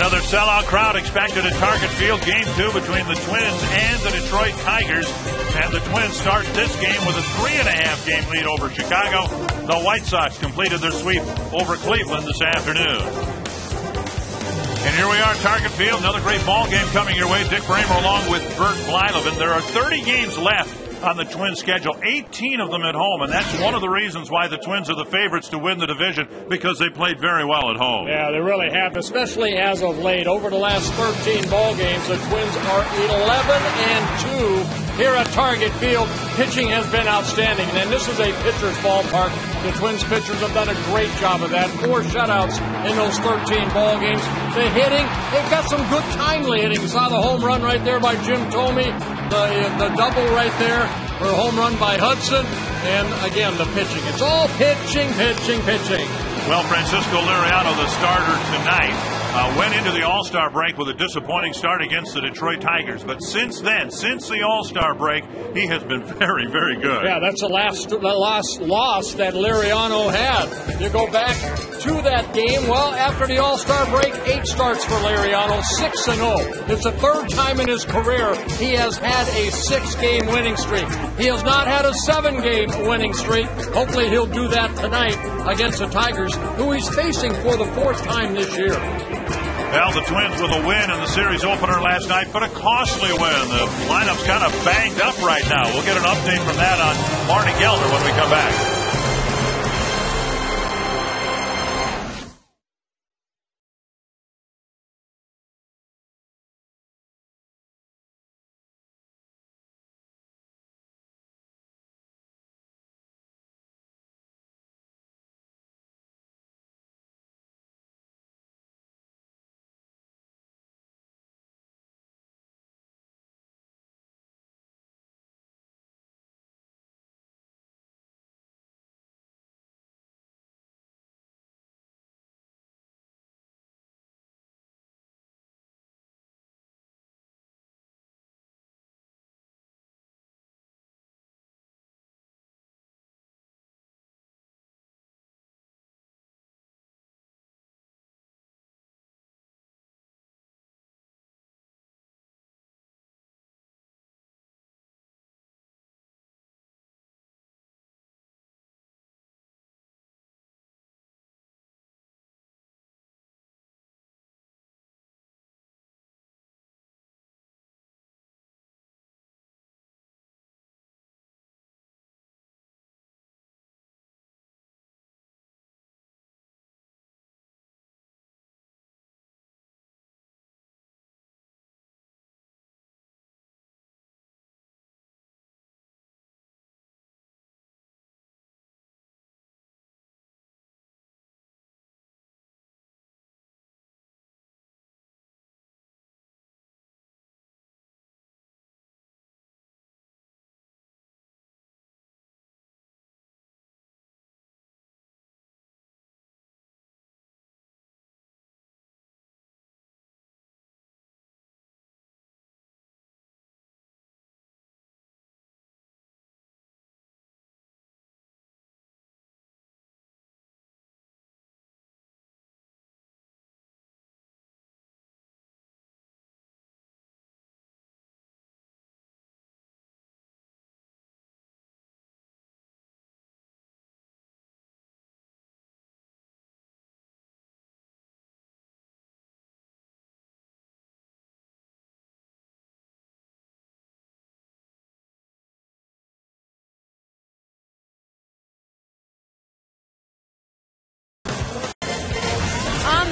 Another sellout crowd expected at Target Field. Game 2 between the Twins and the Detroit Tigers. And the Twins start this game with a 3.5 game lead over Chicago. The White Sox completed their sweep over Cleveland this afternoon. And here we are, Target Field. Another great ball game coming your way. Dick Bramer along with Bert Blyleven. There are 30 games left on the Twins' schedule, 18 of them at home, and that's one of the reasons why the Twins are the favorites to win the division, because they played very well at home. Yeah, they really have, especially as of late. Over the last 13 ball games, the Twins are 11-2 here at Target Field. Pitching has been outstanding, and this is a pitcher's ballpark. The Twins pitchers have done a great job of that. 4 shutouts in those 13 ball games. The hitting, they've got some good timely hitting. You saw the home run right there by Jim Thome, the double right there for a home run by Hudson, and again the pitching. It's all pitching. Well, Francisco Liriano, the starter tonight, went into the All-Star break with a disappointing start against the Detroit Tigers. But since then, since the All-Star break, he has been very, very good. Yeah, that's the last loss that Liriano had. You go back to that game, well, after the All-Star break, 8 starts for Liriano, 6-0. It's the 3rd time in his career he has had a 6-game winning streak. He has not had a 7-game winning streak. Hopefully he'll do that tonight against the Tigers, who he's facing for the 4th time this year. Well, the Twins with a win in the series opener last night, but a costly win. The lineup's kind of banged up right now. We'll get an update from that on Marty Gelder when we come back.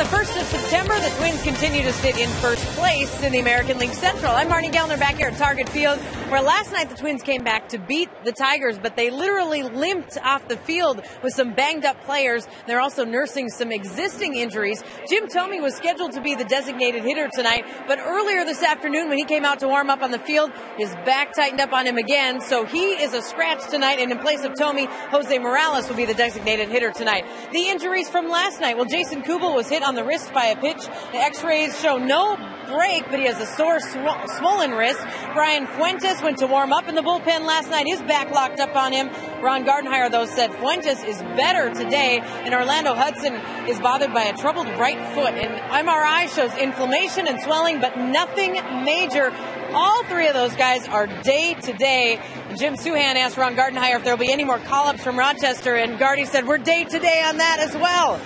The 1st of September, the Twins continue to sit in first place in the American League Central. I'm Marnie Gellner back here at Target Field, where last night the Twins came back to beat the Tigers, but they literally limped off the field with some banged-up players. They're also nursing some existing injuries. Jim Thome was scheduled to be the designated hitter tonight, but earlier this afternoon when he came out to warm up on the field, his back tightened up on him again, so he is a scratch tonight, and in place of Thome, Jose Morales will be the designated hitter tonight. The injuries from last night, well, Jason Kubel was hit on the wrist by a pitch. The x-rays show no break, but he has a sore, swollen wrist. Brian Fuentes went to warm up in the bullpen last night. His back locked up on him. Ron Gardenhire, though, said Fuentes is better today, and Orlando Hudson is bothered by a troubled right foot. And MRI shows inflammation and swelling, but nothing major. All three of those guys are day-to-day. Jim Suhan asked Ron Gardenhire if there will be any more call-ups from Rochester, and Gardy said, we're day-to-day on that as well.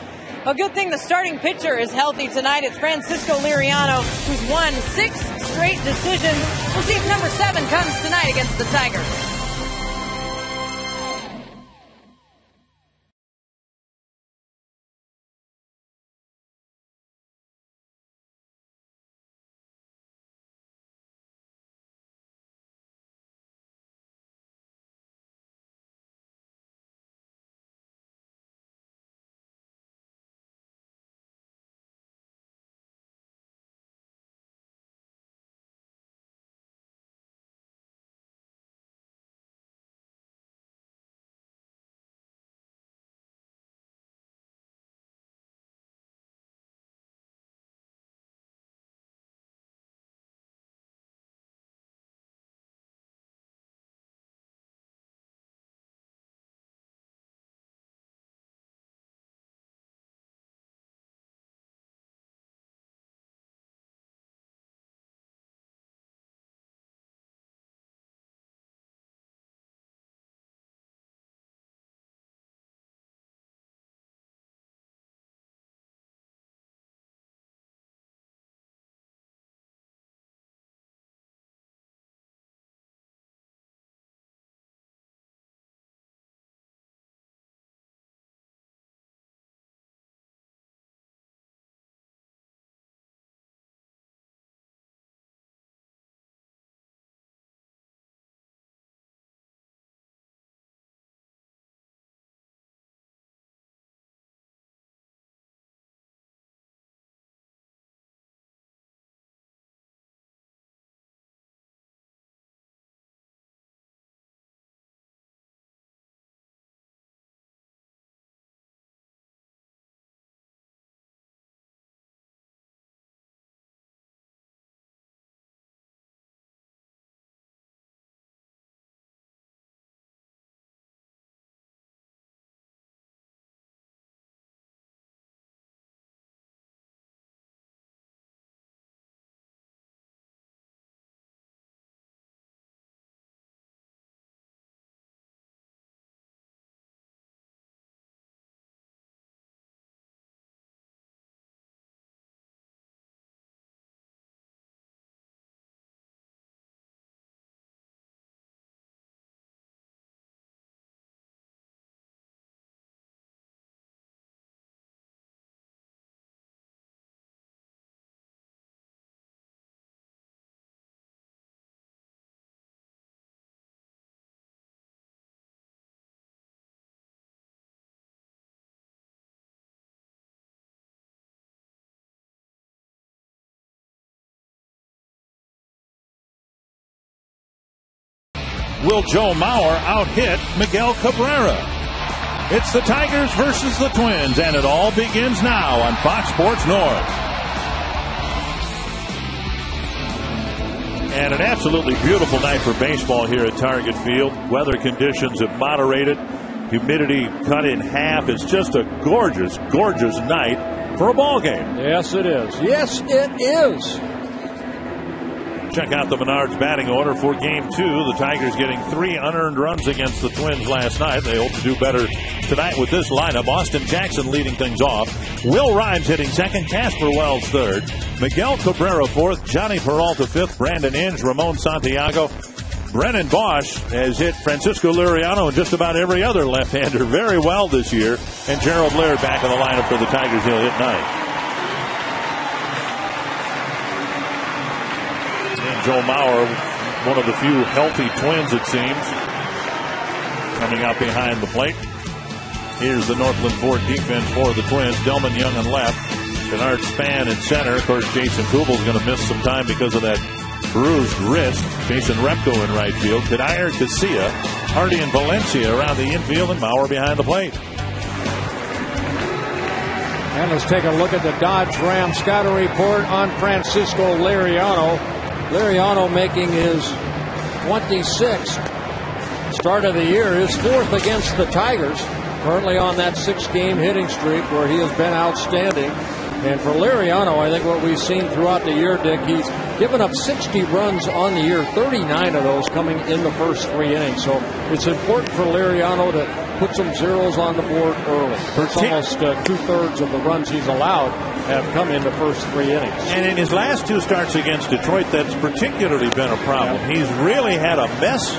A good thing the starting pitcher is healthy tonight. It's Francisco Liriano, who's won 6 straight decisions. We'll see if number 7 comes tonight against the Tigers. Will Joe Mauer out-hit Miguel Cabrera? It's the Tigers versus the Twins, and it all begins now on Fox Sports North. And an absolutely beautiful night for baseball here at Target Field. Weather conditions have moderated. Humidity cut in half. It's just a gorgeous, gorgeous night for a ball game. Yes, it is. Yes, it is. Check out the Menards batting order for Game 2. The Tigers getting 3 unearned runs against the Twins last night. They hope to do better tonight with this lineup. Austin Jackson leading things off. Will Rhymes hitting second. Casper Wells third. Miguel Cabrera fourth. Johnny Peralta fifth. Brandon Inge. Ramon Santiago. Brennan Bosch has hit Francisco Liriano and just about every other left-hander very well this year. And Gerald Laird back in the lineup for the Tigers. He'll hit ninth. Joe Mauer, one of the few healthy Twins, it seems, coming out behind the plate. Here's the Northland Ford defense for the Twins. Delman Young on left. Bernard Span in center. Of course, Jason Kubel's going to miss some time because of that bruised wrist. Jason Repko in right field. Kadir Casilla, Hardy and Valencia around the infield, and Mauer behind the plate. And let's take a look at the Dodge Ram scouting report on Francisco Liriano. Liriano making his 26th Start of the year, his fourth against the Tigers. Currently on that 6-game hitting streak where he has been outstanding. And for Liriano, I think what we've seen throughout the year, Dick, he's given up 60 runs on the year, 39 of those coming in the first 3 innings. So it's important for Liriano to put some zeros on the board early. It's almost 2/3 of the runs he's allowed have come in the first 3 innings. And in his last 2 starts against Detroit, that's particularly been a problem. Yeah. He's really had a mess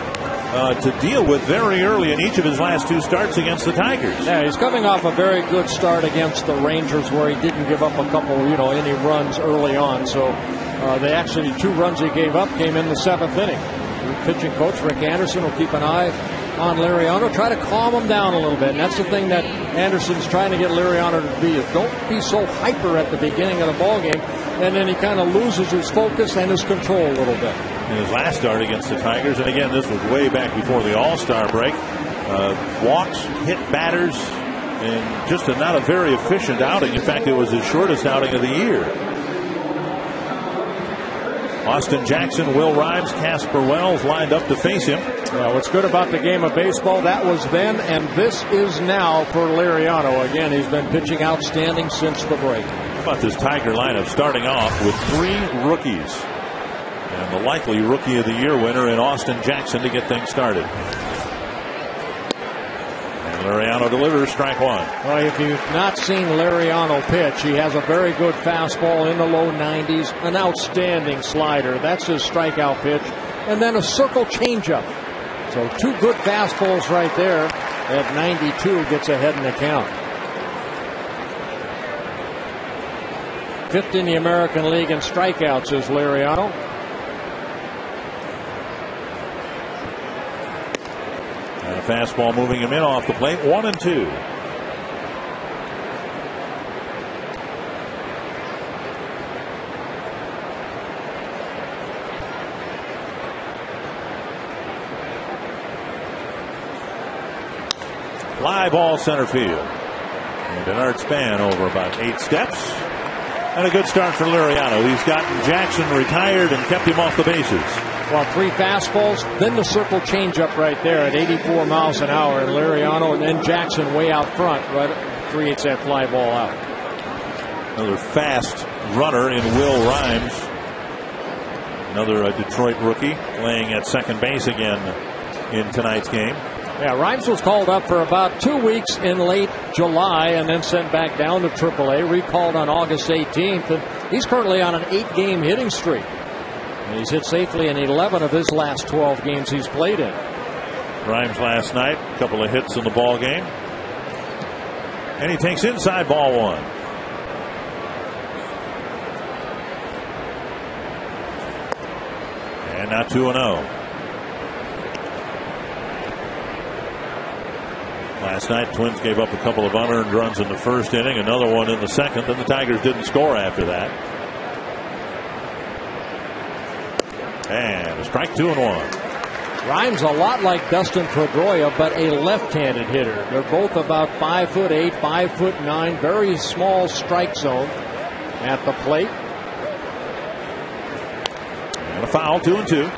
to deal with very early in each of his last 2 starts against the Tigers. Yeah, he's coming off a very good start against the Rangers where he didn't give up a couple, any runs early on. So they actually, 2 runs he gave up came in the 7th inning. The pitching coach, Rick Anderson, will keep an eye on Liriano, try to calm him down a little bit. And that's the thing that Anderson's trying to get Liriano to be, is don't be so hyper at the beginning of the ballgame, and then he kind of loses his focus and his control a little bit. In his last start against the Tigers, and again, this was way back before the All-Star break, walks, hit batters, and just not a very efficient outing. In fact, it was his shortest outing of the year. Austin Jackson, Will Rhymes, Casper Wells lined up to face him. Well, what's good about the game of baseball, that was then, and this is now for Liriano. Again, he's been pitching outstanding since the break. How about this Tiger lineup starting off with 3 rookies? And the likely Rookie of the Year winner in Austin Jackson to get things started. Liriano delivers strike 1. Well, if you've not seen Liriano pitch, he has a very good fastball in the low 90s, an outstanding slider. That's his strikeout pitch. And then a circle changeup. So 2 good fastballs right there. At 92 gets ahead in the count. 5th in the American League in strikeouts is Liriano. And a fastball moving him in off the plate. 1-2. Fly ball center field. And Bernard Span over about 8 steps. And a good start for Liriano. He's gotten Jackson retired and kept him off the bases. Well, 3 fastballs, then the circle changeup right there at 84 miles an hour. And Liriano and then Jackson way out front right creates that fly ball out. Another fast runner in Will Rhymes. Another Detroit rookie playing at second base again in tonight's game. Yeah, Rhymes was called up for about 2 weeks in late July and then sent back down to AAA, recalled on August 18th. And he's currently on an 8-game hitting streak. And he's hit safely in 11 of his last 12 games he's played in. Rhymes last night, a couple of hits in the ball game. And he takes inside ball 1. And now 2-0. Last night, Twins gave up a couple of unearned runs in the first inning, another one in the second, then the Tigers didn't score after that. And a strike, 2-1. Rhymes a lot like Dustin Pedroia, but a left-handed hitter. They're both about 5'8", 5'9", very small strike zone at the plate. And a foul, 2-2.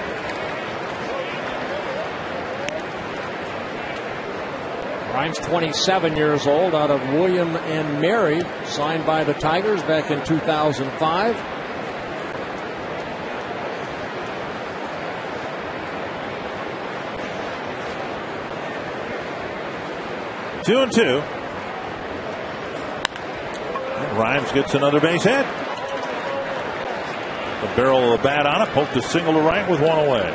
Rhymes 27 years old, out of William and Mary, signed by the Tigers back in 2005. Two and 2. And Rhymes gets another base hit. The barrel of the bat on it, poked a single to right with 1 away.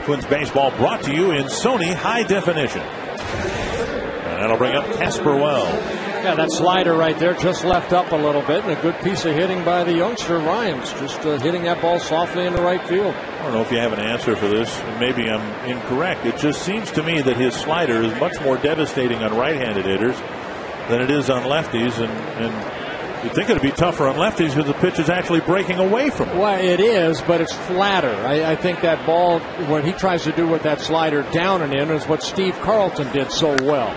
Twins baseball brought to you in Sony High Definition. And that'll bring up Casper Wells. Yeah, that slider right there just left up a little bit, and a good piece of hitting by the youngster Rhymes, just hitting that ball softly in the right field. I don't know if you have an answer for this, and maybe I'm incorrect. It just seems to me that his slider is much more devastating on right-handed hitters than it is on lefties, and you'd think it'd be tougher on lefties because the pitch is actually breaking away from him. Well, it is, but it's flatter. I think that ball, what he tries to do with that slider down and in, is what Steve Carlton did so well.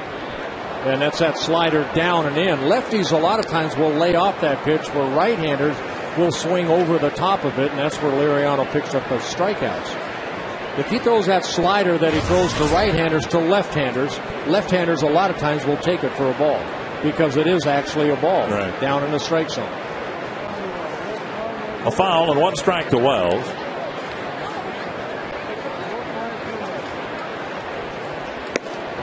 And that's that slider down and in. Lefties a lot of times will lay off that pitch, where right-handers will swing over the top of it, and that's where Liriano picks up those strikeouts. If he throws that slider that he throws to right-handers to left-handers a lot of times will take it for a ball because it is actually a ball down in the strike zone. A foul and 1 strike to Wells.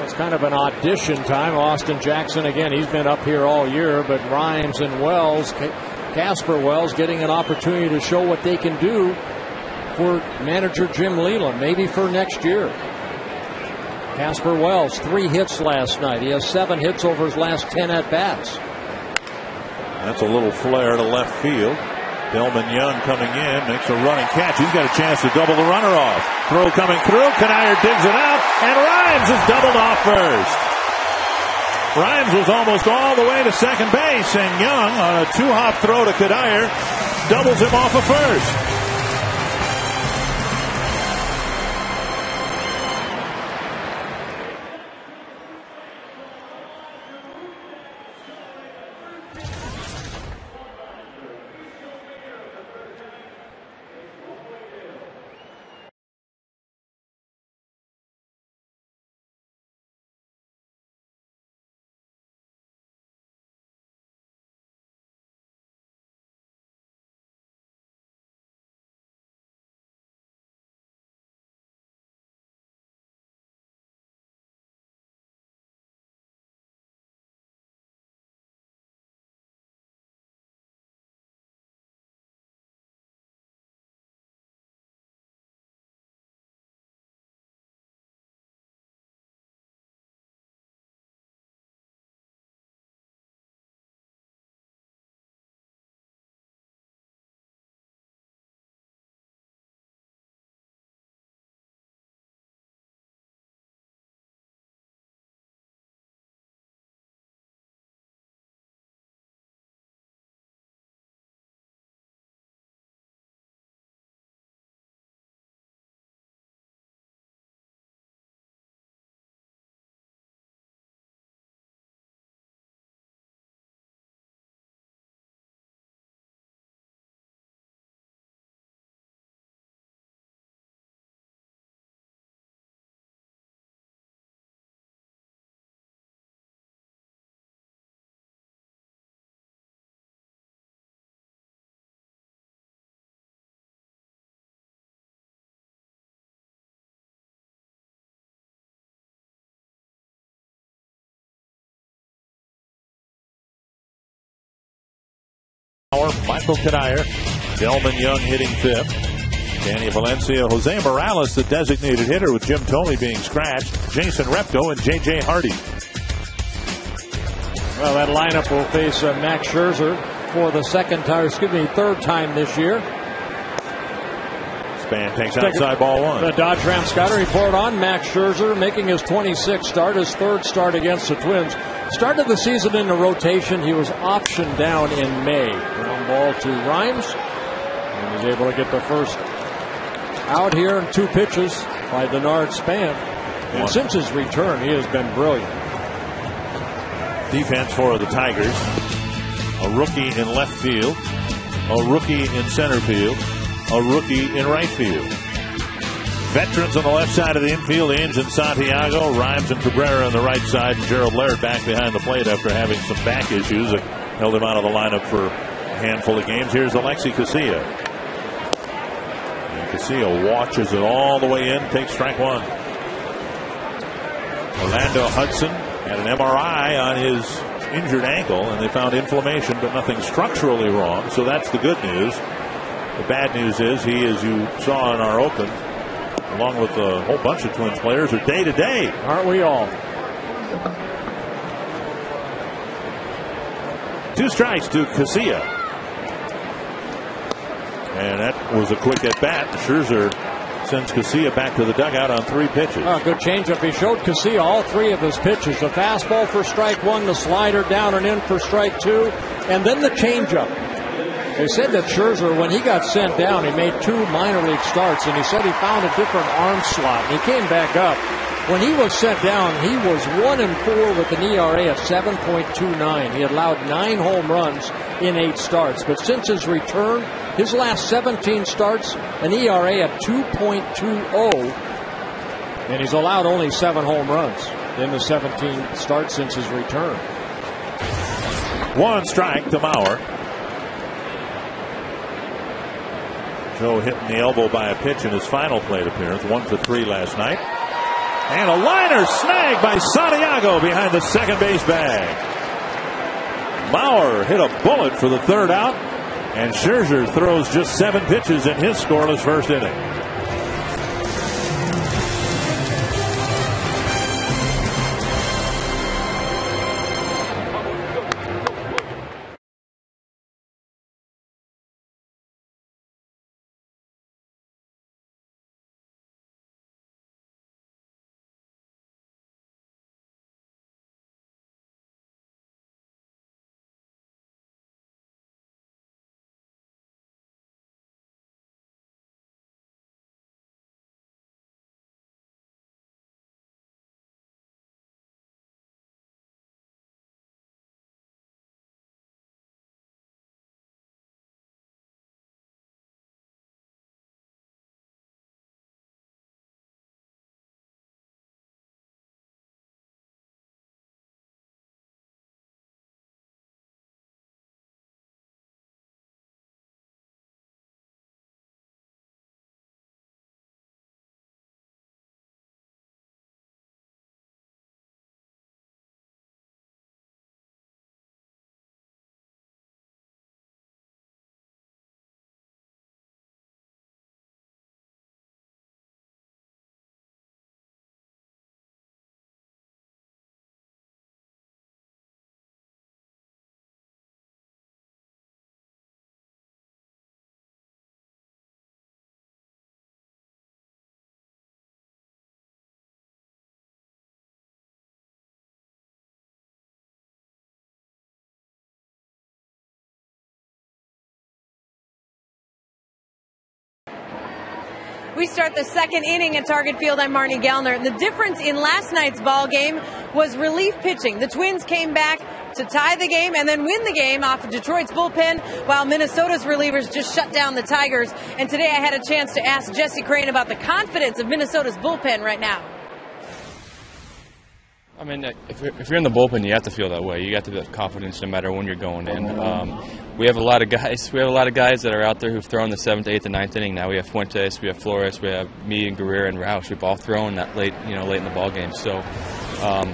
It's kind of an audition time. Austin Jackson again. He's been up here all year, but Rhymes and Wells, Casper Wells, getting an opportunity to show what they can do for manager Jim Leland, maybe for next year. Casper Wells, 3 hits last night. He has 7 hits over his last 10 at-bats. That's a little flare to left field. Delman Young coming in, makes a running catch. He's got a chance to double the runner off. Throw coming through. Kanier digs it out, and Rhymes is doubled off first. Rhymes was almost all the way to second base, and Young, on a 2-hop throw to Kanier, doubles him off of first. Michael Kanier, Delman Young hitting 5th. Danny Valencia, Jose Morales, the designated hitter, with Jim Thome being scratched. Jason Repko and J.J. Hardy. Well, that lineup will face Max Scherzer for the third time this year. Span takes outside ball 1. The Dodge Ram Scouter report on Max Scherzer making his 26th start, his 3rd start against the Twins. Started the season in the rotation. He was optioned down in May. Ground ball to Rhymes. And was able to get the first out here in 2 pitches by Denard Span. And since his return, he has been brilliant. Defense for the Tigers. A rookie in left field. A rookie in center field. A rookie in right field. Veterans on the left side of the infield, Inge and Santiago, Rhymes and Cabrera on the right side, and Gerald Laird back behind the plate after having some back issues that held him out of the lineup for a handful of games. Here's Alexi Casilla. And Casilla watches it all the way in, takes strike 1. Orlando Hudson had an MRI on his injured ankle, and they found inflammation, but nothing structurally wrong, so that's the good news. The bad news is he, as you saw in our open, along with a whole bunch of Twins players, are day-to-day. Aren't we all? 2 strikes to Casilla. And that was a quick at-bat. Scherzer sends Casilla back to the dugout on 3 pitches. Oh, good changeup. He showed Casilla all 3 of his pitches. The fastball for strike 1, the slider down and in for strike 2, and then the changeup. They said that Scherzer, when he got sent down, he made 2 minor league starts, and he said he found a different arm slot. And he came back up When he was sent down, he was 1-4 with an ERA of 7.29. He had allowed 9 home runs in 8 starts. But since his return, his last 17 starts, an ERA of 2.20, and he's allowed only 7 home runs in the 17 starts since his return. 1 strike to Mauer. Joe hitting the elbow by a pitch in his final plate appearance. 1 for 3 last night. And a liner snagged by Santiago behind the second base bag. Mauer hit a bullet for the 3rd out, and Scherzer throws just 7 pitches in his scoreless first inning. We start the second inning at Target Field. I'm Marnie Gellner. The difference in last night's ball game was relief pitching. The Twins came back to tie the game and then win the game off of Detroit's bullpen, while Minnesota's relievers just shut down the Tigers. And today I had a chance to ask Jesse Crane about the confidence of Minnesota's bullpen right now. I mean, if you're in the bullpen, you have to feel that way. You have to have confidence no matter when you're going in. We have a lot of guys. We have a lot of guys that are out there who've thrown the 7th, 8th, and 9th inning. Now we have Fuentes, we have Flores, we have me and Guerrero and Roush. We've all thrown that late in the ball game. So,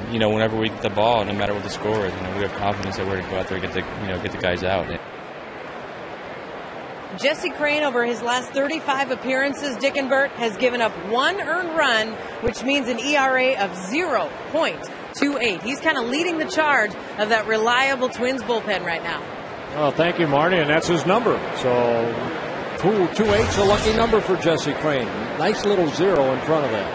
whenever we get the ball, no matter what the score is, we have confidence that we're going to go out there and get the guys out. Jesse Crane, over his last 35 appearances, Dick and Bert, has given up 1 earned run, which means an ERA of 0.28. He's kind of leading the charge of that reliable Twins bullpen right now. Well, thank you, Marty, and that's his number. So 2.28's a lucky number for Jesse Crane. Nice little 0 in front of that.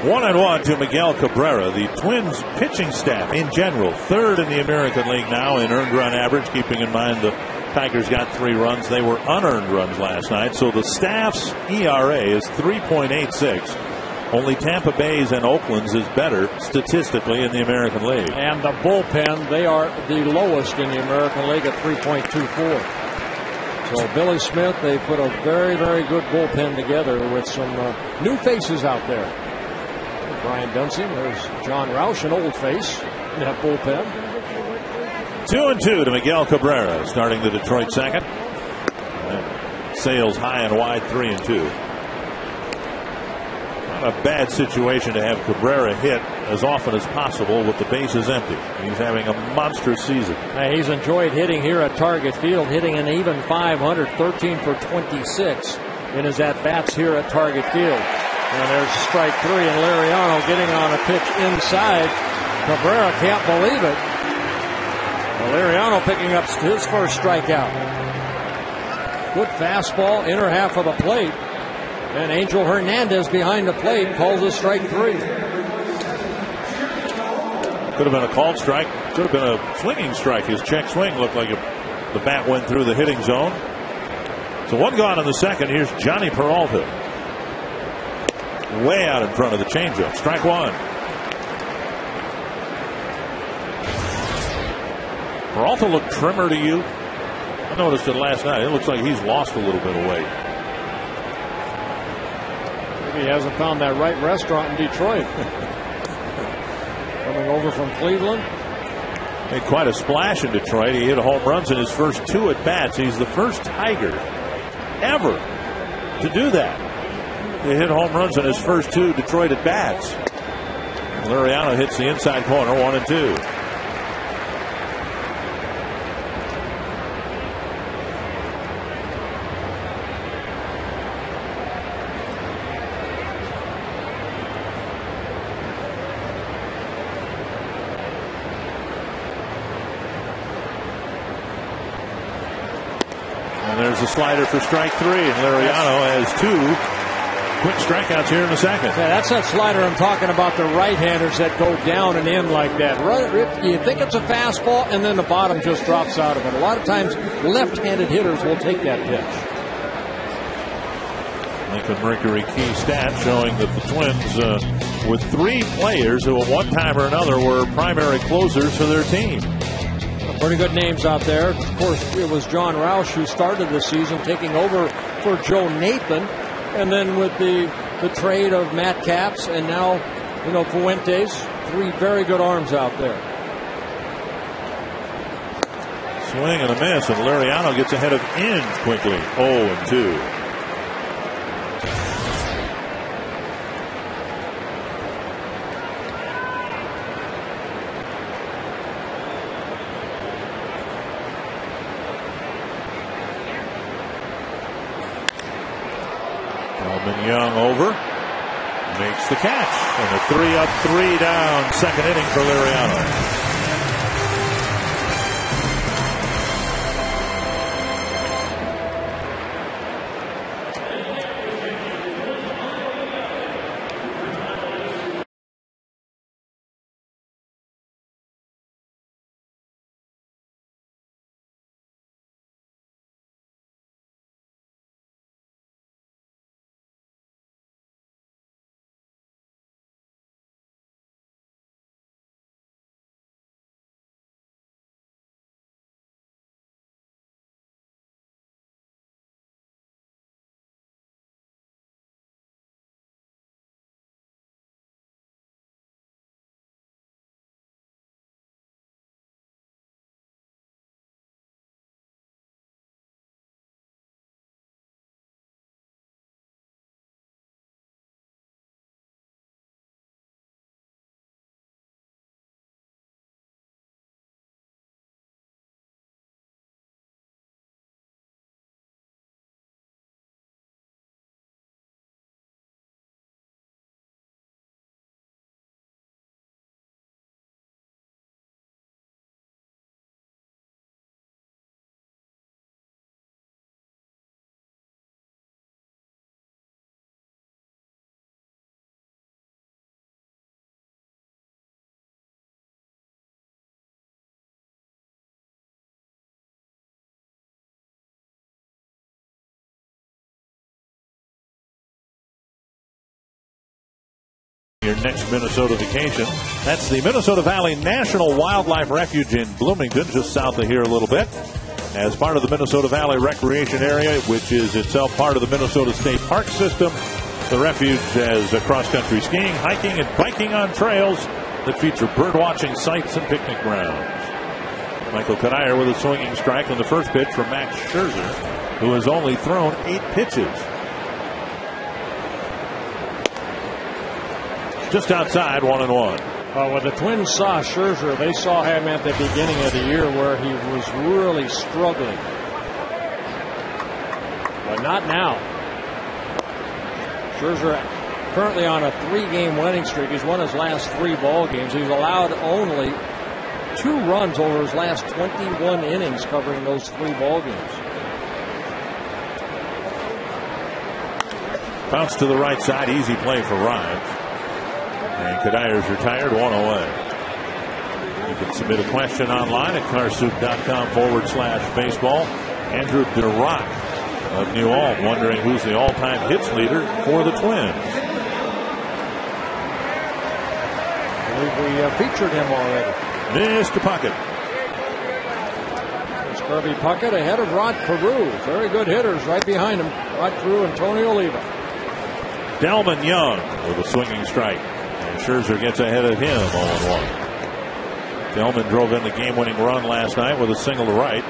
1-1 to Miguel Cabrera. The Twins pitching staff in general, 3rd in the American League now in earned run average, keeping in mind the Tigers got 3 runs. They were unearned runs last night. So the staff's ERA is 3.86. Only Tampa Bay's and Oakland's is better statistically in the American League. And the bullpen, they are the lowest in the American League at 3.24. So Billy Smith, they put a very, very good bullpen together with some new faces out there. Brian Dunsey, there's John Roush, an old face in that bullpen. 2-2 to Miguel Cabrera, starting the Detroit second. And Sales high and wide, 3-2. Not a bad situation to have Cabrera hit as often as possible with the bases empty. He's having a monstrous season. He's enjoyed hitting here at Target Field, hitting an even 500, 13 for 26 in his at-bats here at Target Field. And there's strike 3, and Liriano getting on a pitch inside. Cabrera can't believe it. Well, Liriano picking up his first strikeout. Good fastball, inner half of the plate. And Angel Hernandez behind the plate calls a strike 3. Could have been a called strike. Could have been a swinging strike. His check swing looked like the bat went through the hitting zone. So 1 gone in the second. Here's Johnny Peralta. way out in front of the changeup. Strike one. Peralta looked trimmer to you. I noticed it last night. It looks like he's lost a little bit of weight. Maybe he hasn't found that right restaurant in Detroit. Coming over from Cleveland. Made quite a splash in Detroit. He hit home runs in his first 2 at-bats. He's the first Tiger ever to do that. He hit home runs in his first 2 Detroit at-bats. Liriano hits the inside corner, 1-2. There's a slider for strike 3, and Liriano has 2 quick strikeouts here in the second. Yeah, that's that slider I'm talking about, the right-handers that go down and in like that. You think it's a fastball, and then the bottom just drops out of it. A lot of times, left-handed hitters will take that pitch. Lincoln Mercury key stat showing that the Twins, with 3 players who at one time or another were primary closers for their team. Pretty good names out there. Of course, it was John Roush who started the season taking over for Joe Nathan. And then with the trade of Matt Capps and now, Fuentes, 3 very good arms out there. Swing and a miss, and Liriano gets ahead of Inge quickly. 0-2. Young over, makes the catch, and a 3-up, 3-down second inning for Liriano. Your next Minnesota vacation. That's the Minnesota Valley National Wildlife Refuge in Bloomington, just south of here a little bit. As part of the Minnesota Valley Recreation Area, which is itself part of the Minnesota State Park System, the refuge has cross-country skiing, hiking, and biking on trails that feature bird-watching sites and picnic grounds. Michael Cuddyer with a swinging strike on the first pitch from Max Scherzer, who has only thrown 8 pitches. Just outside, 1-1. When the Twins saw Scherzer, they saw him at the beginning of the year where he was really struggling. But not now. Scherzer currently on a 3-game winning streak. He's won his last 3 ball games. He's allowed only 2 runs over his last 21 innings covering those 3 ball games. Bounce to the right side, easy play for Rhymes. And Cuddyer's retired, 1 away. You can submit a question online at carsoup.com/baseball. Andrew DeRock of New Ulm wondering who's the all-time hits leader for the Twins. We featured him already. Mr. Puckett. It's Kirby Puckett ahead of Rod Carew. Very good hitters right behind him. Rod Carew and Tony Oliva. Delman Young with a swinging strike. And Scherzer gets ahead of him 0-1. Delman drove in the game-winning run last night with a single to right.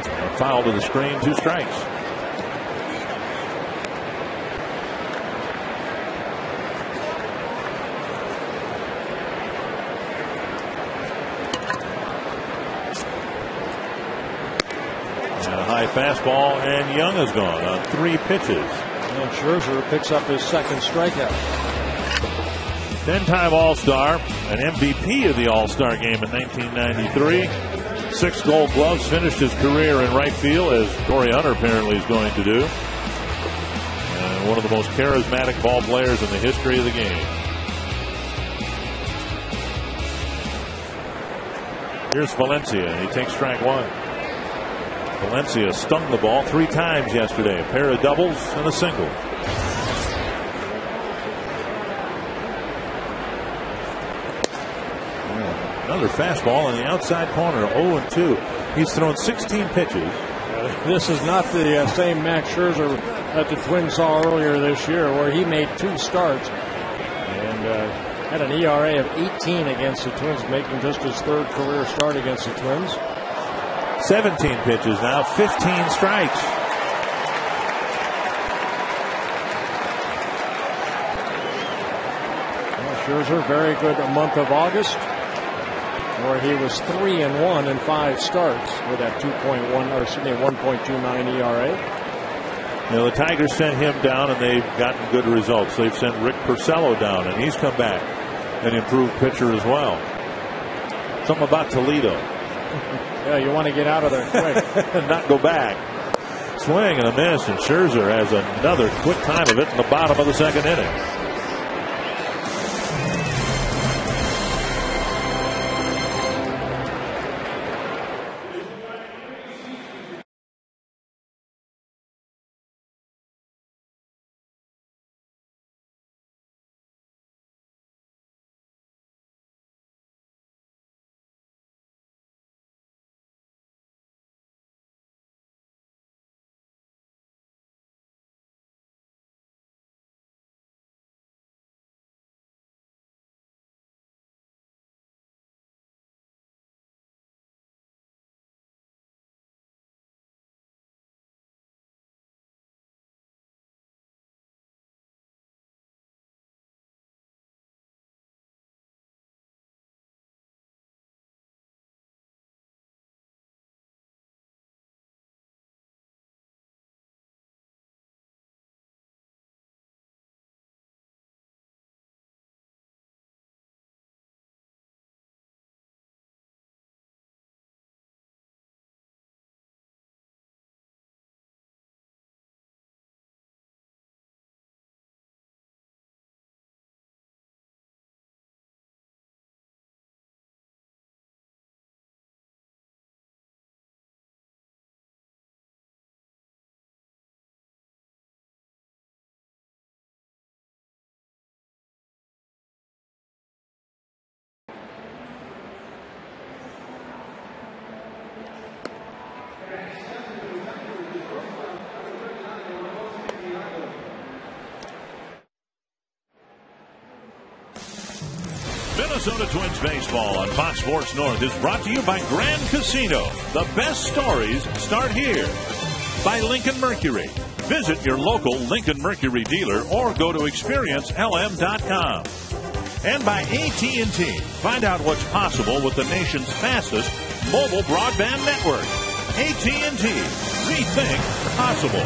A foul to the screen, 2 strikes. And a high fastball, and Young is gone on 3 pitches. And Scherzer picks up his second strikeout. 10-time All-Star, an MVP of the All-Star game in 1993. 6 Gold Gloves, finished his career in right field, as Corey Hunter apparently is going to do. And one of the most charismatic ball players in the history of the game. Here's Valencia. He takes strike 1. Valencia stung the ball 3 times yesterday. A pair of doubles and a single. Another fastball on the outside corner, 0-2. He's thrown 16 pitches. This is not the same Max Scherzer that the Twins saw earlier this year, where he made 2 starts and had an ERA of 18 against the Twins, making just his 3rd career start against the Twins. 17 pitches now, 15 strikes. Well, Scherzer, very good month of August, where he was 3-1 in 5 starts with that 1.29 ERA. You know, the Tigers sent him down, and they've gotten good results. They've sent Rick Porcello down, and he's come back an improved pitcher as well. Something about Toledo. Yeah, you want to get out of there quick. And not go back. Swing and a miss, and Scherzer has another quick time of it in the bottom of the 2nd inning. Minnesota Twins baseball on Fox Sports North is brought to you by Grand Casino. The best stories start here. By Lincoln Mercury. Visit your local Lincoln Mercury dealer or go to experiencelm.com. And by AT&T. Find out what's possible with the nation's fastest mobile broadband network. AT&T. Rethink possible.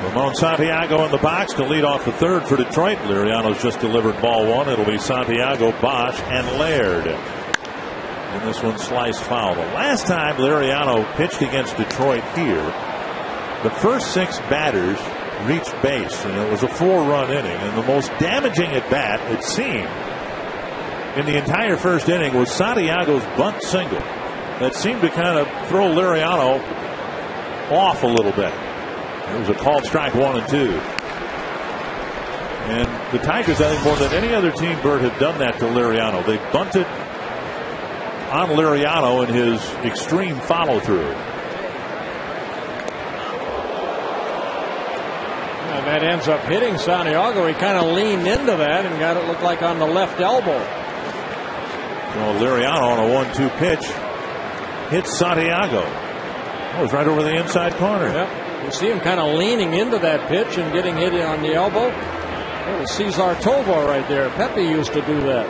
Ramon Santiago in the box to lead off the 3rd for Detroit. Liriano's just delivered ball 1. It'll be Santiago, Bosch, and Laird. And this one sliced foul. The last time Liriano pitched against Detroit here, the first 6 batters reached base, and it was a 4-run inning. And the most damaging at bat, it seemed, in the entire first inning was Santiago's bunt single. That seemed to kind of throw Liriano off a little bit. It was a called strike 1 and 2. The Tigers, I think, more than any other team, Bert, have done that to Liriano. They bunted on Liriano in his extreme follow-through. And that ends up hitting Santiago. He kind of leaned into that and got it look like on the left elbow. Well, Liriano on a 1-2 pitch hits Santiago. Oh, it was right over the inside corner. Yep. You see him kind of leaning into that pitch and getting hit on the elbow. That was Cesar Tovar right there. Pepe used to do that.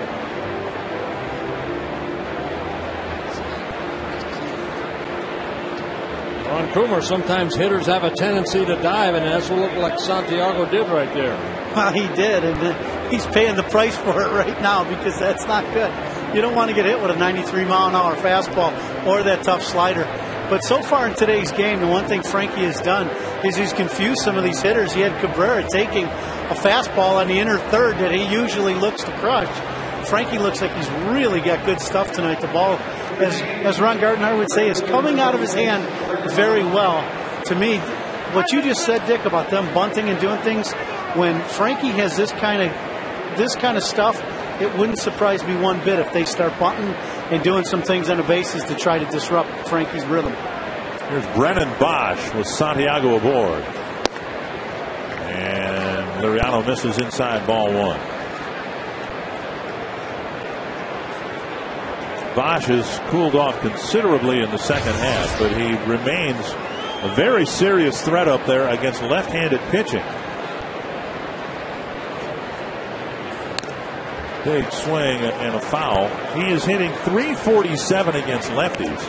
On Coomer, sometimes hitters have a tendency to dive, and that's what looked like Santiago did right there. Well, he did, and he's paying the price for it right now because that's not good. You don't want to get hit with a 93-mile-an-hour fastball or that tough slider. But so far in today's game, the one thing Frankie has done is he's confused some of these hitters. He had Cabrera taking a fastball on the inner third that he usually looks to crush. Frankie looks like he's really got good stuff tonight. The ball, as Ron Gardner would say, is coming out of his hand very well. To me, what you just said, Dick, about them bunting and doing things, when Frankie has this kind of stuff, it wouldn't surprise me one bit if they start bunting and doing some things on the bases to try to disrupt Frankie's rhythm. Here's Brennan Bosch with Santiago aboard. And Liriano misses inside, ball one. Bosch has cooled off considerably in the second half, but he remains a very serious threat up there against left-handed pitching. Big swing and a foul. He is hitting .347 against lefties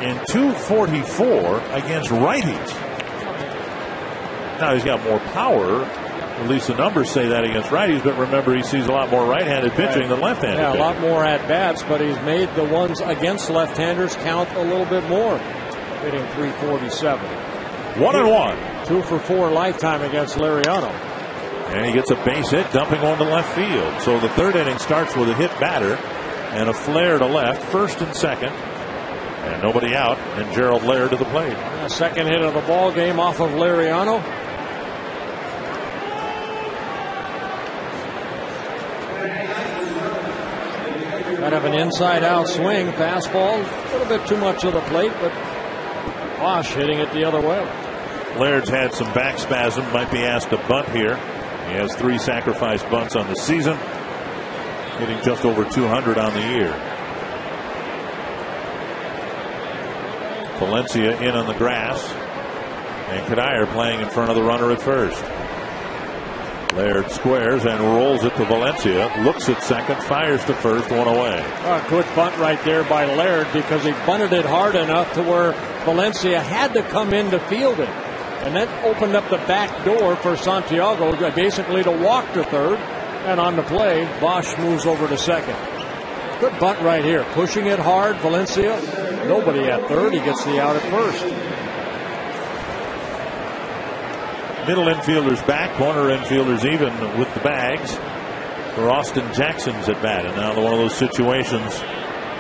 and .244 against righties. Now he's got more power. At least the numbers say that against righties, but remember, he sees a lot more right-handed pitching than left-handed. Yeah, a lot more at-bats, but he's made the ones against left-handers count a little bit more. Hitting .347. 1-1. 2 for 4 lifetime against Liriano. And he gets a base hit, dumping on to left field. So the third inning starts with a hit batter and a flare to left, first and second. And nobody out, and Gerald Laird to the plate. Second hit of the ball game off of Liriano. Kind of an inside-out swing, fastball, a little bit too much of the plate, but Bosch hitting it the other way. Laird's had some back spasm, might be asked to bunt here. He has 3 sacrifice bunts on the season, hitting just over 200 on the year. Valencia in on the grass, and Kadire playing in front of the runner at first. Laird squares and rolls it to Valencia, looks at second, fires to first, one away. A good bunt right there by Laird, because he bunted it hard enough to where Valencia had to come in to field it. And that opened up the back door for Santiago basically to walk to third. And on the play, Bosch moves over to second. Good bunt right here. Pushing it hard, Valencia. Nobody at third. He gets the out at first. Middle infielders back, corner infielders even with the bags for Austin Jackson's at bat. And now one of those situations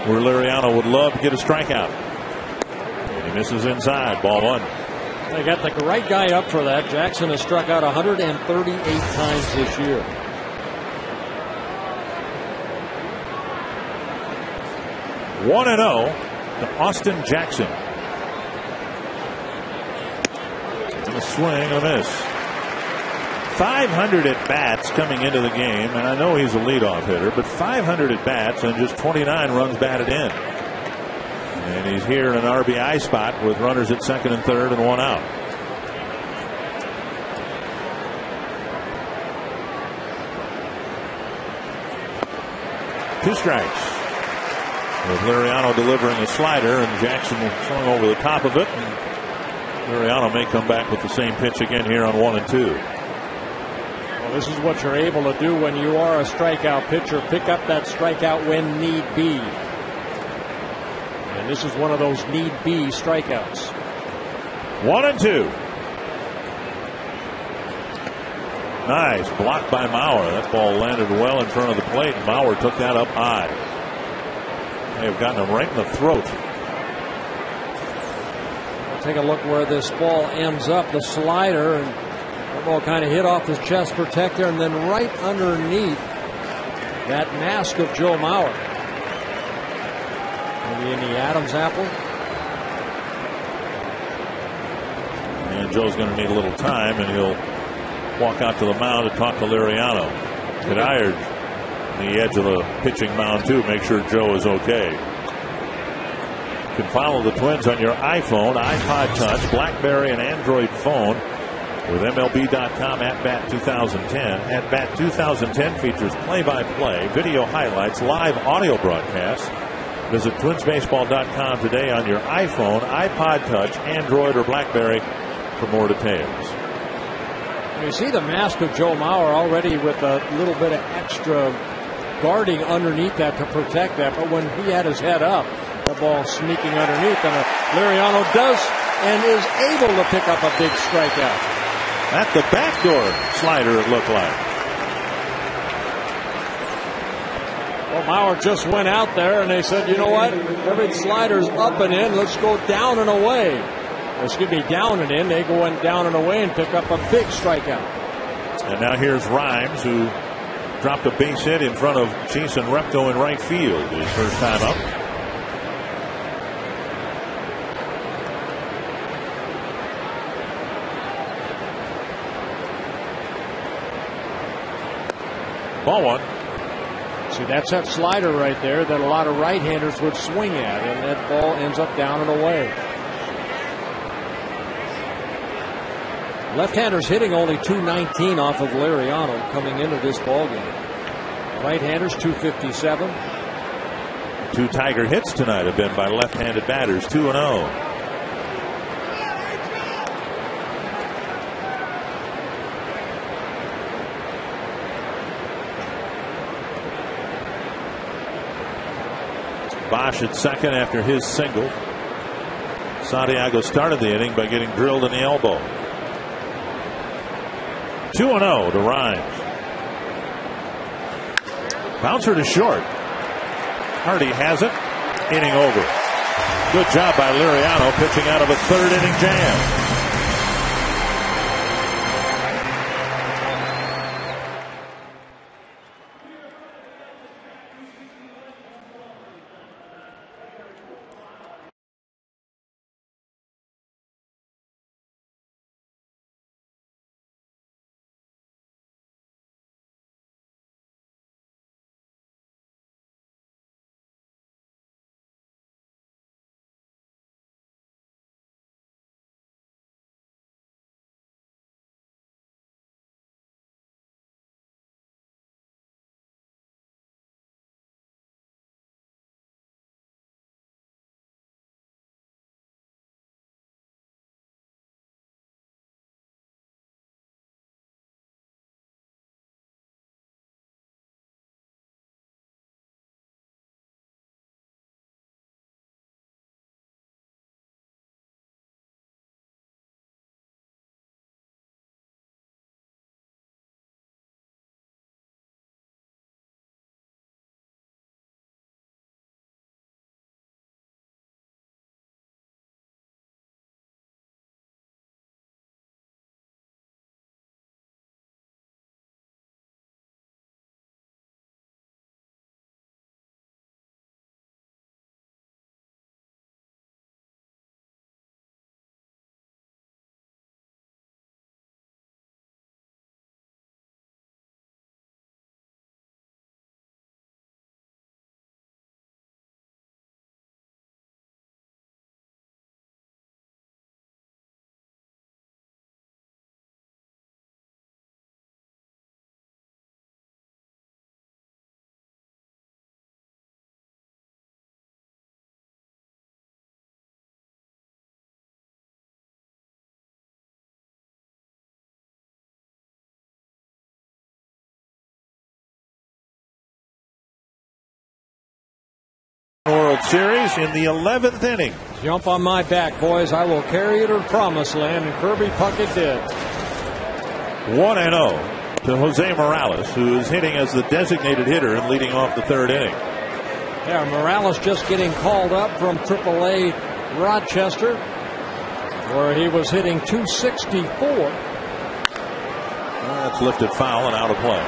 where Liriano would love to get a strikeout. And he misses inside, ball one. They got the right guy up for that. Jackson has struck out 138 times this year. One and 0 to Austin Jackson. And a swing and a miss. 500 at bats coming into the game, and I know he's a leadoff hitter, but 500 at bats and just 29 runs batted in. And he's here in an RBI spot with runners at second and third and one out. Two strikes. With Liriano delivering a slider, and Jackson swung over the top of it. And Liriano may come back with the same pitch again here on 1 and 2. Well, this is what you're able to do when you are a strikeout pitcher. Pick up that strikeout when need be. And this is one of those need be strikeouts. 1 and 2. Nice block by Mauer. That ball landed well in front of the plate. Mauer took that up high. They've gotten him right in the throat. Take a look where this ball ends up. The slider, and That ball kind of hit off his chest protector, and then right underneath that mask of Joe Mauer. Maybe in the Adam's apple. And Joe's going to need a little time, and he'll walk out to the mound and talk to Liriano. Get Ired on the edge of the pitching mound, too. Make sure Joe is okay. You can follow the Twins on your iPhone, iPod Touch, BlackBerry, and Android phone with MLB.com at Bat 2010. At Bat 2010 features play-by-play, video highlights, live audio broadcasts. Visit twinsbaseball.com today on your iPhone, iPod Touch, Android, or BlackBerry for more details. You see the mask of Joe Mauer already with a little bit of extra guarding underneath that to protect that, but when he had his head up, the ball sneaking underneath, and Liriano does and is able to pick up a big strikeout. At the backdoor slider, it looked like. Well, Mauer just went out there and they said, you know what? Every slider's up and in. Let's go down and away. Excuse me, down and in. They go down and away and pick up a big strikeout. And now here's Rhymes, who dropped a base hit in front of Jason Repto in right field his first time up. Ball one. See, that's that slider right there that a lot of right-handers would swing at, and that ball ends up down and away. Left-handers hitting only .219 off of Liriano coming into this ballgame. Right-handers .257. 2 Tiger hits tonight have been by left-handed batters, 2-0. Bosch at second after his single. Santiago started the inning by getting drilled in the elbow. 2-0 to Rhymes. Bouncer to short. Hardy has it. Inning over. Good job by Liriano pitching out of a third inning jam. World Series in the 11th inning. Jump on my back, boys. I will carry you to the promised land, and Kirby Puckett did. 1-0 to Jose Morales, who is hitting as the designated hitter and leading off the third inning. Yeah, Morales just getting called up from AAA Rochester, where he was hitting .264. That's lifted foul and out of play.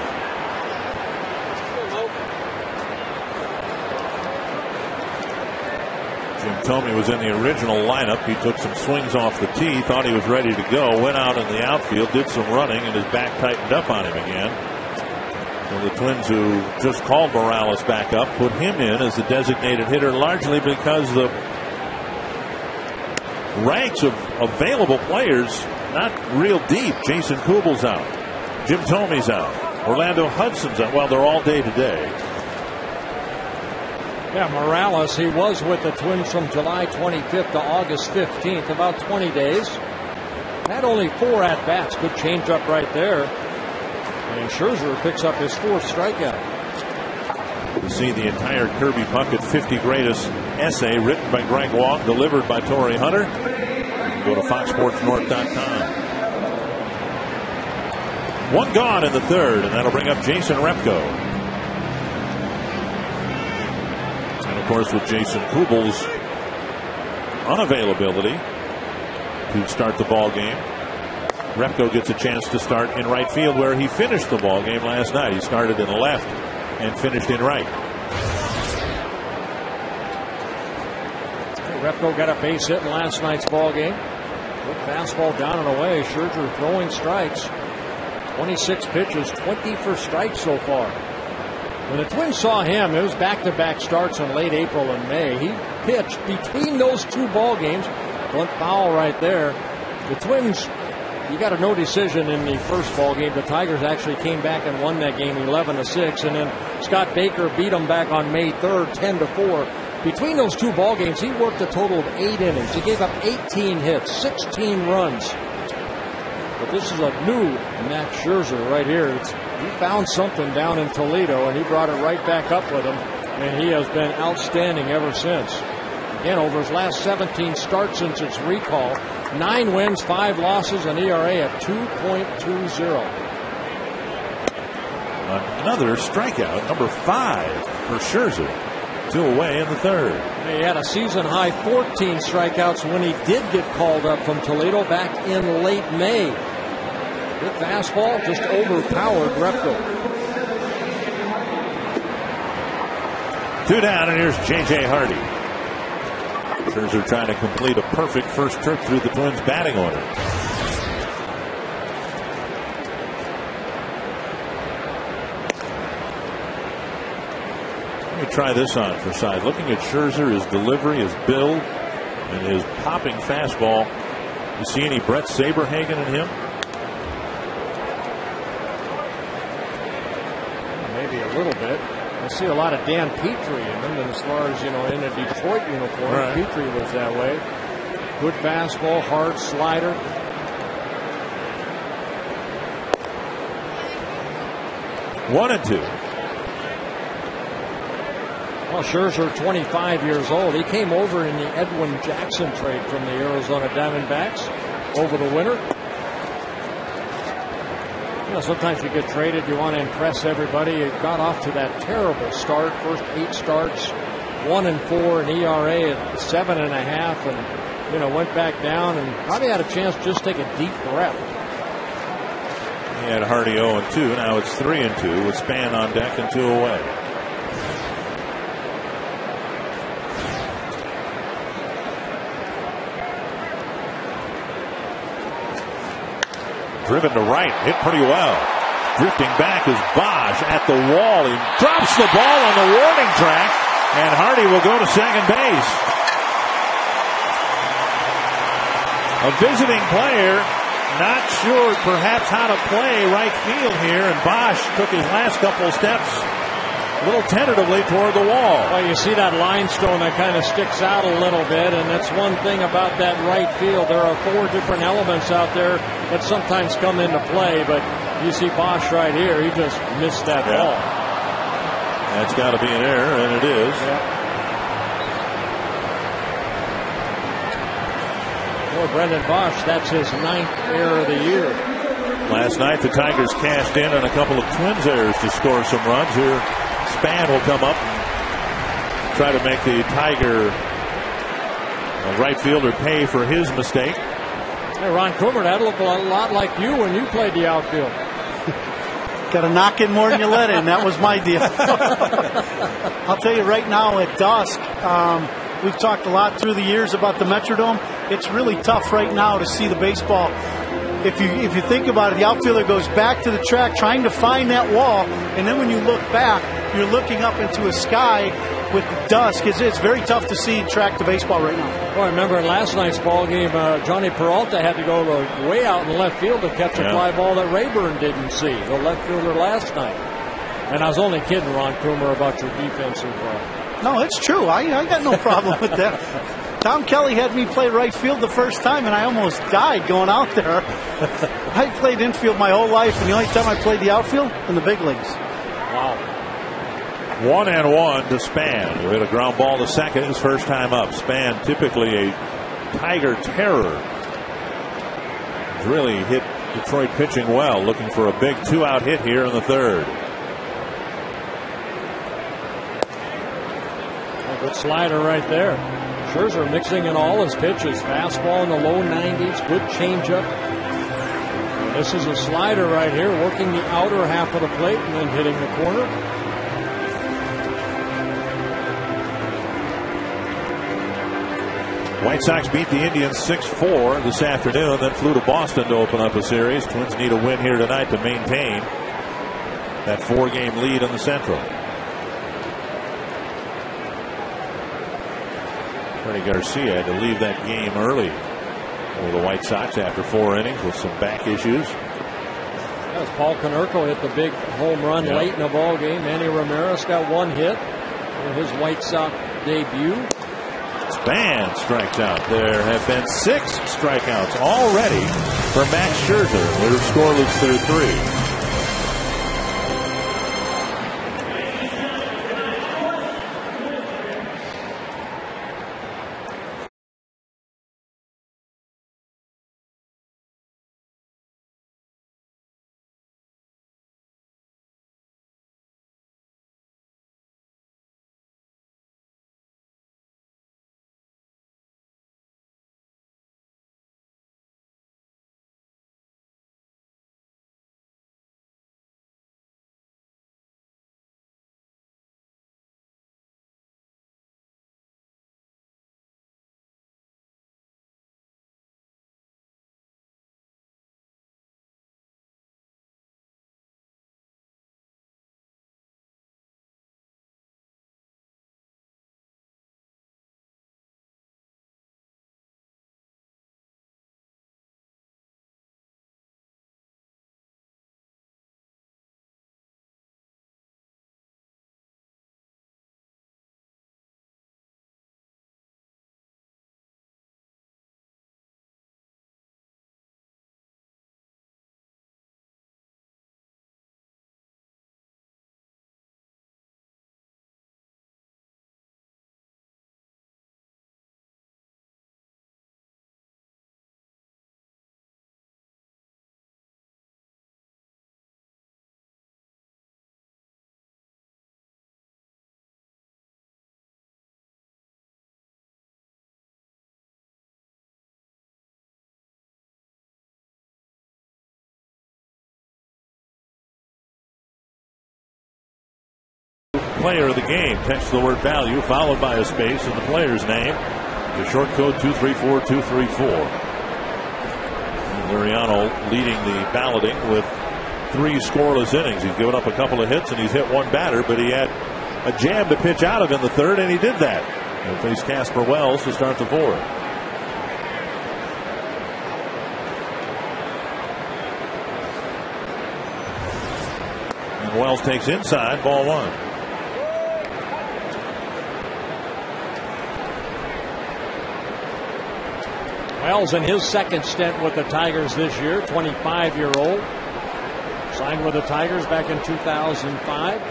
Jim Thome was in the original lineup. He took some swings off the tee, thought he was ready to go, went out in the outfield, did some running, and his back tightened up on him again. So the Twins, who just called Morales back up, put him in as the designated hitter, largely because the ranks of available players not real deep. Jason Kubel's out. Jim Thome's out. Orlando Hudson's out. Well, they're all day to day. Yeah, Morales, he was with the Twins from July 25th to August 15th, about 20 days. Had only 4 at-bats. Good changeup right there. And Scherzer picks up his 4th strikeout. You see the entire Kirby Puckett 50 Greatest essay written by Greg Walk, delivered by Torrey Hunter. Go to foxsportsnorth.com. 1 gone in the 3rd, and that'll bring up Jason Repko. And of course, with Jason Kubel's unavailability to start the ball game, Repko gets a chance to start in right field, where he finished the ball game last night. He started in left and finished in right. Repko got a base hit in last night's ball game. Good fastball down and away. Scherzer throwing strikes. 26 pitches, 20 for strikes so far. When the Twins saw him, it was back-to-back starts in late April and May. He pitched between those 2 ball games. Blunt foul right there. The Twins, you got a no decision in the first ball game. The Tigers actually came back and won that game 11-6, and then Scott Baker beat them back on May 3rd, 10-4. Between those 2 ball games, he worked a total of 8 innings. He gave up 18 hits, 16 runs. But this is a new Max Scherzer right here. He found something down in Toledo, and he brought it right back up with him, and he has been outstanding ever since. Again, over his last 17 starts since its recall, 9 wins, 5 losses, an ERA at 2.20. Another strikeout, number 5 for Scherzer. 2 away in the 3rd. He had a season-high 14 strikeouts when he did get called up from Toledo back in late May. Good fastball, just overpowered Repko. 2 down, and here's J.J. Hardy. Scherzer trying to complete a perfect first trip through the Twins' batting order. Let me try this on for size. Looking at Scherzer, his delivery, his build, and his popping fastball. You see any Brett Saberhagen in him? Maybe a little bit. I see a lot of Dan Petrie in him, and as far as, in a Detroit uniform, right. Petrie was that way. Good fastball, hard slider. One and two. Well, Scherzer, 25 years old. He came over in the Edwin Jackson trade from the Arizona Diamondbacks over the winter. Sometimes you get traded, you want to impress everybody. He got off to that terrible start. First 8 starts, 1-4, an ERA at 7.5, and went back down and probably had a chance to just take a deep breath. He had Hardy 0-2. Now it's 3-2 with Span on deck and 2 away. Driven to right, hit pretty well. Drifting back is Bosch at the wall. He drops the ball on the warning track, and Hardy will go to second base. A visiting player, not sure perhaps how to play right field here, and Bosch took his last couple of steps a little tentatively toward the wall. Well, you see that limestone that kind of sticks out a little bit, and that's one thing about that right field. There are 4 different elements out there that sometimes come into play, but you see Bosch right here. He just missed that ball. That's got to be an error, and it is. Boy, Brendan Bosch, that's his 9th error of the year. Last night, the Tigers cashed in on a couple of Twins errors to score some runs. Here, Span will come up and try to make the Tiger right fielder pay for his mistake. Hey, Ron Coomer, that looked a lot like you when you played the outfield. Got to knock in more than you let in. That was my deal. I'll tell you right now, at dusk, we've talked a lot through the years about the Metrodome. It's really tough right now to see the baseball. If you think about it, the outfielder goes back to the track trying to find that wall, and then when you look back, you're looking up into a sky with dusk. It's very tough to see track the baseball right now. Well, I remember in last night's ball game, Johnny Peralta had to go way out in the left field to catch a fly ball that Rayburn didn't see, the left fielder last night. And I was only kidding, Ron Coomer, about your defensive. No, it's true. I got no problem with that. Tom Kelly had me play right field the first time, and I almost died going out there. I played infield my whole life, and the only time I played the outfield in the big leagues. Wow. 1-1 to Span, who hit a ground ball to second his first time up. Span, typically a Tiger terror, has really hit Detroit pitching well, looking for a big 2-out hit here in the third. A good slider right there. Scherzer mixing in all his pitches. Fastball in the low 90s. Good changeup. This is a slider right here, working the outer half of the plate and then hitting the corner. White Sox beat the Indians 6-4 this afternoon, then flew to Boston to open up a series. Twins need a win here tonight to maintain that 4-game lead in the Central. Freddie Garcia had to leave that game early for the White Sox after 4 innings with some back issues. As Paul Konerko hit the big home run late in the ball game. Manny Ramirez got 1 hit in his White Sox debut. Span strikes out. There have been 6 strikeouts already for Max Scherzer. They're scoreless through 3. Player of the game. Text the word value followed by a space in the player's name. The short code 234234. Liriano leading the balloting with 3 scoreless innings. He's given up a couple of hits and he's hit 1 batter, but he had a jam to pitch out of in the third, and he did that. He'll face Casper Wells to start the 4th. And Wells takes inside, ball 1. Wells in his second stint with the Tigers this year, 25-year-old. Signed with the Tigers back in 2005.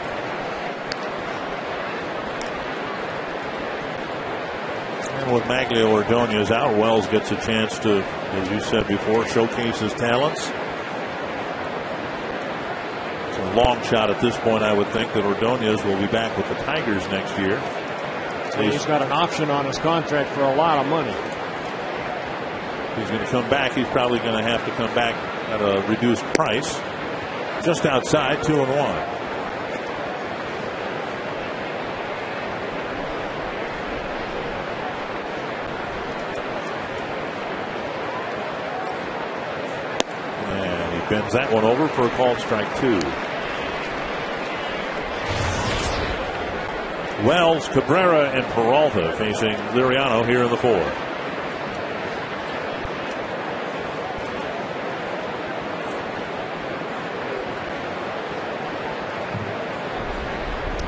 And with Maglio Ordonez out, Wells gets a chance to, as you said before, showcase his talents. It's a long shot at this point, I would think, that Ordonez will be back with the Tigers next year. He's got an option on his contract for a lot of money. He's going to come back. He's probably going to have to come back at a reduced price. just outside, 2-1. Bends that one over for a called strike 2. Wells, Cabrera, and Peralta facing Liriano here in the 4th.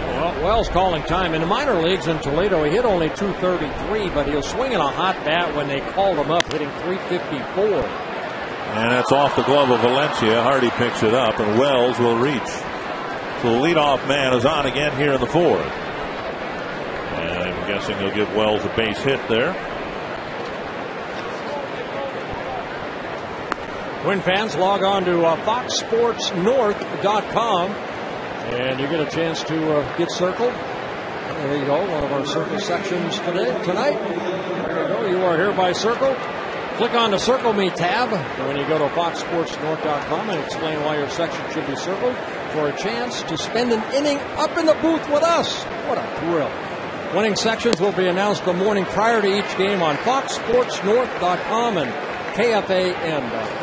Well, Wells calling time. In the minor leagues in Toledo, he hit only .233, but he was swinging a hot bat when they called him up, hitting .354. And that's off the glove of Valencia. Hardy picks it up, and Wells will reach. So the leadoff man is on again here in the 4th. And I'm guessing they'll give Wells a base hit there. Twin fans, log on to foxsportsnorth.com, and you get a chance to get circled. There you go, one of our circle sections tonight. There you go, you are hereby circled. Click on the Circle Me tab when you go to foxsportsnorth.com and explain why your section should be circled for a chance to spend an inning up in the booth with us. What a thrill. Winning sections will be announced the morning prior to each game on foxsportsnorth.com and KFAN.com.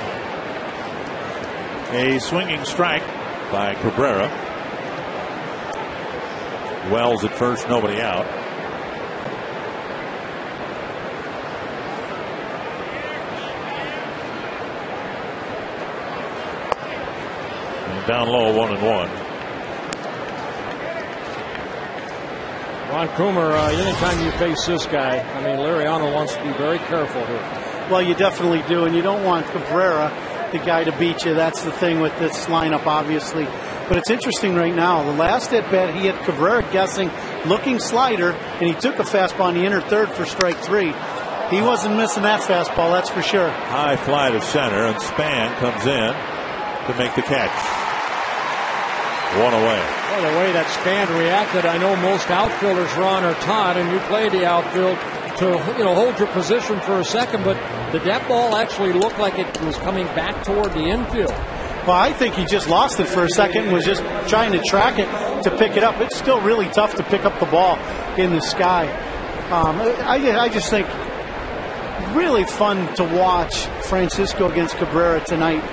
A swinging strike by Cabrera. Wells at first, nobody out. Down low, 1-1. Ron Coomer, anytime you face this guy, I mean, Liriano wants to be very careful here. Well, you definitely do, and you don't want Cabrera, the guy, to beat you. That's the thing with this lineup, obviously. But it's interesting right now. The last at bat, he had Cabrera guessing, looking slider, and he took a fastball in the inner third for strike 3. He wasn't missing that fastball, that's for sure. High fly to center, and Span comes in to make the catch. One away. Well, the way that Span reacted, I know most outfielders, Ron, are taught, and you play the outfield to hold your position for a second, but did that ball actually look like it was coming back toward the infield? Well, I think he just lost it for a second and was just trying to track it to pick it up. It's still really tough to pick up the ball in the sky. I just think really fun to watch Francisco against Cabrera tonight.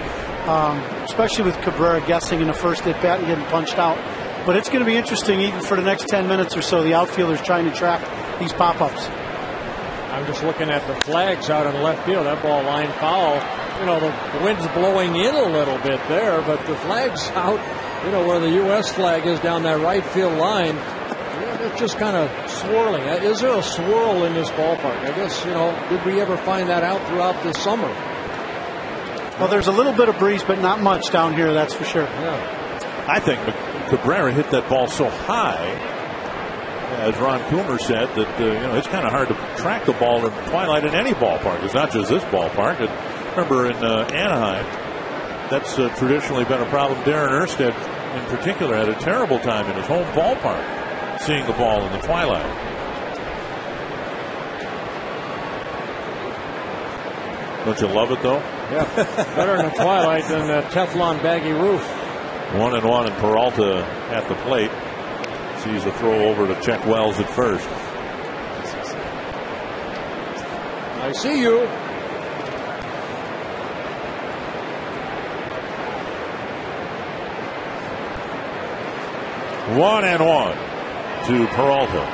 Especially with Cabrera guessing in the first at bat and getting punched out. But it's going to be interesting even for the next 10 minutes or so. The outfielders trying to track these pop-ups. I'm just looking at the flags out in left field. That ball line foul. The wind's blowing in a little bit there, but the flag's out, where the U.S. flag is down that right field line. It's just kind of swirling. Is there a swirl in this ballpark? I guess, did we ever find that out throughout the summer? Well, there's a little bit of breeze, but not much down here, that's for sure. Yeah. I think Cabrera hit that ball so high, as Ron Coomer said, that it's kind of hard to track the ball in twilight in any ballpark. It's not just this ballpark. Remember in Anaheim, that's traditionally been a problem. Darren Erstad, in particular, had a terrible time in his home ballpark seeing the ball in the twilight. Don't you love it, though? Yeah, better in the twilight than the Teflon baggy roof. 1-1, and Peralta at the plate. Sees the throw over to check Wells at first. I see you. One and one to Peralta.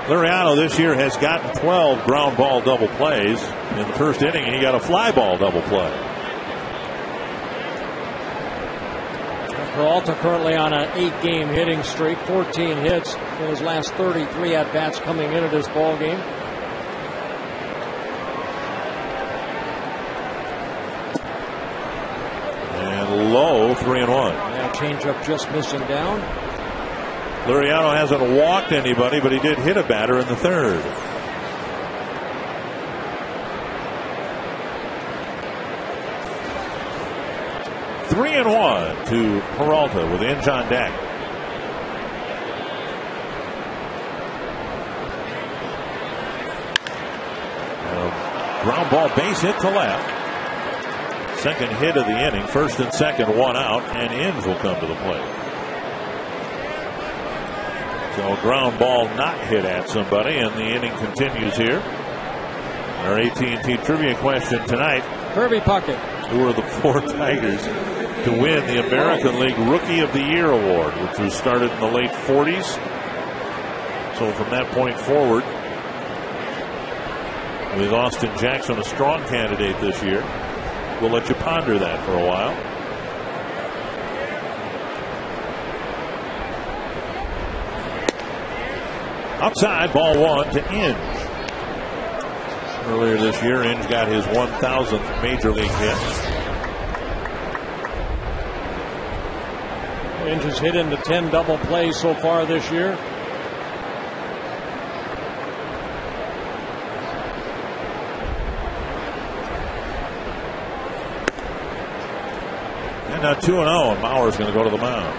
Liriano this year has gotten 12 ground ball double plays. In the first inning, he got a fly ball double play. Peralta currently on an 8-game hitting streak, 14 hits in his last 33 at-bats coming into this ball game. And low, 3-1. That changeup just missing down. Liriano hasn't walked anybody, but he did hit a batter in the third. Three and one to Peralta with Inge on deck. And a ground ball base hit to left. Second hit of the inning. First and second, one out, and Inge will come to the plate. So a ground ball not hit at somebody, and the inning continues here. Our AT&T trivia question tonight: Kirby Puckett. Who are the 4 Tigers to win the American League Rookie of the Year award, which was started in the late 40s? So from that point forward, with Austin Jackson a strong candidate this year. We'll let you ponder that for a while. Outside, ball 1 to Inge. Earlier this year, Inge got his 1,000th major league hit. Inge has hit into 10 double plays so far this year. And now 2-0, and Mauer's going to go to the mound.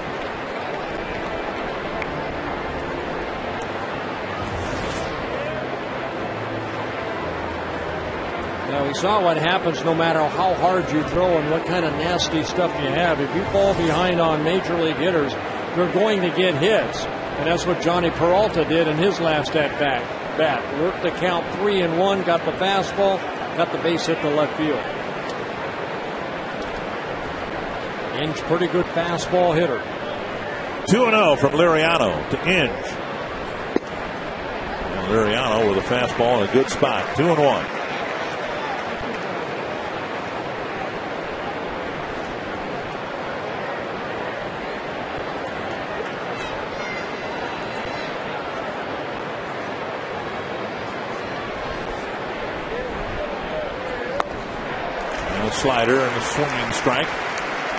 Now, we saw what happens no matter how hard you throw and what kind of nasty stuff you have. If you fall behind on major league hitters, you're going to get hits. And that's what Johnny Peralta did in his last at-bat. Worked the count 3-1, got the fastball, got the base hit to left field. Inge, pretty good fastball hitter. 2-0 from Liriano to Inge. And Liriano with a fastball in a good spot. 2-1. And a slider and a swinging strike.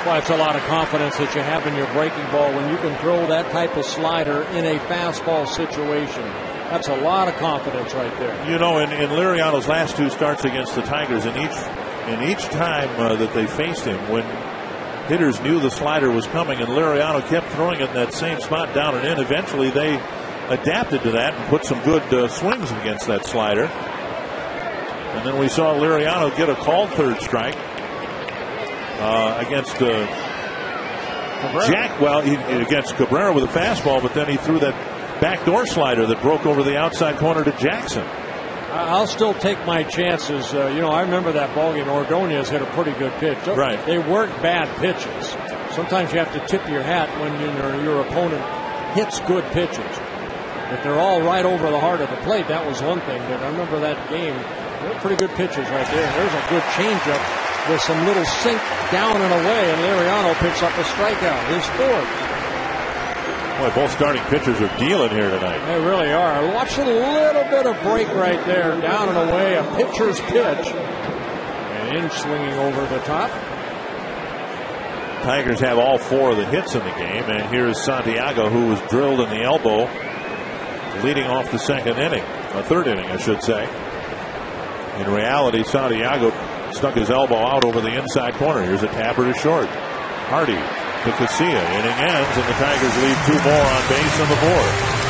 Well, it's a lot of confidence that you have in your breaking ball when you can throw that type of slider in a fastball situation. That's a lot of confidence right there. You know, in Liriano's last 2 starts against the Tigers, in each time that they faced him, when hitters knew the slider was coming and Liriano kept throwing it in that same spot down and in, eventually they adapted to that and put some good swings against that slider. And then we saw Liriano get a called third strike against against Cabrera with a fastball, but then he threw that backdoor slider that broke over the outside corner to Jackson. I'll still take my chances. I remember that ballgame. Ordonez hit a pretty good pitch. Right. They weren't bad pitches. Sometimes you have to tip your hat when your opponent hits good pitches. If they're all right over the heart of the plate, that was one thing. But I remember that game. They were pretty good pitches right there. There's a good changeup with some little sink down and away, and Liriano picks up a strikeout. His 4th. Boy, both starting pitchers are dealing here tonight. They really are. Watch a little bit of break right there, down and away, a pitcher's pitch. And Inge swinging over the top. Tigers have all 4 of the hits in the game, and here's Santiago, who was drilled in the elbow, leading off the third inning, I should say. In reality, Santiago stuck his elbow out over the inside corner. Here's a tapper to short. Hardy to Casilla. Inning ends, and the Tigers leave 2 more on base in the 4th.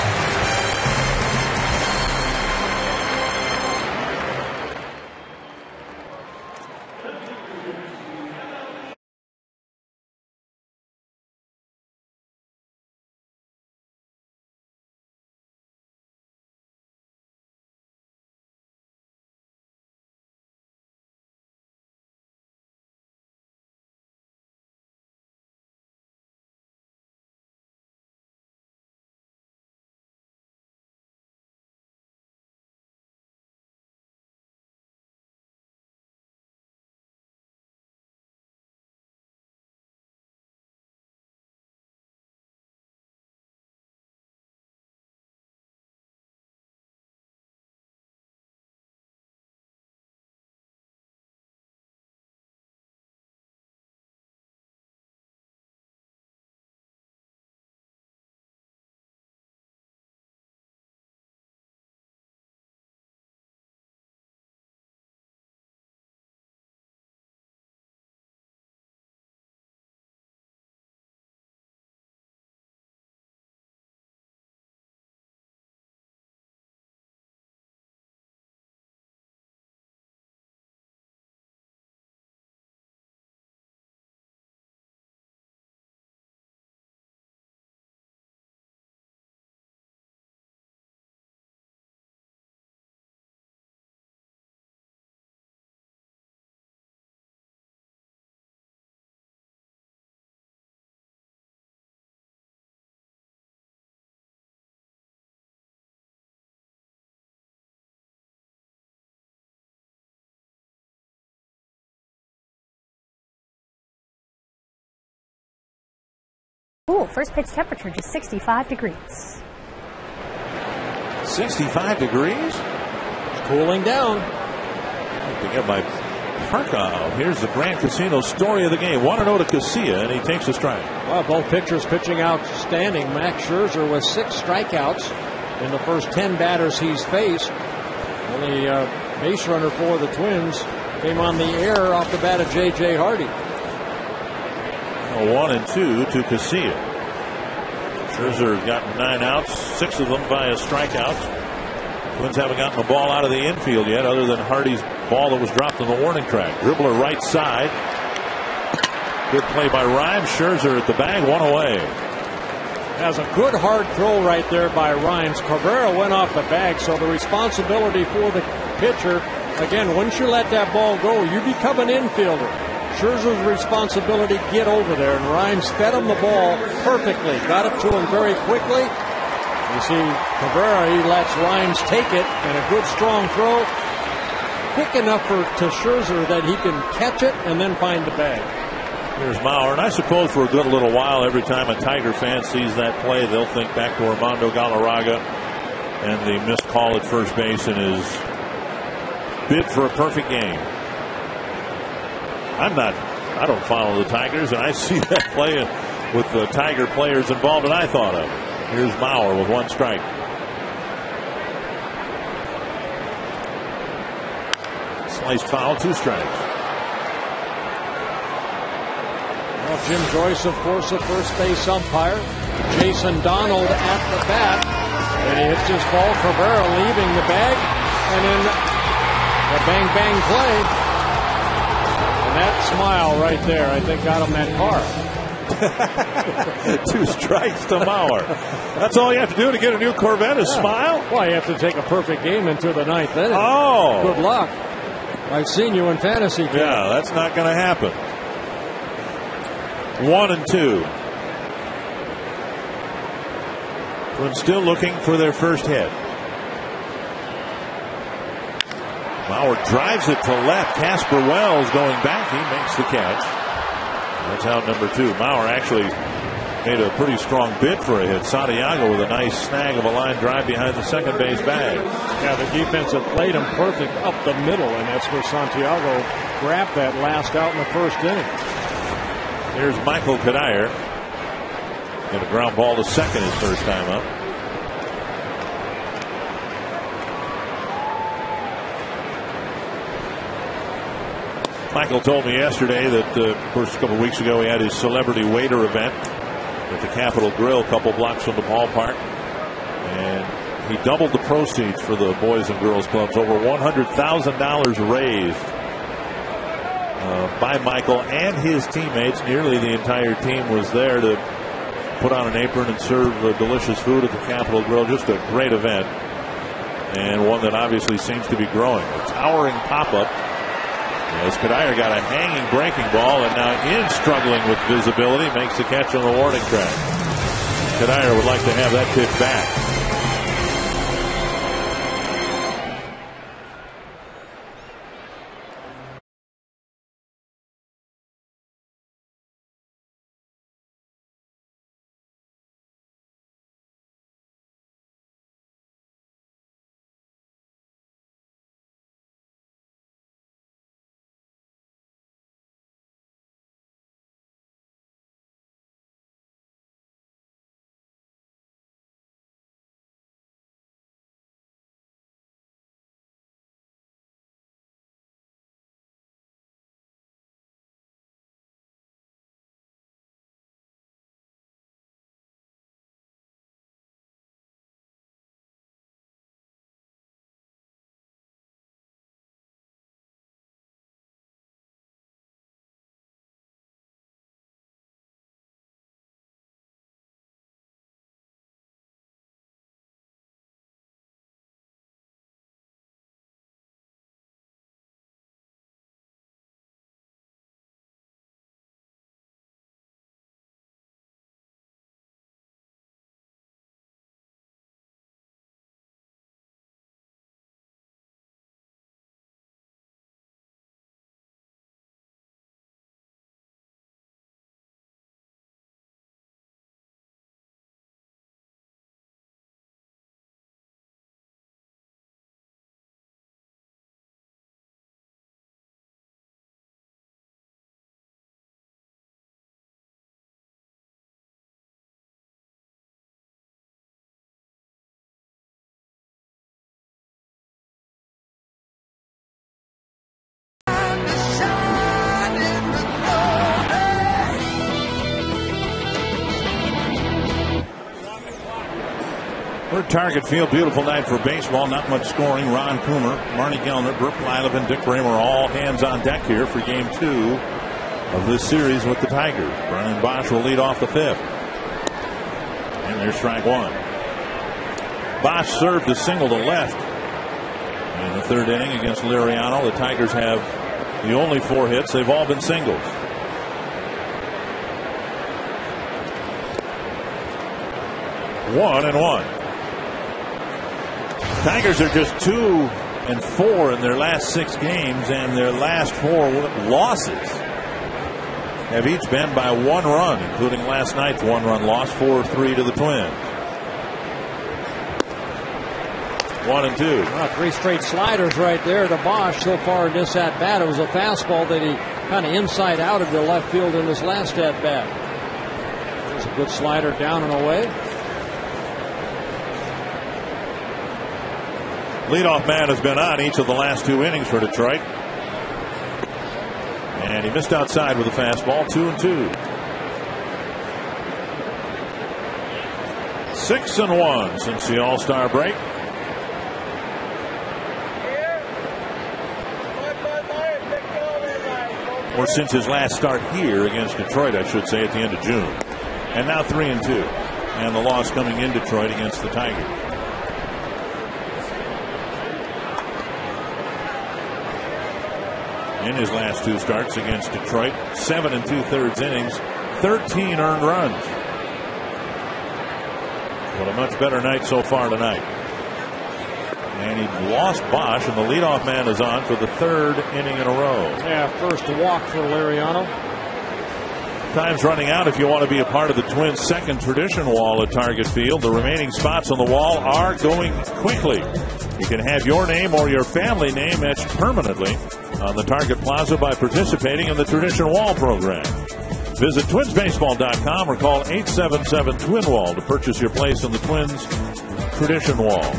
Cool. First pitch temperature just 65 degrees. 65 degrees? It's cooling down. I have to get my parka out. Here's the Grand Casino story of the game. 1-0 to Casilla, and he takes a strike. Well, both pitchers pitching outstanding. Max Scherzer with 6 strikeouts in the first 10 batters he's faced. Only base runner for the Twins came on the air off the bat of J.J. Hardy. 1-2 to Casilla. Scherzer gotten 9 outs, 6 of them via strikeouts. Twins haven't gotten the ball out of the infield yet, other than Hardy's ball that was dropped on the warning track. Dribbler right side. Good play by Rhymes. Scherzer at the bag, 1 away. Has a good hard throw right there by Rhymes. Cabrera went off the bag, so the responsibility for the pitcher, again, once you let that ball go, you become an infielder. Scherzer's responsibility, get over there, and Rhymes fed him the ball perfectly. Got it to him very quickly. You see Cabrera, he lets Rhymes take it, and a good strong throw. Quick enough to Scherzer that he can catch it and then find the bag. Here's Mauer, and I suppose for a good little while, every time a Tiger fan sees that play, they'll think back to Armando Galarraga and the missed call at first base in his bid for a perfect game. I don't follow the Tigers, and I see that play with the Tiger players involved, and I thought of it. Here's Mauer with 1 strike. Sliced foul, 2 strikes. Well, Jim Joyce, of course, the first base umpire. Jason Donald at the bat, and he hits his ball. Cabrera leaving the bag, and then the bang-bang play. And that smile right there, I think, got him that car. 2 strikes to Mauer. That's all you have to do to get a new Corvette, is smile? Well, you have to take a perfect game into the 9th inning. Oh! Good luck. I've seen you in fantasy camp. Yeah, that's not going to happen. 1-2. Twins still looking for their first hit. Mauer drives it to left. Casper Wells going back. He makes the catch. That's out number 2. Mauer actually made a pretty strong bid for a hit. Santiago with a nice snag of a line drive behind the second base bag. Yeah, the defense had played him perfect up the middle, and that's where Santiago grabbed that last out in the first inning. Here's Michael Kadire. Got a ground ball to second his first time up. Michael told me yesterday that, of course, a couple of weeks ago he had his celebrity waiter event at the Capitol Grill, a couple blocks from the ballpark, and he doubled the proceeds for the Boys and Girls Clubs. Over $100,000 raised by Michael and his teammates. Nearly the entire team was there to put on an apron and serve delicious food at the Capitol Grill. Just a great event, and one that obviously seems to be growing. A towering pop-up. As Kadire got a hanging breaking ball, and now in struggling with visibility, makes the catch on the warning track. Kadire would like to have that pitch back. at Target Field. Beautiful night for baseball. Not much scoring. Ron Coomer, Marnie Gellner, Brooke Lilevan, Dick Bramer, all hands on deck here for Game 2 of this series with the Tigers. Brian Bosch will lead off the 5th. And there's strike 1. Bosch served a single to left in the 3rd inning against Liriano. The Tigers have the only 4 hits. They've all been singles. One and one. Tigers are just 2-4 in their last 6 games, and their last 4 losses have each been by 1 run, including last night's 1-run loss, 4-3 to the Twins. 1-2. Well, 3 straight sliders right there to Bosch so far in this at bat. It was a fastball that he kind of inside out of the left field in his last at bat. There's a good slider down and away. Leadoff man has been on each of the last 2 innings for Detroit. And he missed outside with a fastball. 2-2. 6-1 since the All-Star break. Or since his last start here against Detroit, I should say, at the end of June. And now 3-2. And the loss coming in Detroit against the Tigers. In his last 2 starts against Detroit, 7 2/3 innings, 13 earned runs. But a much better night so far tonight. And he lost Bosch, and the leadoff man is on for the 3rd inning in a row. Yeah, first walk for Liriano. Time's running out if you want to be a part of the Twins' 2nd tradition wall at Target Field. The remaining spots on the wall are going quickly. You can have your name or your family name etched permanently on the Target Plaza by participating in the Tradition Wall program. Visit twinsbaseball.com or call 877-TWIN-WALL to purchase your place on the Twins Tradition Wall.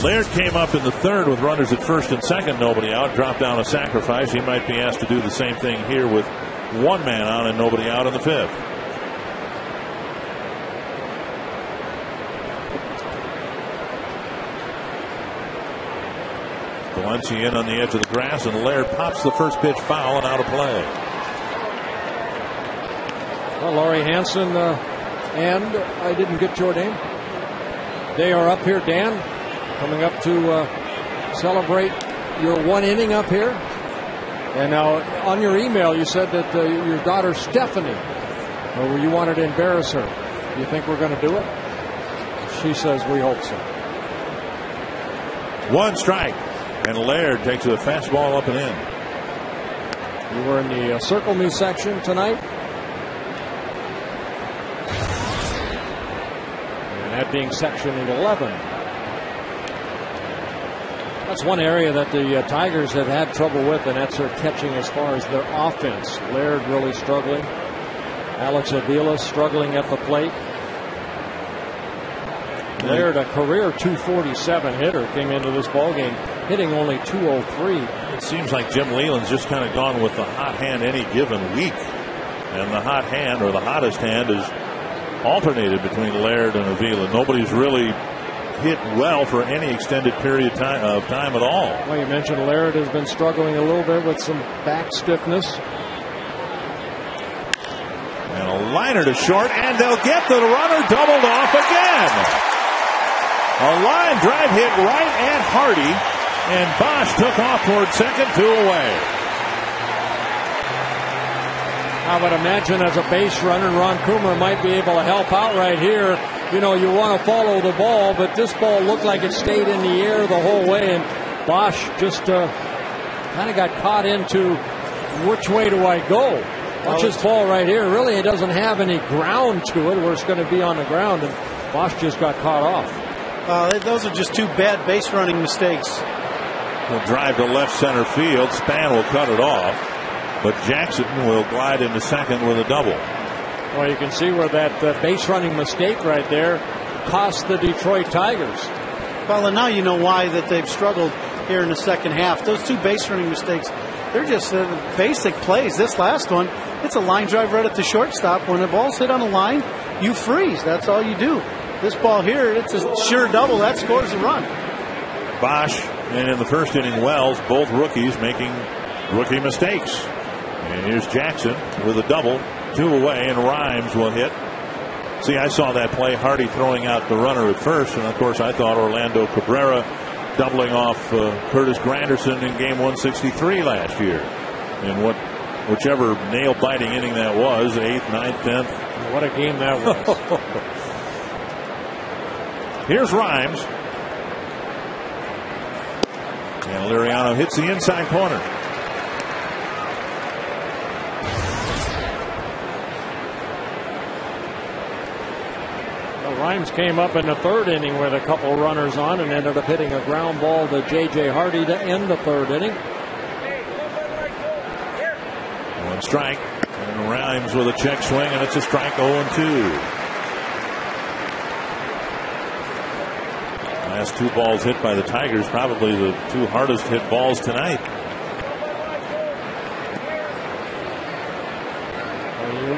Laird came up in the 3rd with runners at 1st and 2nd, nobody out, dropped down a sacrifice. He might be asked to do the same thing here with 1 man on and nobody out in the 5th. Valencia in on the edge of the grass, and Laird pops the first pitch foul and out of play. Well, Laurie Hansen and I didn't get your name. They are up here, Dan, coming up to celebrate your 1 inning up here. And now on your email you said that your daughter Stephanie, or you wanted to embarrass her. Do you think we're going to do it? She says we hope so. 1 strike. And Laird takes a fastball up and in. You were in the Circle Me section tonight. And that being section 11. That's one area that the Tigers have had trouble with, and that's their catching as far as their offense. Laird really struggling. Alex Avila struggling at the plate. Laird, a career 247 hitter, came into this ballgame hitting only 203. It seems like Jim Leland's just kind of gone with the hot hand any given week. And the hot hand, or the hottest hand, is alternated between Laird and Avila. Nobody's really hit well for any extended period of time at all. Well, you mentioned Laird has been struggling a little bit with some back stiffness. And a liner to short, and they'll get the runner doubled off again. A line drive hit right at Hardy, and Bosch took off toward second, 2 away. I would imagine as a base runner, Ron Coomer might be able to help out right here. You know, you want to follow the ball, but this ball looked like it stayed in the air the whole way, and Bosch just kind of got caught into which way do I go? Watch this ball right here. Really, it doesn't have any ground to it where it's going to be on the ground, and Bosch just got caught off. Those are just 2 bad base running mistakes. Will drive to left center field. Span will cut it off, but Jackson will glide into second with a double. Well, you can see where that base running mistake right there cost the Detroit Tigers. Well, and now you know why that they've struggled here in the second half. Those 2 base running mistakes, they're just basic plays. This last one, it's a line drive right at the shortstop. When the ball's hit on a line, you freeze. That's all you do. This ball here, it's a sure double. That scores a run. Bosch and in the first inning, Wells, both rookies making rookie mistakes. And here's Jackson with a double, 2 away, and Rhymes will hit. See, I saw that play, Hardy throwing out the runner at first, and of course I thought Orlando Cabrera doubling off Curtis Granderson in game 163 last year. And whichever nail-biting inning that was, 8th, 9th, 10th. What a game that was. Here's Rhymes. And Liriano hits the inside corner. Rhymes came up in the 3rd inning with a couple runners on and ended up hitting a ground ball to J.J. Hardy to end the 3rd inning. 1 strike. And Rhymes with a check swing, and it's a strike, 0-2. Last 2 balls hit by the Tigers, probably the 2 hardest hit balls tonight.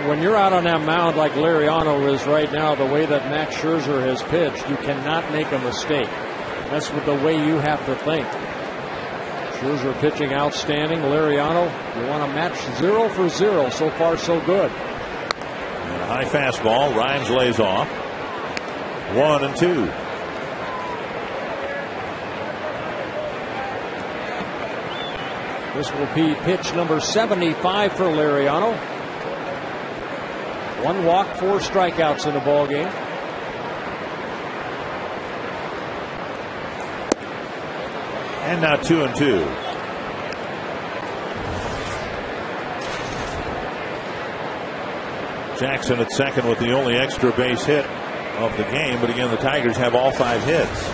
When you're out on that mound like Liriano is right now, the way that Max Scherzer has pitched, you cannot make a mistake. That's the way you have to think. Scherzer pitching outstanding. Liriano, you want to match 0 for 0. So far, so good. And a high fastball. Rhymes lays off. 1-2. This will be pitch number 75 for Liriano. 1 walk, 4 strikeouts in the ball game. And now 2-2. Jackson at second with the only extra base hit of the game, but again the Tigers have all 5 hits.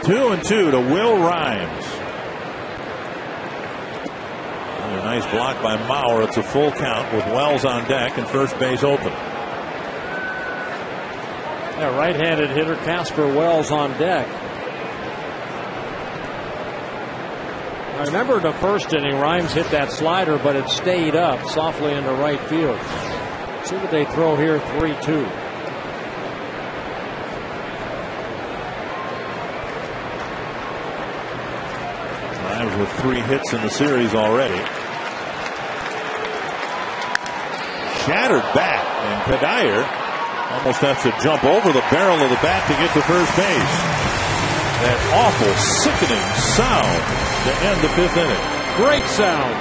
Two and 2 to Will Rhymes. And a nice block by Maurer. It's a full count with Wells on deck and first base open. Yeah, right-handed hitter Casper Wells on deck. I remember the 1st inning, Rhymes hit that slider, but it stayed up softly into right field. See what they throw here, 3-2. With 3 hits in the series already. Shattered bat, and Kadire almost has to jump over the barrel of the bat to get to first base. That awful, sickening sound to end the 5th inning. Great sound.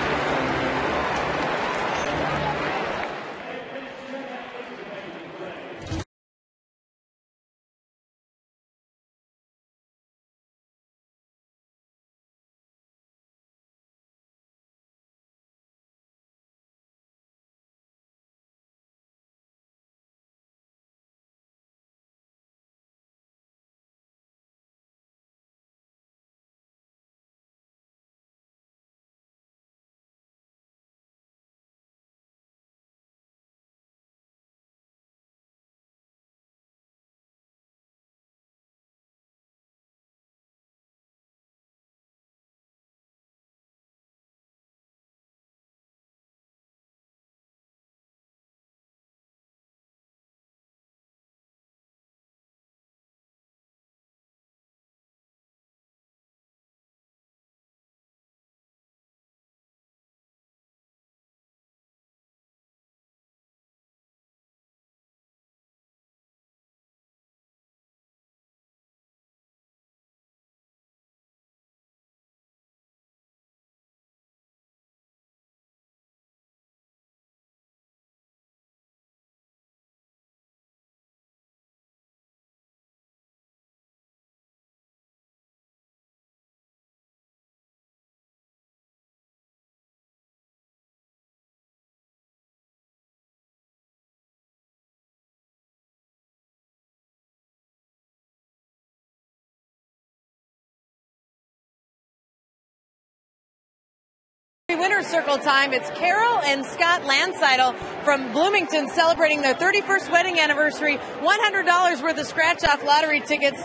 Winner's Circle time. It's Carol and Scott Landseidel from Bloomington celebrating their 31st wedding anniversary. $100 worth of scratch-off lottery tickets.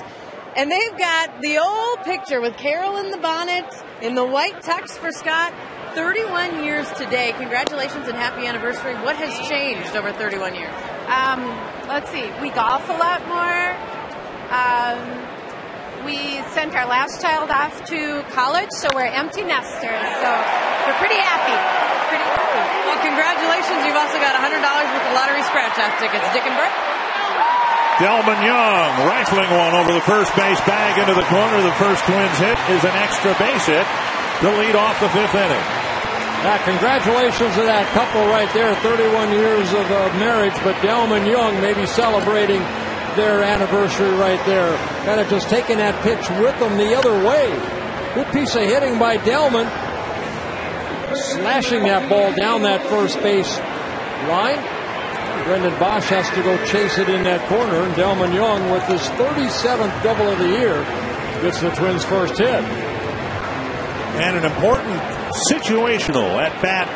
And they've got the old picture with Carol in the bonnet In the white tux for Scott, 31 years today. Congratulations and happy anniversary. What has changed over 31 years? Let's see. We golf a lot more. We sent our last child off to college, so we're empty nesters. So we're pretty happy. Well, congratulations. You've also got $100 worth of lottery scratch-off tickets. Dick and Brett. Delman Young rifling one over the first base bag into the corner. The first Twins hit is an extra base hit to lead off the fifth inning. Congratulations to that couple right there. 31 years of marriage, but Delman Young may be celebrating their anniversary right there. Kind of just taking that pitch with them the other way. Good piece of hitting by Delman. Slashing that ball down that first base line. Brendan Bosch has to go chase it in that corner. And Delman Young, with his 37th double of the year, gets the Twins' first hit. And an important situational at bat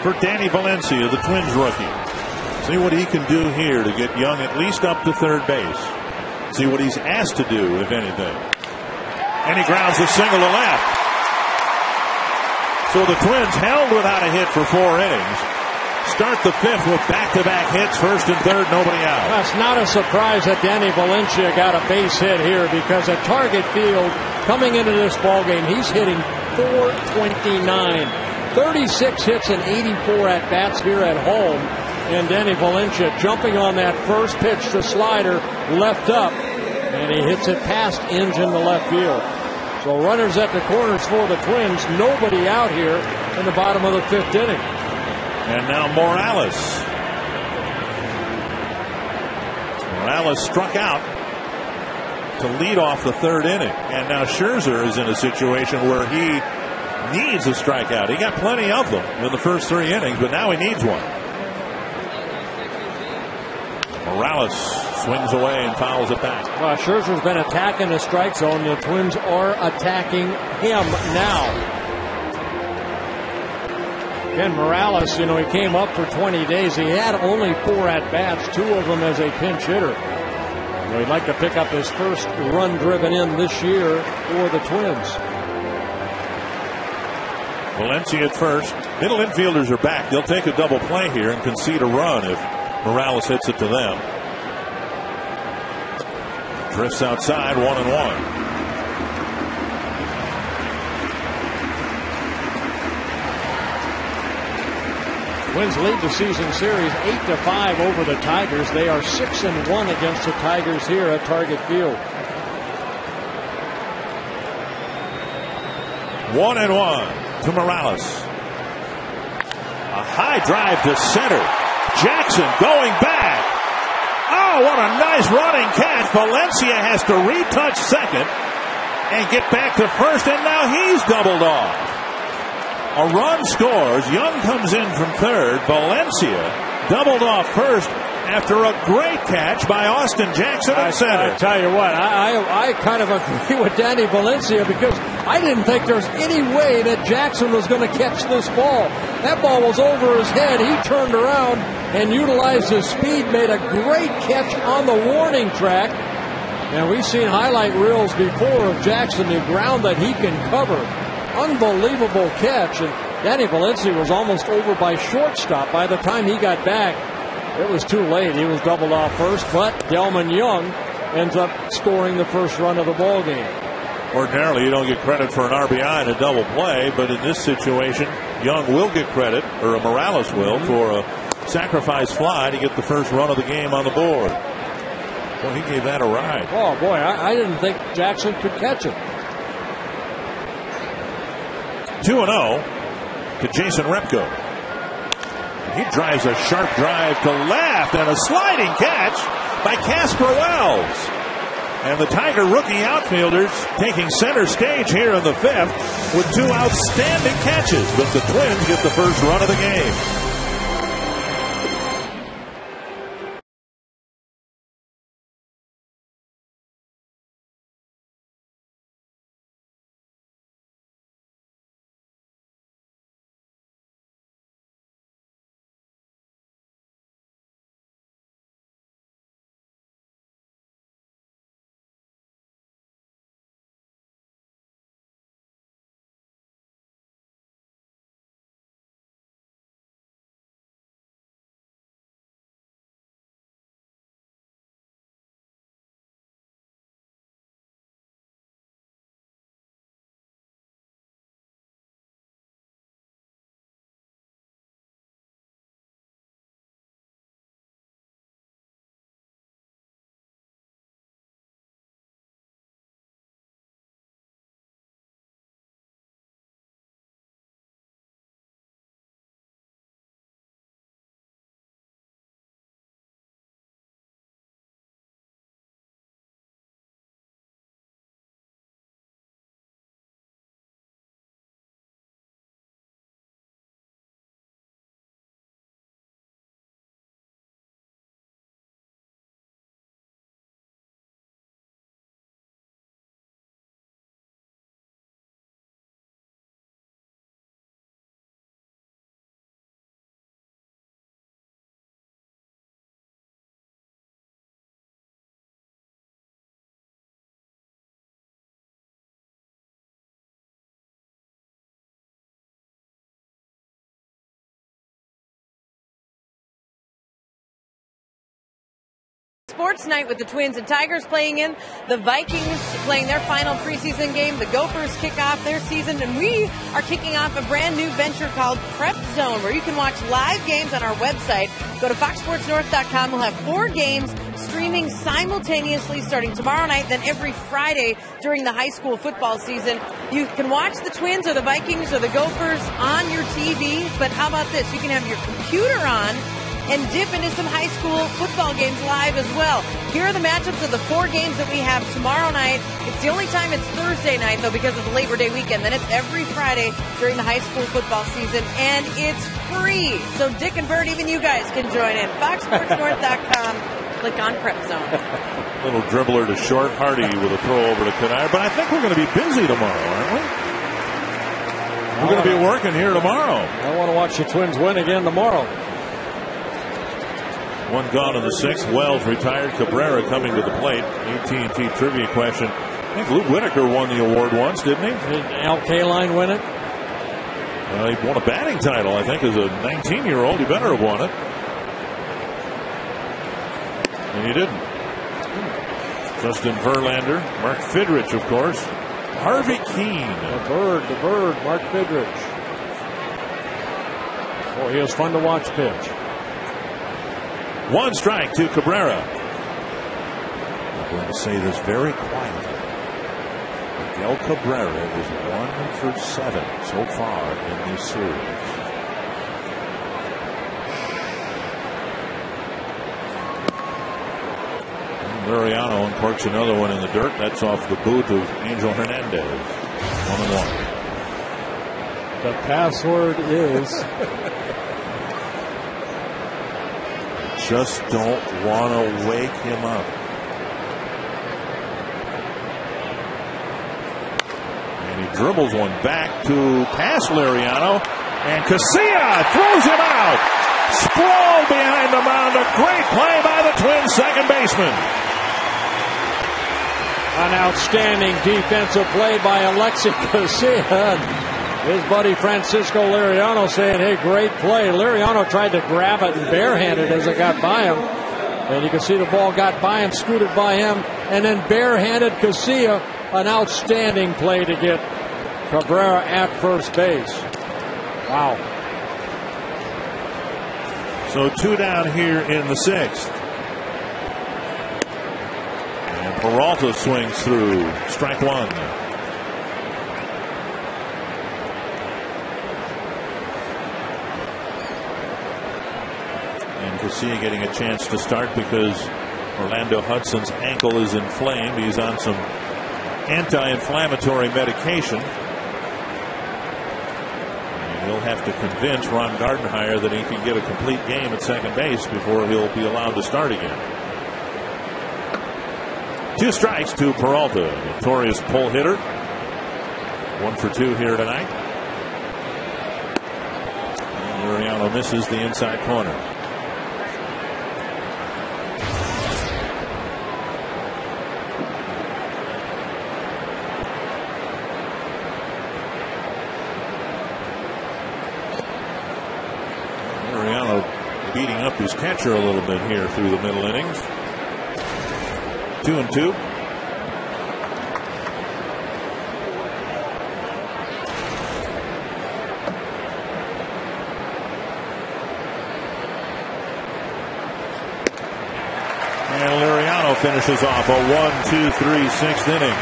for Danny Valencia, the Twins rookie. See what he can do here to get Young at least up to third base. See what he's asked to do, if anything. And he grounds the single to left. So the Twins held without a hit for 4 innings. Start the fifth with back-to-back hits, first and third, nobody out. That's not a surprise that Danny Valencia got a base hit here, because at Target Field, coming into this ballgame, he's hitting .429. 36 hits and 84 at-bats here at home. And Danny Valencia jumping on that first pitch, the slider, left up, and he hits it past Inge in the left field. So runners at the corners for the Twins, nobody out here in the bottom of the fifth inning. And now Morales. Morales struck out to lead off the third inning. And now Scherzer is in a situation where he needs a strikeout. He got plenty of them in the first 3 innings, but now he needs one. Morales swings away and fouls it back. Well, Scherzer's been attacking the strike zone. The Twins are attacking him now. Again, Morales, he came up for 20 days. He had only 4 at-bats, 2 of them as a pinch hitter. He'd like to pick up his first run driven in this year for the Twins. Valencia at first. Middle infielders are back. They'll take a double play here and concede a run if Morales hits it to them. Drifts outside, 1-1. Twins lead the season series 8-5 over the Tigers. They are 6-1 against the Tigers here at Target Field. 1-1 to Morales. A high drive to center. Jackson going back. Oh, what a nice running catch. Valencia has to retouch second and get back to first, and now he's doubled off. A run scores. Young comes in from third. Valencia doubled off first after a great catch by Austin Jackson at center. I tell you what, I kind of agree with Danny Valencia, because I didn't think there's any way that Jackson was going to catch this ball. That ball was over his head. He turned around and utilized his speed, made a great catch on the warning track. And we've seen highlight reels before of Jackson, the ground that he can cover. Unbelievable catch, and Danny Valencia was almost over by shortstop. By the time he got back, it was too late. He was doubled off first, but Delman Young ends up scoring the first run of the ball game. Ordinarily, you don't get credit for an RBI in a double play, but in this situation, Young will get credit, or Morales will, for a sacrifice fly to get the first run of the game on the board. Well, he gave that a ride. Oh, boy, I didn't think Jackson could catch it. 2-0 to Jason Repko. He drives a sharp drive to left and a sliding catch by Casper Wells. And the Tiger rookie outfielders taking center stage here in the fifth with 2 outstanding catches. But the Twins get the first run of the game. Sports Night with the Twins and Tigers playing in. The Vikings playing their final preseason game. The Gophers kick off their season. And we are kicking off a brand new venture called Prep Zone, where you can watch live games on our website. Go to foxsportsnorth.com. We'll have 4 games streaming simultaneously starting tomorrow night, then every Friday during the high school football season. You can watch the Twins or the Vikings or the Gophers on your TV, but how about this? You can have your computer on and dip into some high school football games live as well. Here are the matchups of the 4 games that we have tomorrow night. It's the only time it's Thursday night, though, because of the Labor Day weekend. Then it's every Friday during the high school football season, and it's free. So Dick and Bert, even you guys can join in. FoxSportsNorth.com. Click on Prep Zone. Little dribbler to short. Hardy with a throw over to Kanai. But I think we're going to be busy tomorrow, aren't we? We're going to be working here tomorrow. I want to watch the Twins win again tomorrow. 1 gone in the 6th. Wells retired. Cabrera coming to the plate. AT&T trivia question. I think Luke Whitaker won the award once, didn't he? Did Al Kaline win it? He won a batting title, I think, as a 19-year-old. He better have won it. And he didn't. Justin Verlander. Mark Fidrich, of course. Harvey Keene. The bird, Mark Fidrich. Oh, he was fun to watch pitch. 1 strike to Cabrera. I'm going to say this very quietly. Miguel Cabrera is 1 for 7 so far in this series. Liriano uncorks another one in the dirt. That's off the boot of Angel Hernandez. 1-1. The password is just don't want to wake him up. And he dribbles one back to pass Liriano. And Casilla throws him out. Sprawled behind the mound. A great play by the Twins second baseman. An outstanding defensive play by Alexi Casilla. His buddy Francisco Liriano saying, hey, great play. Liriano tried to grab it and barehanded as it got by him. And you can see the ball got by him, scooted by him, and then barehanded Casilla. An outstanding play to get Cabrera at first base. Wow. So 2 down here in the 6th. And Peralta swings through. Strike 1. And Casilla getting a chance to start because Orlando Hudson's ankle is inflamed. He's on some anti-inflammatory medication. He'll have to convince Ron Gardenhire that he can get a complete game at second base before he'll be allowed to start again. 2 strikes to Peralta, notorious pull hitter. 1 for 2 here tonight. And Liriano misses the inside corner. Beating up his catcher a little bit here through the middle innings. 2-2. And Liriano finishes off a 1-2-3 6th inning.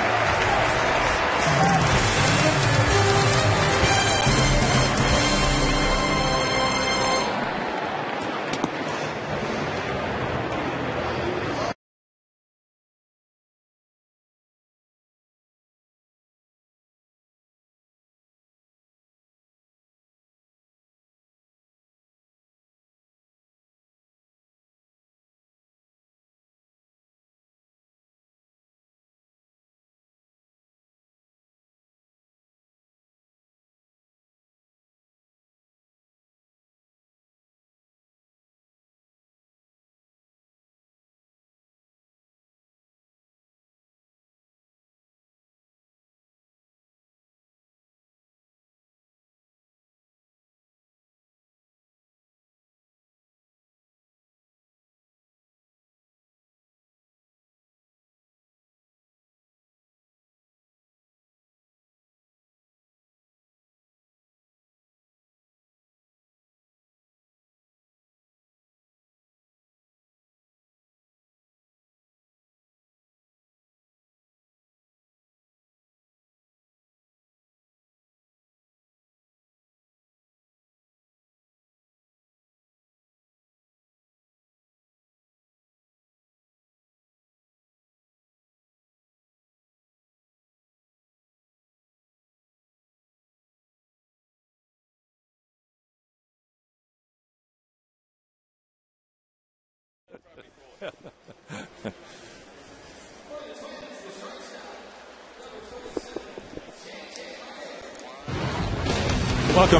Welcome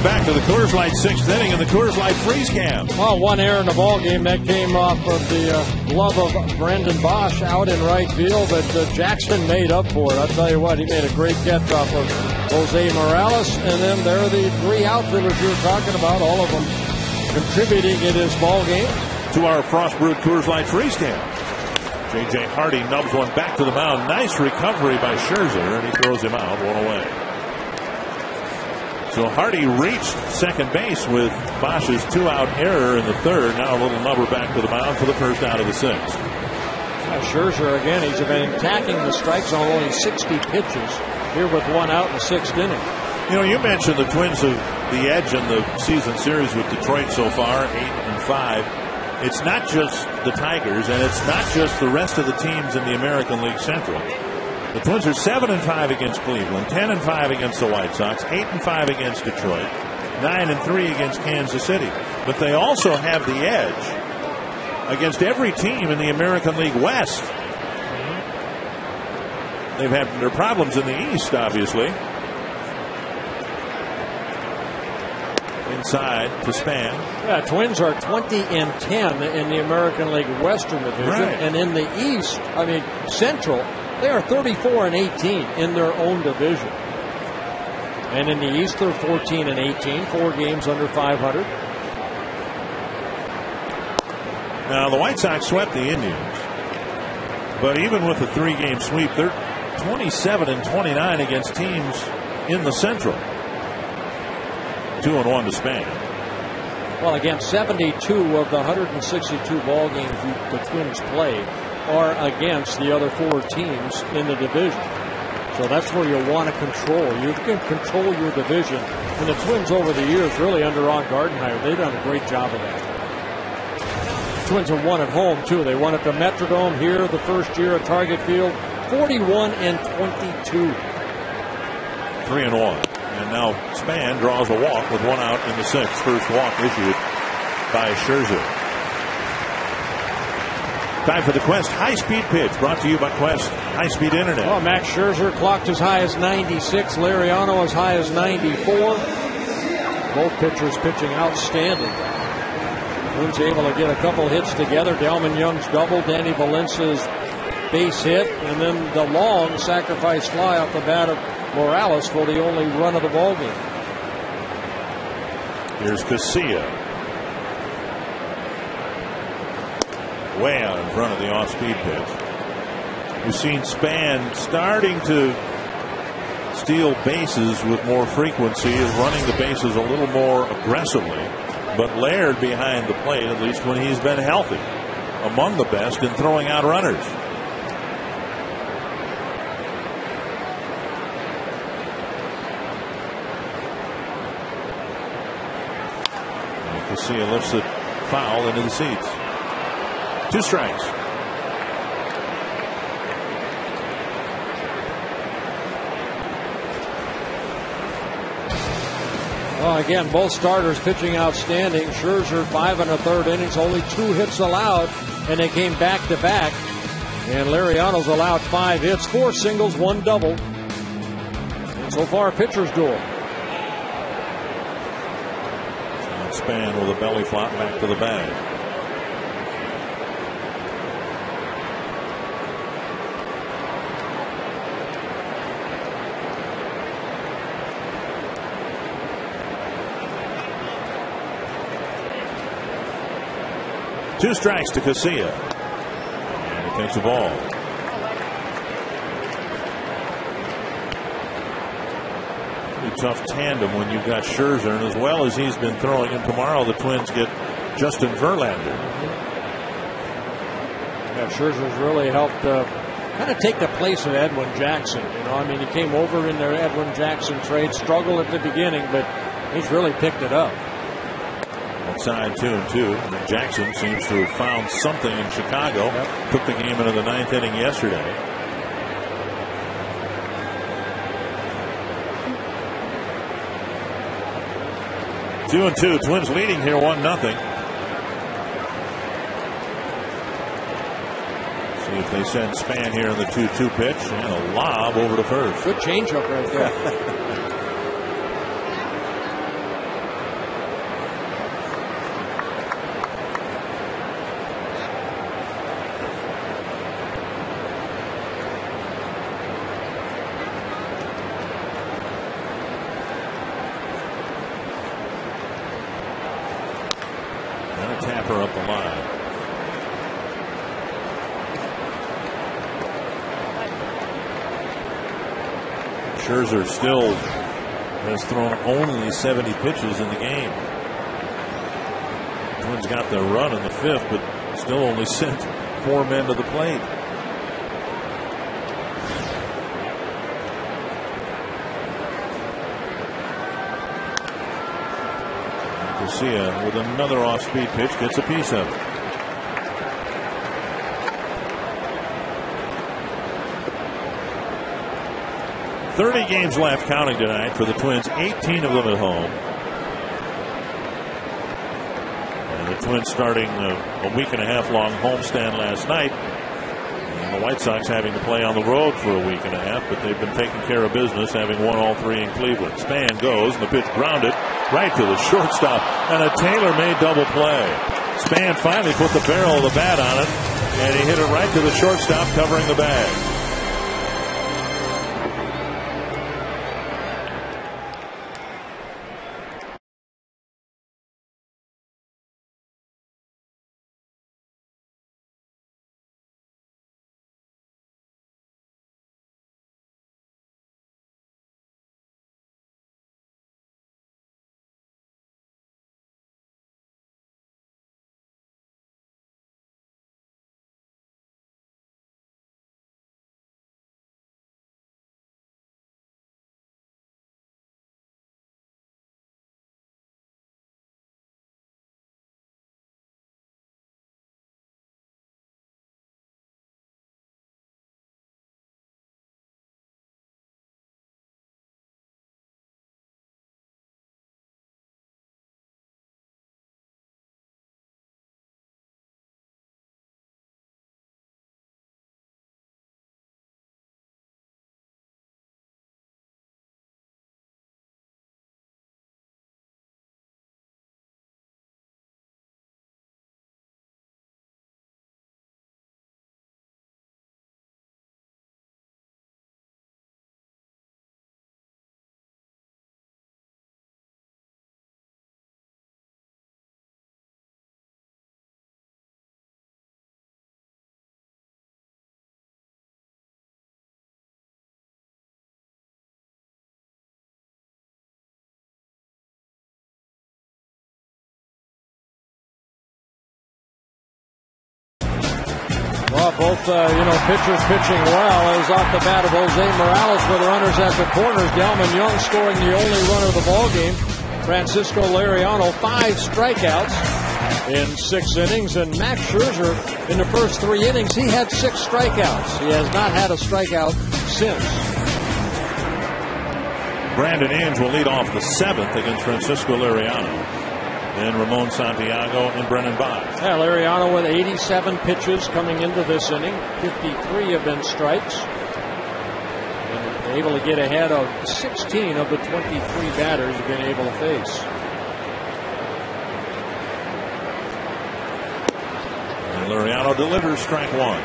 back to the Coors Light 6th inning and the Coors Light Freeze Cam. Well, one error in the ball game that came off of the glove of Brendan Bosch out in right field, but Jackson made up for it. I'll tell you what, he made a great catch off of Jose Morales, and then there are the three outfielders you were talking about, all of them contributing in this ball game. To our Frost-brewed Coors Light Freeze Cam. J.J. Hardy nubs one back to the mound. Nice recovery by Scherzer, and he throws him out, one away. So Hardy reached second base with Bosch's two-out error in the third. Now a little nubber back to the mound for the first out of the sixth. Scherzer, again, he's been attacking the strike zone, only 60 pitches here with one out in the sixth inning. You know, you mentioned the Twins of the edge in the season series with Detroit so far, 8-5. It's not just the Tigers, and it's not just the rest of the teams in the American League Central. The Twins are 7-5 against Cleveland, 10-5 against the White Sox, 8-5 against Detroit, 9-3 against Kansas City. But they also have the edge against every team in the American League West. They've had their problems in the East, obviously. Inside to Span. Yeah, Twins are 20-10 in the American League Western Division, right. And in the East, Central, they are 34-18 in their own division. And in the East, they're 14-18, 4 games under 500. Now, the White Sox swept the Indians. But even with a 3-game sweep, they're 27-29 against teams in the Central. 2-1 to Span. Well, again, 72 of the 162 ball games the Twins play are against the other 4 teams in the division. So that's where you want to control. You can control your division. And the Twins over the years, really under Ron Gardenhire, they've done a great job of that. The Twins have won at home, too. They won at the Metrodome here the first year at Target Field, 41-22. 3-1. And now Span draws a walk with one out in the sixth. First walk issued by Scherzer. Time for the Quest high-speed pitch, brought to you by Quest High-Speed Internet. Well, Max Scherzer clocked as high as 96. Liriano as high as 94. Both pitchers pitching outstanding. Twins able to get a couple hits together. Delman Young's double, Danny Valence's base hit, and then the long sacrifice fly off the bat of Morales for the only run of the ball game. Here's Casilla. Way out in front of the off-speed pitch. We've seen Span starting to steal bases with more frequency and running the bases a little more aggressively. But Laird behind the plate, at least when he's been healthy, among the best in throwing out runners. Casilla lifts it foul into the seats. 2 strikes. Well, again, both starters pitching outstanding. Scherzer 5 1/3 innings, only 2 hits allowed, and they came back to back. And Liriano's allowed 5 hits, 4 singles, 1 double. And so far, pitcher's duel. Span with a belly flop back to the bag. Two strikes to Casilla. And he takes a ball. Tough tandem when you've got Scherzer, and as well as he's been throwing, and tomorrow the Twins get Justin Verlander. Yeah, Scherzer's really helped kind of take the place of Edwin Jackson. He came over in their Edwin Jackson trade, struggled at the beginning, but he's really picked it up. Outside 2-2. And Jackson seems to have found something in Chicago. Yep. Took the game into the 9th inning yesterday. Two and two. Twins leading here 1-0. if they send Span here in the 2-2 pitch, and a lob over to first. Good changeup right there. Tapper up the line. Scherzer still has thrown only 70 pitches in the game. Twins got their run in the 5th, but still only sent 4 men to the plate. Garcia with another off-speed pitch gets a piece of it. "30 games left counting tonight for the Twins, 18 of them at home. And the Twins starting a week-and-a-half long homestand last night. And the White Sox having to play on the road for a week and a half, but they've been taking care of business, having won all 3 in Cleveland. Span goes, and the pitch grounded right to the shortstop, and a tailor-made double play. Span finally put the barrel of the bat on it, and he hit it right to the shortstop, covering the bag. Well, both, pitchers pitching well. Is off the bat of Jose Morales with runners at the corners. Delman Young scoring the only run of the ball game. Francisco Liriano, 5 strikeouts in 6 innings. And Max Scherzer, in the first 3 innings, he had 6 strikeouts. He has not had a strikeout since. Brandon Inge will lead off the 7th against Francisco Liriano. Then Ramon Santiago and Brennan Bach. Yeah, Liriano with 87 pitches coming into this inning. 53 have been strikes. And able to get ahead of 16 of the 23 batters have been able to face. And Liriano delivers strike 1.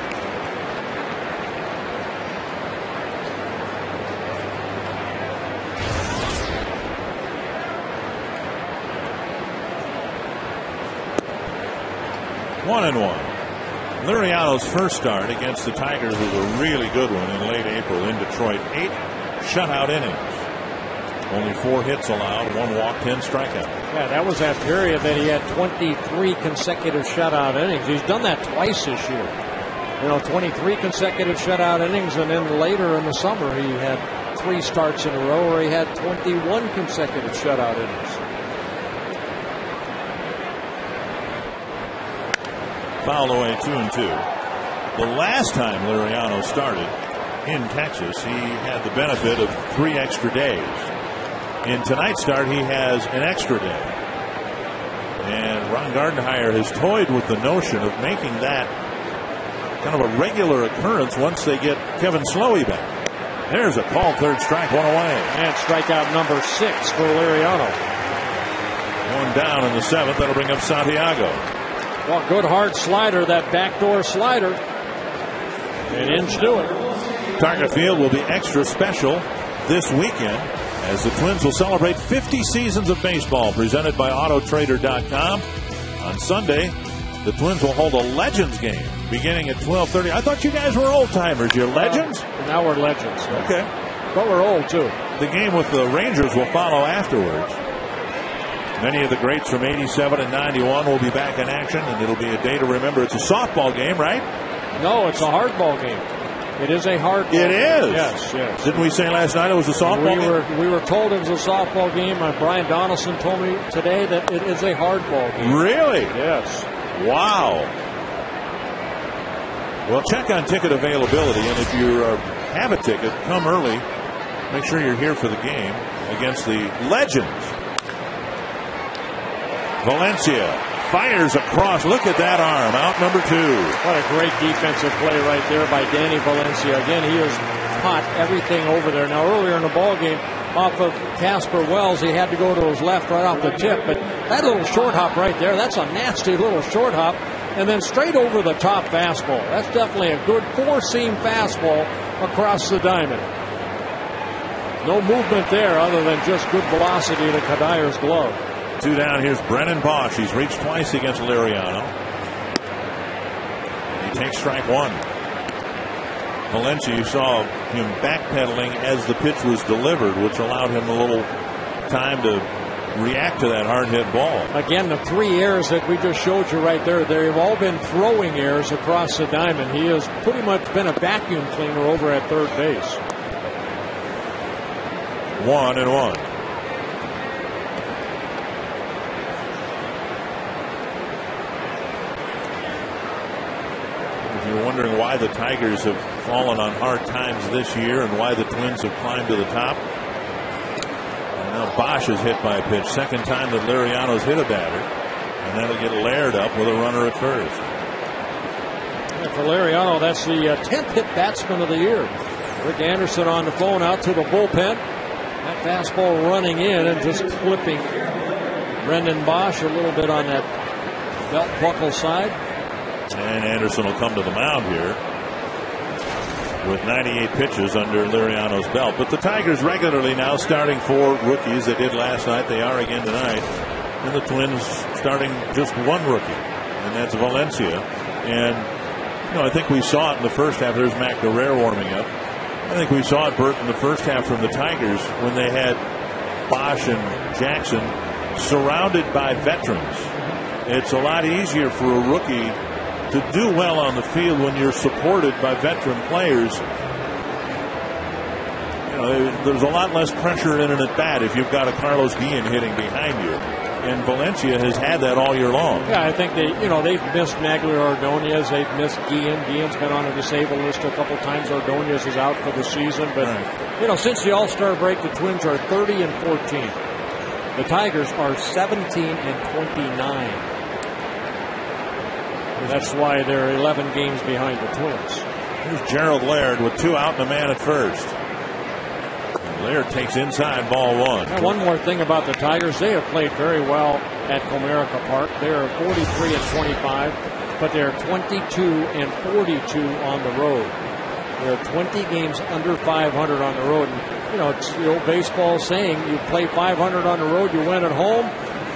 One and 1. Liriano's first start against the Tigers was a really good one in late April in Detroit. 8 shutout innings. Only 4 hits allowed, 1 walk, 10 strikeouts. Yeah, that was that period that he had 23 consecutive shutout innings. He's done that twice this year. 23 consecutive shutout innings, and then later in the summer he had 3 starts in a row where he had 21 consecutive shutout innings. Fouled away 2-2. The last time Liriano started in Texas, he had the benefit of 3 extra days. In tonight's start, he has an extra day. And Ron Gardenhire has toyed with the notion of making that kind of a regular occurrence once they get Kevin Slowey back. There's a called third strike, one away. And strikeout number 6 for Liriano. One down in the 7th. That'll bring up Santiago. Well, good hard slider, that backdoor slider. An inch to it. Target Field will be extra special this weekend as the Twins will celebrate 50 seasons of baseball, presented by Autotrader.com. On Sunday, the Twins will hold a Legends game beginning at 12:30. I thought you guys were old-timers. You're Legends? Now we're Legends. Okay. But we're old, too. The game with the Rangers will follow afterwards. Many of the greats from 87 and 91 will be back in action, and it'll be a day to remember. It's a softball game, right? No, it's a hardball game. It is a hardball game. It is? Yes, yes. Didn't we say last night it was a softball game? We were told it was a softball game. Brian Donaldson told me today that it is a hardball game. Really? Yes. Wow. Well, check on ticket availability, and if you have a ticket, come early. Make sure you're here for the game against the Legends. Valencia fires across. Look at that arm. Out number 2. What a great defensive play right there by Danny Valencia. Again, he has caught everything over there. Now, earlier in the ball game, off of Casper Wells, he had to go to his left right off the tip. But that little short hop right there, that's a nasty little short hop. And then straight over the top fastball. That's definitely a good 4-seam fastball across the diamond. No movement there other than just good velocity to Kadyr's glove. 2 down. Here's Brennan Bosch. He's reached twice against Liriano. He takes strike 1. Valencia, you saw him backpedaling as the pitch was delivered, which allowed him a little time to react to that hard hit ball. Again, the 3 errors that we just showed you right there, they've all been throwing errors across the diamond. He has pretty much been a vacuum cleaner over at third base. 1-1. If you're wondering why the Tigers have fallen on hard times this year and why the Twins have climbed to the top, now Bosch is hit by a pitch. Second time that Liriano's hit a batter. And that'll get Laird up with a runner at first. And for Liriano, that's the 10th hit batsman of the year. Rick Anderson on the phone out to the bullpen. That fastball running in and just clipping Brendan Bosch a little bit on that belt buckle side. And Anderson will come to the mound here with 98 pitches under Liriano's belt. But the Tigers regularly now starting 4 rookies. They did last night. They are again tonight. And the Twins starting just 1 rookie, and that's Valencia. And, I think we saw it in the first half. There's Matt Guerrero warming up. I think we saw it, Bert, in the first half from the Tigers when they had Bosch and Jackson surrounded by veterans. It's a lot easier for a rookie to do well on the field when you're supported by veteran players. There's a lot less pressure in an at-bat if you've got a Carlos Guillen hitting behind you. And Valencia has had that all year long. Yeah, I think they've missed Magler Ordonez. They've missed Guillen. Guillen's been on a disabled list a couple times. Ordonez is out for the season. But, since the All-Star break, the Twins are 30-14. The Tigers are 17-29. That's why they're 11 games behind the Twins. Here's Gerald Laird with 2 out and a man at first. Laird takes inside, ball 1. Now, one more thing about the Tigers. They have played very well at Comerica Park. They are 43-25, but they're 22-42 on the road. They're 20 games under 500 on the road. And, it's the old baseball saying, you play 500 on the road, you win at home,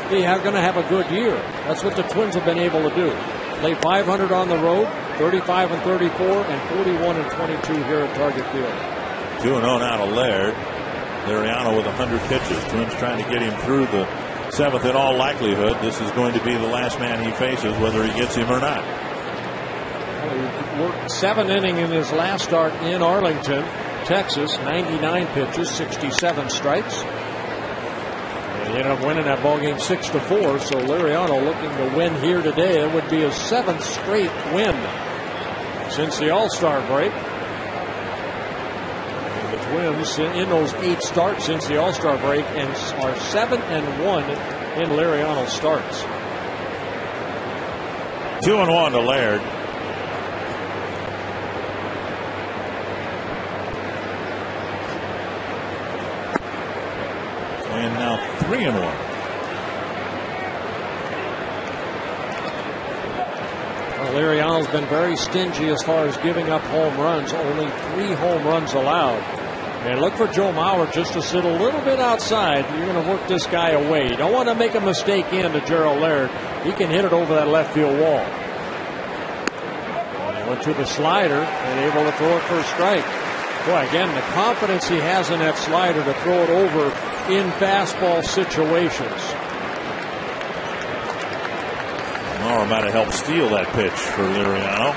you're going to have a good year. That's what the Twins have been able to do. Play 500 on the road, 35-34, and 41-22 here at Target Field. 2-0 now to Laird. Liriano with 100 pitches. Twins trying to get him through the 7th in all likelihood. This is going to be the last man he faces, whether he gets him or not. He worked 7 innings in his last start in Arlington, Texas. 99 pitches, 67 strikes. And he ended up winning that ball game 6-4. So Liriano looking to win here today. It would be his 7th straight win since the All-Star break. Twins in those 8 starts since the All-Star break and are 7-1 in Liriano starts. 2-1 to Laird. and now 3-1. Well, Liriano's been very stingy as far as giving up home runs. Only 3 home runs allowed. And look for Joe Mauer just to sit a little bit outside. You're going to work this guy away. You don't want to make a mistake into Gerald Laird. He can hit it over that left field wall. Went to the slider and able to throw it for a strike. Boy, again, the confidence he has in that slider to throw it over in fastball situations. Mauer might have helped steal that pitch for Liriano.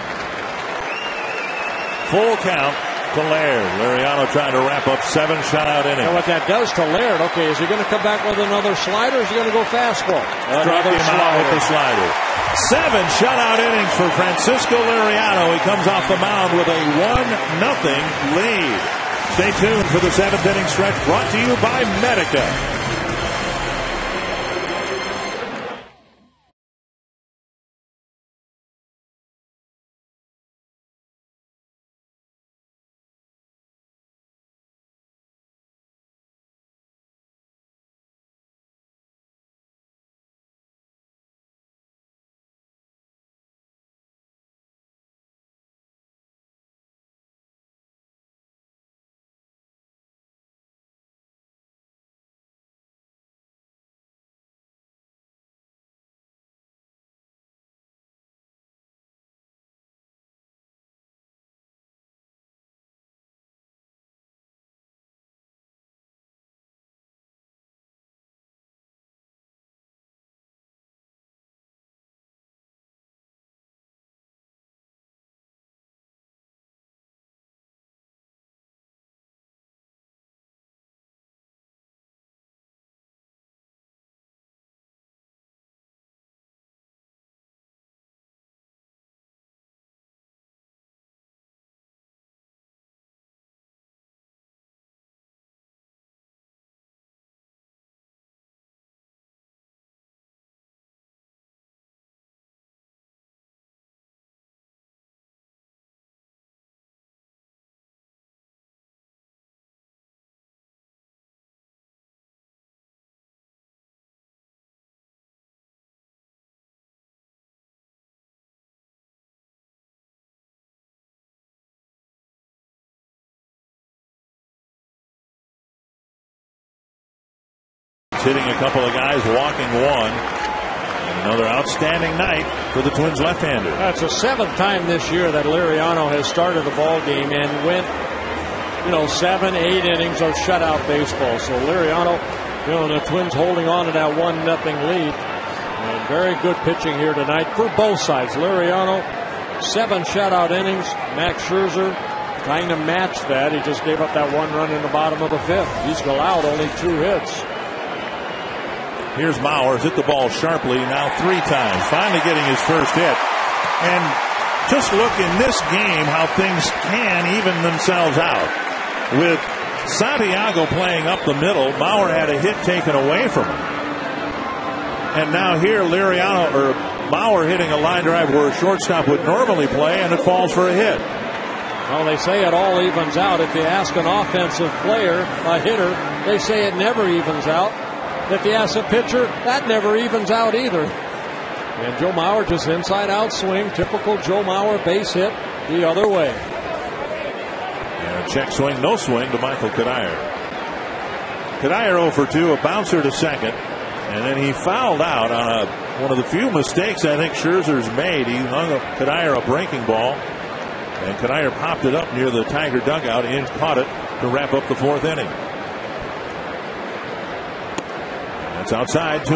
Full count to Laird. Liriano trying to wrap up 7 shutout innings. And what that does to Laird, okay, is he going to come back with another slider or is he going to go fastball? Struck him out with the slider. 7 shutout innings for Francisco Liriano. He comes off the mound with a 1-0 lead. Stay tuned for the 7th inning stretch brought to you by Medica. Hitting a couple of guys, walking one. And another outstanding night for the Twins left-hander. That's the 7th time this year that Liriano has started a ball game and went, 7, 8 innings of shutout baseball. So Liriano, the Twins holding on to that 1-0 lead. And very good pitching here tonight for both sides. Liriano, 7 shutout innings. Max Scherzer trying to match that. He just gave up that 1 run in the bottom of the 5th. He's allowed only 2 hits. Here's Mauer, hit the ball sharply now 3 times, finally getting his first hit. And just look in this game how things can even themselves out. With Santiago playing up the middle, Mauer had a hit taken away from him. And now here Mauer hitting a line drive where a shortstop would normally play, and it falls for a hit. Well, they say it all evens out. If you ask an offensive player, a hitter, they say it never evens out. If you ask a pitcher, that never evens out either. And Joe Mauer just inside-out swing, typical Joe Mauer base hit the other way. And a check swing, no swing to Michael Kadire. Kadire 0 for 2, a bouncer to second, and then he fouled out on one of the few mistakes I think Scherzer's made. He hung Kadire a breaking ball, and Kadire popped it up near the Tiger dugout and caught it to wrap up the 4th inning. That's outside, 2-0.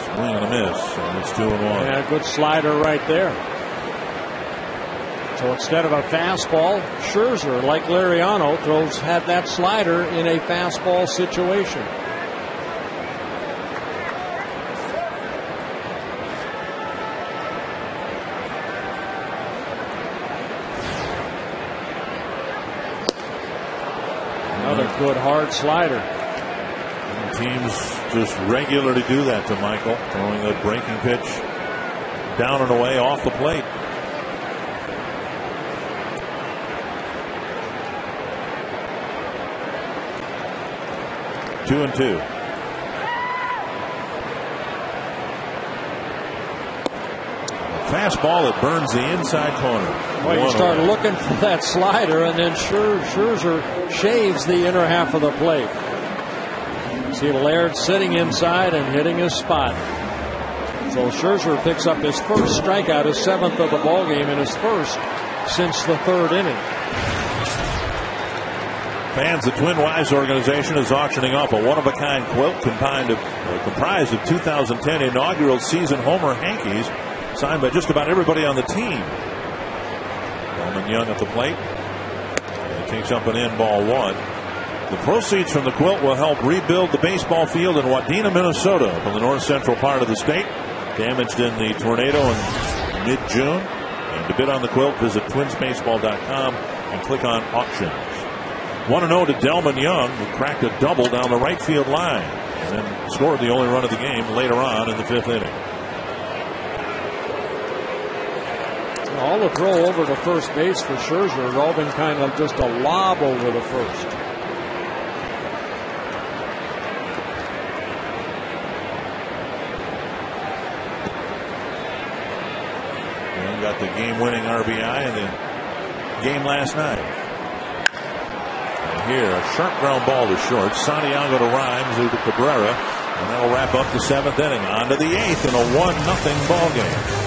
Swing and a miss, and it's 2-1. Yeah, good slider right there. So instead of a fastball, Scherzer, like Liriano, had that slider in a fastball situation. Good hard slider. And teams just regularly do that to Michael, throwing a breaking pitch down and away off the plate. Two and two. Fastball that burns the inside corner. Well, you start looking for that slider, and then Scherzer shaves the inner half of the plate. See Laird sitting inside and hitting his spot. So Scherzer picks up his first strikeout, his 7th of the ball game, and his first since the 3rd inning. Fans, the Twin Wives organization is auctioning off a one-of-a-kind quilt comprised of 2010 inaugural season homer hankies signed by just about everybody on the team. Delman Young at the plate. He takes up an in, ball 1. The proceeds from the quilt will help rebuild the baseball field in Wadena, Minnesota, from the north central part of the state, damaged in the tornado in mid-June. And to bid on the quilt, visit twinsbaseball.com and click on auctions. 1-0 to Delman Young, who cracked a double down the right field line and then scored the only run of the game later on in the 5th inning. All the throw over to first base for Scherzer has all been kind of just a lob over the first. Young got the game-winning RBI in the game last night. And here, a sharp ground ball to short. Santiago to Rhymes, who to Cabrera, and that'll wrap up the 7th inning. On to the 8th in a 1-0 ball game.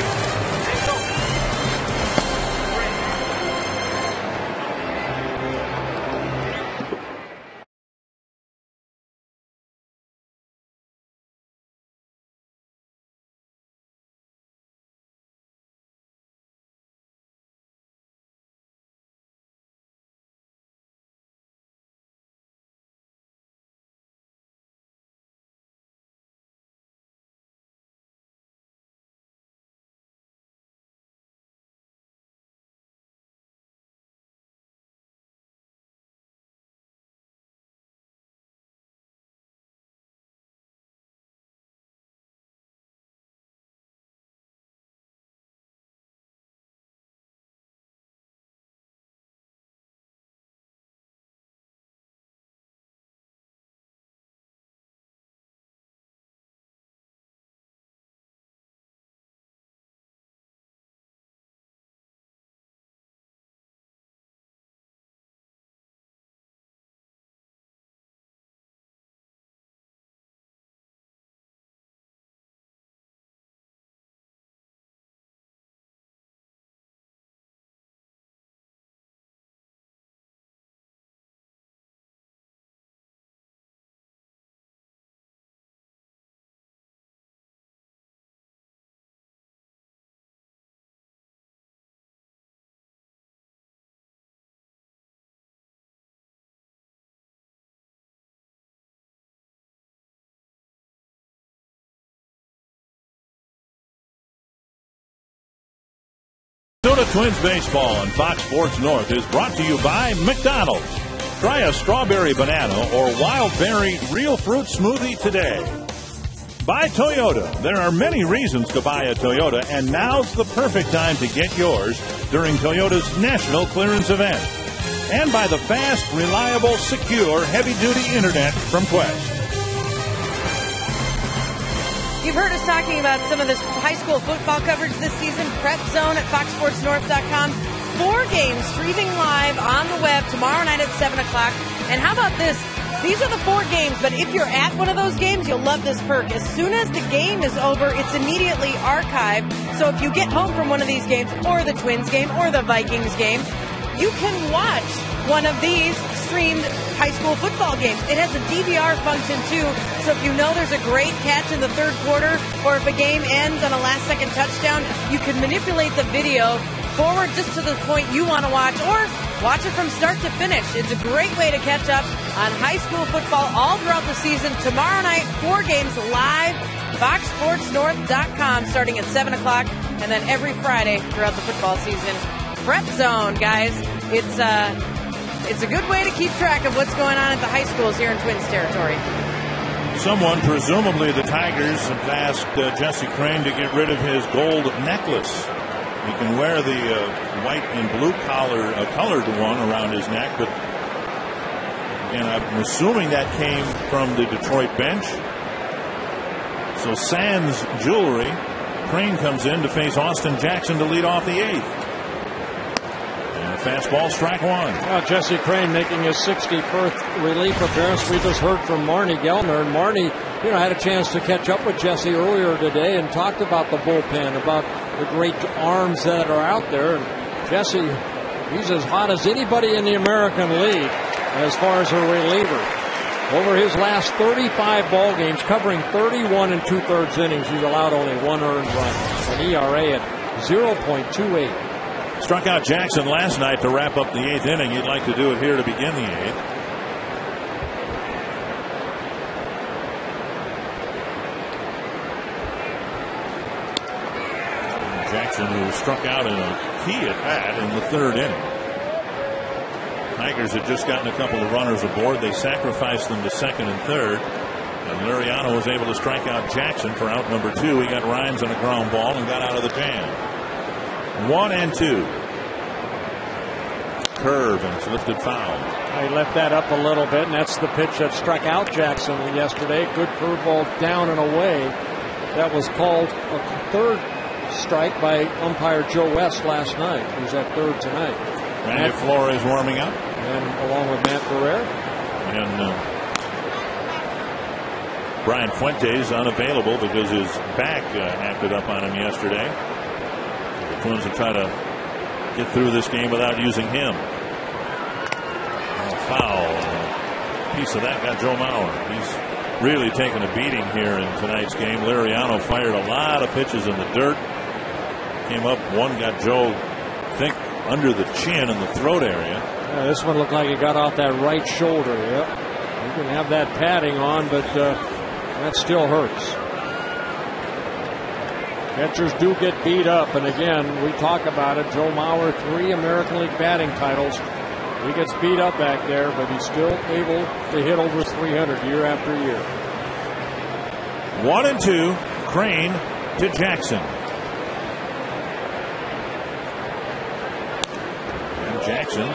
Minnesota Twins baseball on Fox Sports North is brought to you by McDonald's. Try a strawberry banana or wild berry real fruit smoothie today. By Toyota. There are many reasons to buy a Toyota, and now's the perfect time to get yours during Toyota's National Clearance Event. And by the fast, reliable, secure, heavy-duty internet from Quest. You've heard us talking about some of this high school football coverage this season. Prep Zone at foxsportsnorth.com. 4 games streaming live on the web tomorrow night at 7 o'clock. And how about this? These are the 4 games, but if you're at one of those games, you'll love this perk. As soon as the game is over, it's immediately archived. So if you get home from one of these games, or the Twins game, or the Vikings game, you can watch one of these streamed high school football games. It has a DVR function too, so if you know there's a great catch in the 3rd quarter, or if a game ends on a last-second touchdown, you can manipulate the video forward just to the point you want to watch, or watch it from start to finish. It's a great way to catch up on high school football all throughout the season. Tomorrow night, 4 games live, foxsportsnorth.com, starting at 7 o'clock, and then every Friday throughout the football season. Prep Zone, guys. It's it's a good way to keep track of what's going on at the high schools here in Twins territory. Someone, presumably the Tigers, have asked Jesse Crane to get rid of his gold necklace. He can wear the white and blue colored one around his neck, but again, I'm assuming that came from the Detroit bench. So sans jewelry, Crane comes in to face Austin Jackson to lead off the 8th. And a fastball, strike one. Well, Jesse Crane making his 61st relief appearance. We just heard from Marnie Gellner, and Marnie, had a chance to catch up with Jesse earlier today and talked about the bullpen, about the great arms that are out there. And Jesse, he's as hot as anybody in the American League as far as a reliever. Over his last 35 ball games, covering 31 2/3 innings, he's allowed only 1 earned run, an ERA at 0.28. Struck out Jackson last night to wrap up the 8th inning. He'd like to do it here to begin the 8th. Jackson, who struck out in a key at bat in the 3rd inning. Tigers had just gotten a couple of runners aboard. They sacrificed them to 2nd and 3rd. And Liriano was able to strike out Jackson for out number 2. He got Rhymes on a ground ball and got out of the jam. 1-2. Curve, and it's lifted foul. He left that up a little bit, and that's the pitch that struck out Jackson yesterday. Good curveball down and away. That was called a 3rd strike by umpire Joe West last night. He was at 3rd tonight. Randy Flores warming up. And along with Matt Ferrer. And Brian Fuentes unavailable because his back acted up on him yesterday. The Twins will try to get through this game without using him. Foul. A piece of that got Joe Mauer. He's really taken a beating here in tonight's game. Liriano fired a lot of pitches in the dirt. Came up, one got Joe, I think, under the chin in the throat area. Yeah, this one looked like it got off that right shoulder. Yep. You can have that padding on, but that still hurts. Catchers do get beat up, and again, we talk about it. Joe Mauer, 3 American League batting titles. He gets beat up back there, but he's still able to hit over 300 year after year. 1-2, Crane to Jackson. And Jackson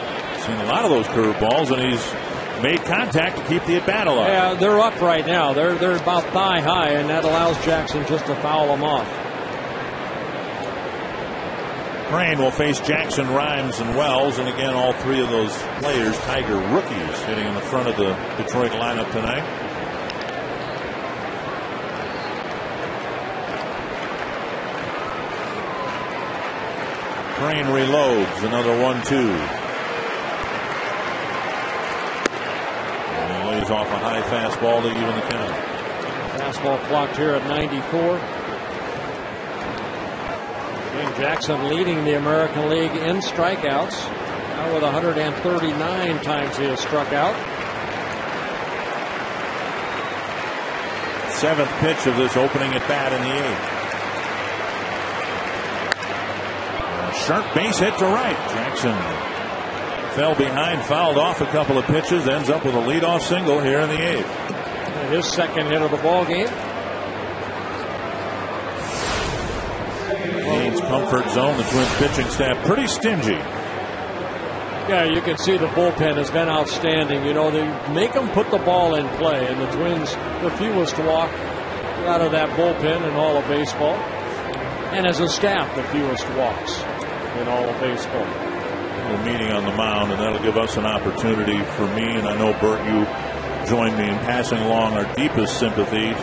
seen a lot of those curveballs, and he's made contact to keep the at-bat alive. Yeah, they're up right now. They're about thigh high, and that allows Jackson just to foul them off. Crane will face Jackson, Rhymes, and Wells, and again, all 3 of those players, Tiger rookies, hitting in the front of the Detroit lineup tonight. Crane reloads, another 1-2. And he lays off a high fastball to even the count. Fastball clocked here at 94. Jackson leading the American League in strikeouts. Now with 139 times he has struck out. 7th pitch of this opening at bat in the 8th. A sharp base hit to right. Jackson fell behind, fouled off a couple of pitches, ends up with a leadoff single here in the 8th. His 2nd hit of the ball game. Comfort zone. The Twins pitching staff pretty stingy. Yeah, you can see the bullpen has been outstanding. They make them put the ball in play, and the Twins, the fewest walk out of that bullpen in all of baseball. And as a staff, the fewest walks in all of baseball. We're meeting on the mound, and that'll give us an opportunity for me, and I know, Bert, you join me in passing along our deepest sympathy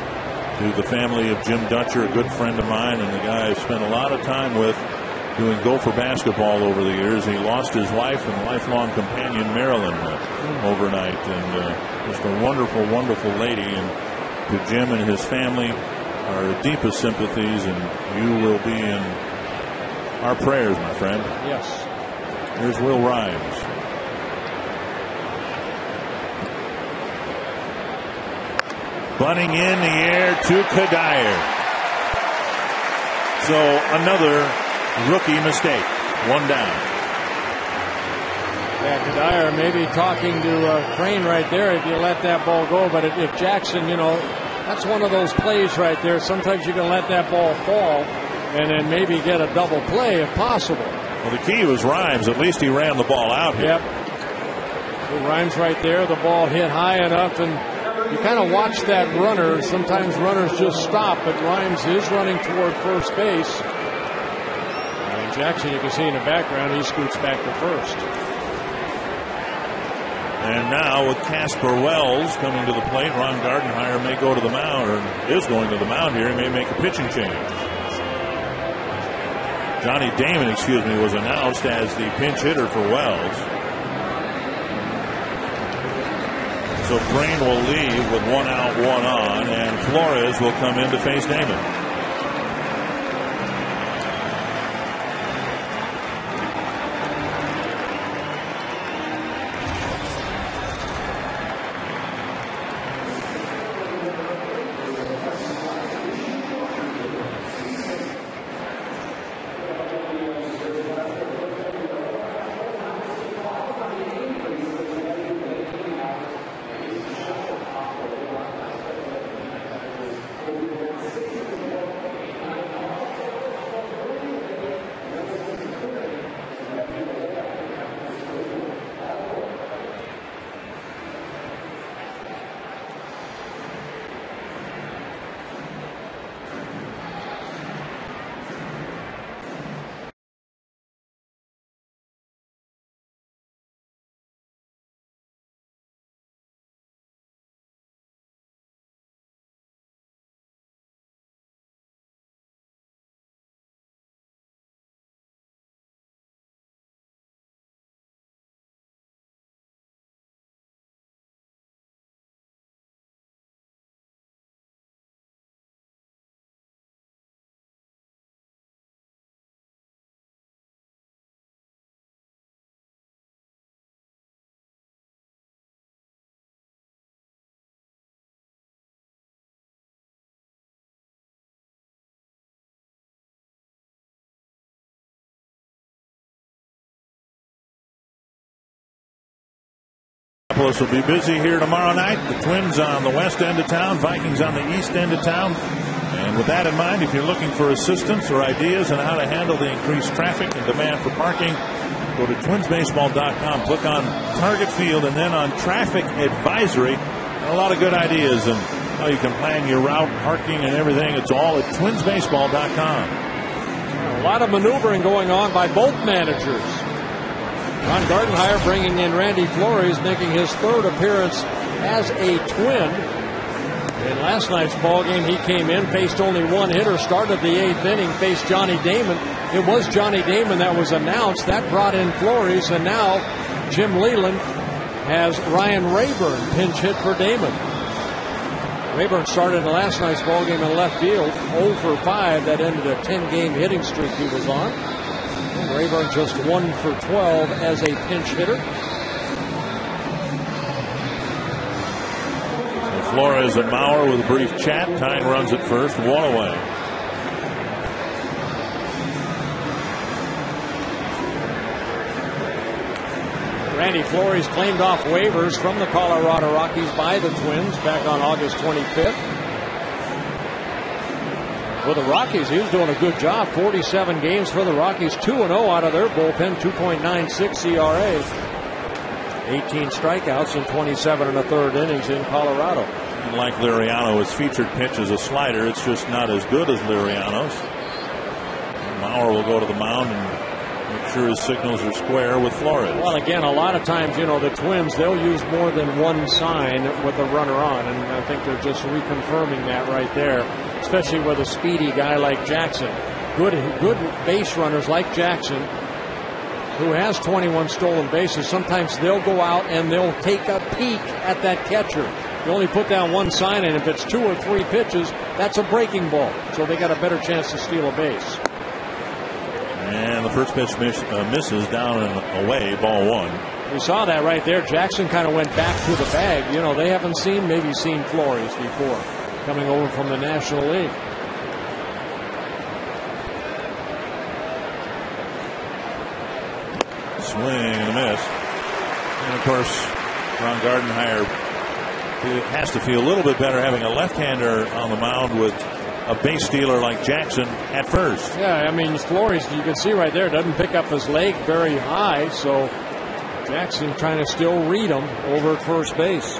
to the family of Jim Dutcher, a good friend of mine, and the guy I've spent a lot of time with doing Gopher basketball over the years. He lost his wife and lifelong companion, Marilyn, overnight, and just a wonderful, wonderful lady. And to Jim and his family, our deepest sympathies, and you will be in our prayers, my friend. Yes. Here's Will Rhymes. Bunting in the air to Kadire. So another rookie mistake. 1 down. Dyer maybe talking to Crane right there if you let that ball go. But if Jackson, that's one of those plays right there. Sometimes you can let that ball fall and then maybe get a double play if possible. Well, the key was Rhymes. At least he ran the ball out here. Yep. Rhymes right there. The ball hit high enough, and you kind of watch that runner. Sometimes runners just stop, but Rhymes is running toward first base. And Jackson, you can see in the background, he scoots back to first. And now with Casper Wells coming to the plate, Ron Gardenhire may go to the mound, or is going to the mound here. He may make a pitching change. Johnny Damon, was announced as the pinch hitter for Wells. So Crane will leave with 1 out, 1 on, and Flores will come in to face Damon. Will be busy here tomorrow night. The Twins on the west end of town, Vikings on the east end of town. And with that in mind, if you're looking for assistance or ideas on how to handle the increased traffic and demand for parking, go to twinsbaseball.com, click on Target Field, and then on Traffic Advisory. And a lot of good ideas and how you can plan your route, parking, and everything. It's all at twinsbaseball.com. A lot of maneuvering going on by both managers. Ron Gardenhire bringing in Randy Flores, making his third appearance as a Twin. In last night's ball game, he came in, faced only one hitter, started the 8th inning, faced Johnny Damon. It was Johnny Damon that was announced. That brought in Flores, and now Jim Leland has Ryan Rayburn pinch hit for Damon. Rayburn started in last night's ball game in left field, 0 for 5. That ended a 10-game hitting streak he was on. Rayburn just 1 for 12 as a pinch hitter. So Flores and Maurer with a brief chat. Tying runs at first, 1 away. Randy Flores claimed off waivers from the Colorado Rockies by the Twins back on August 25th. For the Rockies, he was doing a good job. 47 games for the Rockies, 2-0 out of their bullpen, 2.96 ERA. 18 strikeouts in 27 1/3 innings in Colorado. And like Liriano, his featured pitch is a slider. It's just not as good as Liriano's. Maurer will go to the mound and make sure his signals are square with Flores. Well, again, a lot of times, the Twins, they'll use more than one sign with a runner on, and I think they're just reconfirming that right there. Especially with a speedy guy like Jackson. Good base runners like Jackson, who has 21 stolen bases. Sometimes they'll go out and they'll take a peek at that catcher. You only put down one sign, and if it's 2 or 3 pitches, that's a breaking ball. So they got a better chance to steal a base. And the first pitch misses down and away, ball 1. We saw that right there. Jackson kind of went back to the bag. They haven't seen Flores before, coming over from the National League. Swing and a miss. And of course, Ron Gardenhire has to feel a little bit better having a left-hander on the mound with a base stealer like Jackson at first. Yeah, I mean, Flores, you can see right there, doesn't pick up his leg very high, so Jackson trying to still read him over at first base.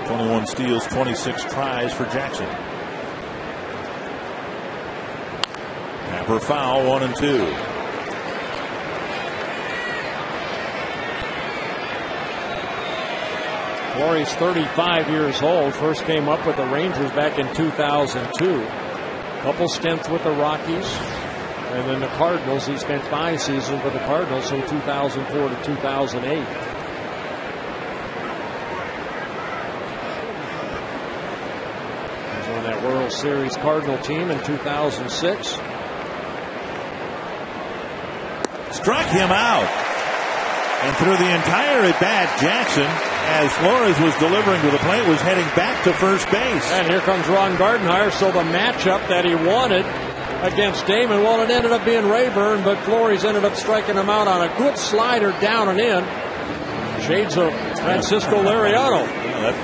21 steals, 26 tries for Jackson. Tapper foul, 1-2. Flores, 35 years old, first came up with the Rangers back in 2002. Couple stints with the Rockies, and then the Cardinals. He spent 5 seasons with the Cardinals from 2004 to 2008. He was on that World Series Cardinal team in 2006. Struck him out. And through the entire at-bat, Jackson, as Flores was delivering to the plate, was heading back to first base. And here comes Ron Gardenhire. So the matchup that he wanted against Damon, well, it ended up being Rayburn, but Flores ended up striking him out on a good slider down and in. Shades of Francisco Liriano.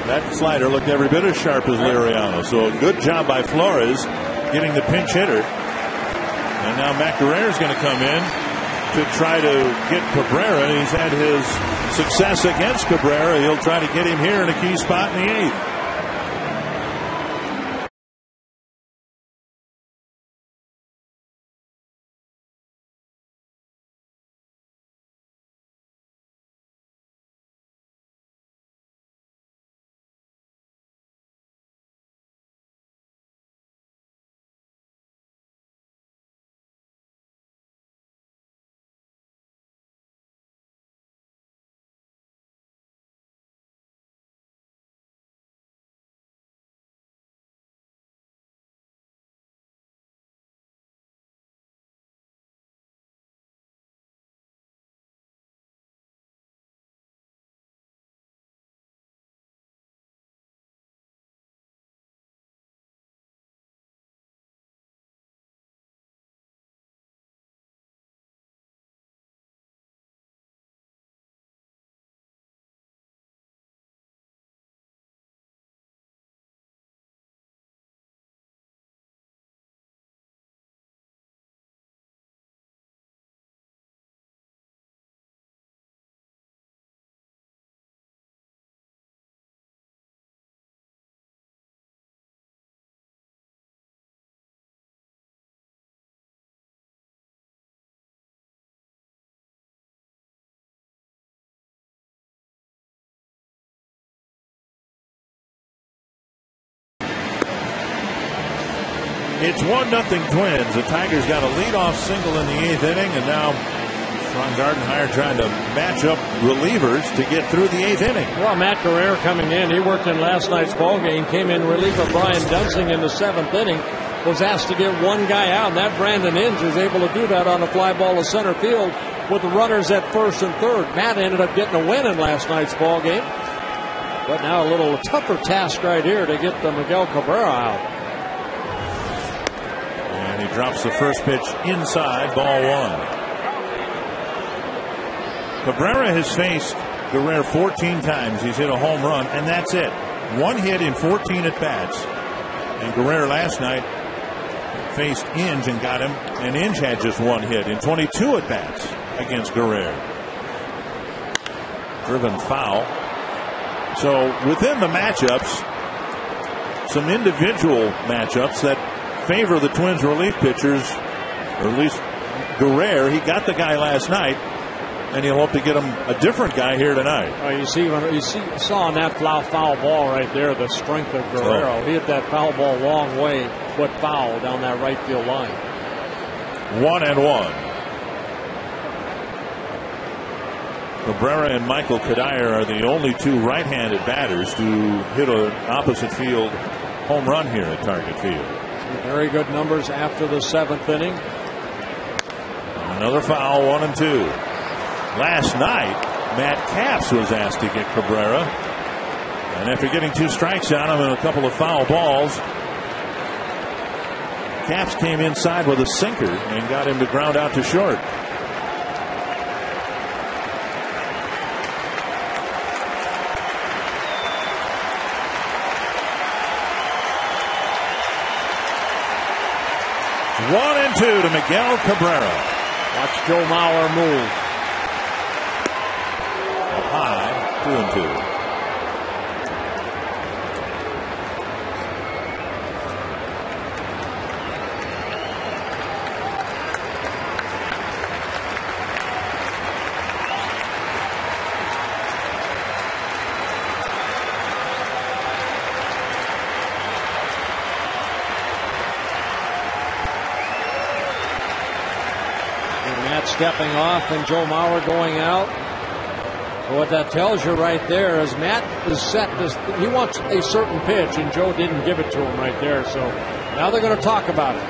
That slider looked every bit as sharp as Liriano. So a good job by Flores getting the pinch hitter. And now Matt Guerrero is going to come in to try to get Cabrera. He's had his success against Cabrera. He'll try to get him here in a key spot in the 8th. It's 1-0 Twins. The Tigers got a leadoff single in the 8th inning, and now Ron Gardenhire trying to match up relievers to get through the 8th inning. Well, Matt Guerrero coming in. He worked in last night's ball game, came in relief of Brian Dunsing in the 7th inning, was asked to get one guy out, and that Brandon Inge was able to do that on a fly ball to center field with the runners at first and third. Matt ended up getting a win in last night's ball game. But now a little tougher task right here to get the Miguel Cabrera out. And he drops the first pitch inside, ball 1. Cabrera has faced Guerrero 14 times. He's hit a home run, and that's it. One hit in 14 at-bats. And Guerrero last night faced Inge and got him, and Inge had just one hit in 22 at-bats against Guerrero. Driven foul. So within the matchups, some individual matchups that favor the Twins relief pitchers, or at least Guerrero. He got the guy last night, and he'll hope to get him a different guy here tonight. You saw on that foul ball right there the strength of Guerrero. He hit that foul ball long way, but foul down that right field line. 1-1. Cabrera and Michael Kadire are the only two right-handed batters to hit an opposite field home run here at Target Field. Very good numbers after the 7th inning. Another foul, 1-2. Last night, Matt Capps was asked to get Cabrera, and after getting 2 strikes on him and a couple of foul balls, Capps came inside with a sinker and got him to ground out to short. 1-2 to Miguel Cabrera. Watch Joe Mauer move. Up high, 2-2. Stepping off and Joe Mauer going out. So what that tells you right there is Matt is set. He wants a certain pitch, and Joe didn't give it to him right there. So now they're going to talk about it.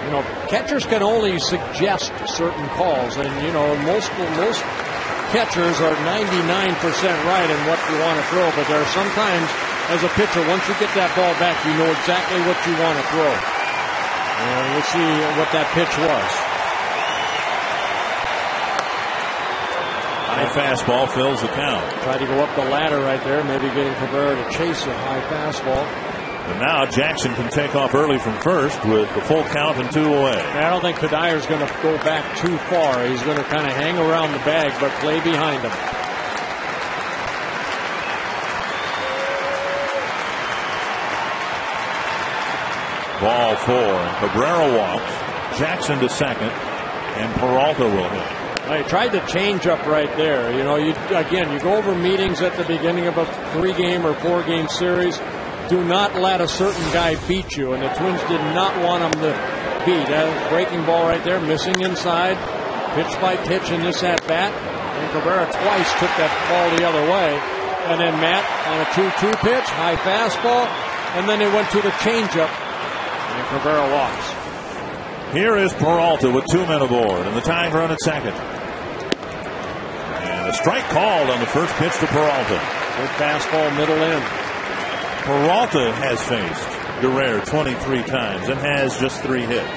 You know, catchers can only suggest certain calls, and you know most catchers are 99% right in what you want to throw, but there are sometimes, as a pitcher, once you get that ball back, you know exactly what you want to throw. And we'll see what that pitch was. High fastball fills the count. Tried to go up the ladder right there, maybe getting Cabrera to chase a high fastball. And now Jackson can take off early from first with the full count and 2 away. I don't think Kadyr's going to go back too far. He's going to kind of hang around the bag, but play behind him. Ball 4. And Cabrera walks. Jackson to second. And Peralta will hit. Well, he tried to change up right there. You know, you go over meetings at the beginning of a 3-game or 4-game series. Do not let a certain guy beat you, and the Twins did not want him to beat. Breaking ball right there, missing inside, pitch by pitch in this at bat, and Cabrera twice took that ball the other way. And then Matt on a 2-2 pitch, high fastball, and then they went to the changeup, and Cabrera walks. Here is Peralta with 2 men aboard, and the tying run at second. And a strike called on the first pitch to Peralta. Good fastball, middle in. Peralta has faced Guerrero 23 times and has just 3 hits.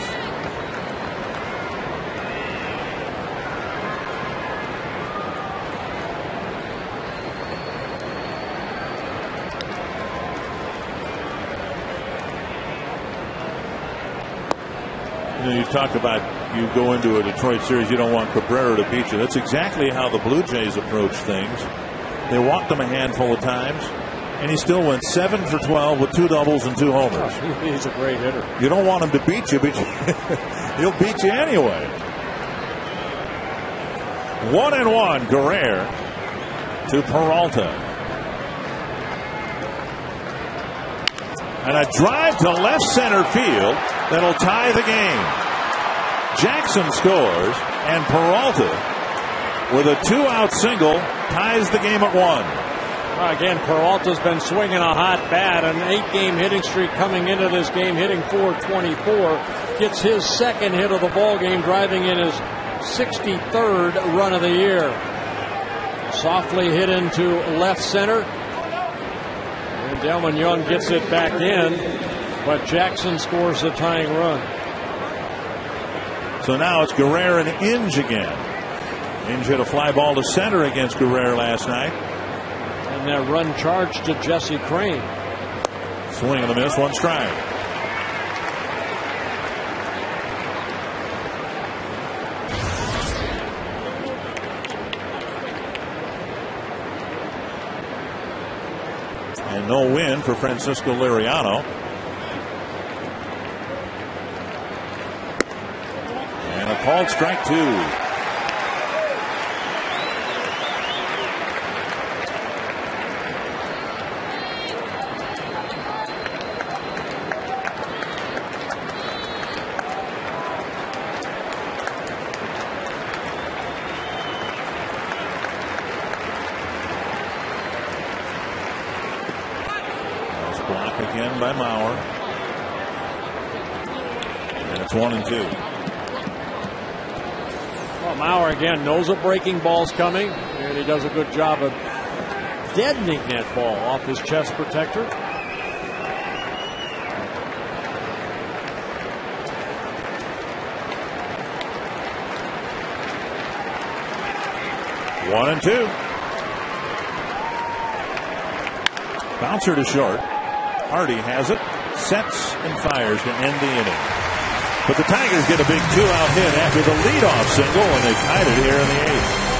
You know, you talk about you go into a Detroit series, you don't want Cabrera to beat you. That's exactly how the Blue Jays approach things. They walked him a handful of times. And he still went 7 for 12 with 2 doubles and 2 homers. He's a great hitter. You don't want him to beat you, but he'll beat you anyway. 1-1, Guerrero to Peralta. And a drive to left center field that'll tie the game. Jackson scores, and Peralta, with a 2-out single, ties the game at 1. Again, Peralta's been swinging a hot bat, an 8-game hitting streak coming into this game, hitting .424. Gets his second hit of the ball game, driving in his 63rd run of the year. Softly hit into left center. And Delman Young gets it back in, but Jackson scores the tying run. So now it's Guerrero and Inge again. Inge hit a fly ball to center against Guerrero last night. And that run charged to Jesse Crane. Swing and a miss, 1 strike. And no win for Francisco Liriano. And a called strike 2. By Mauer. And it's 1-2. Well, Mauer again knows a breaking ball's coming, and he does a good job of deadening that ball off his chest protector. Bouncer to short. Hardy has it. Sets and fires to end the inning. But the Tigers get a big 2-out hit after the leadoff single, and they tied it here in the 8th.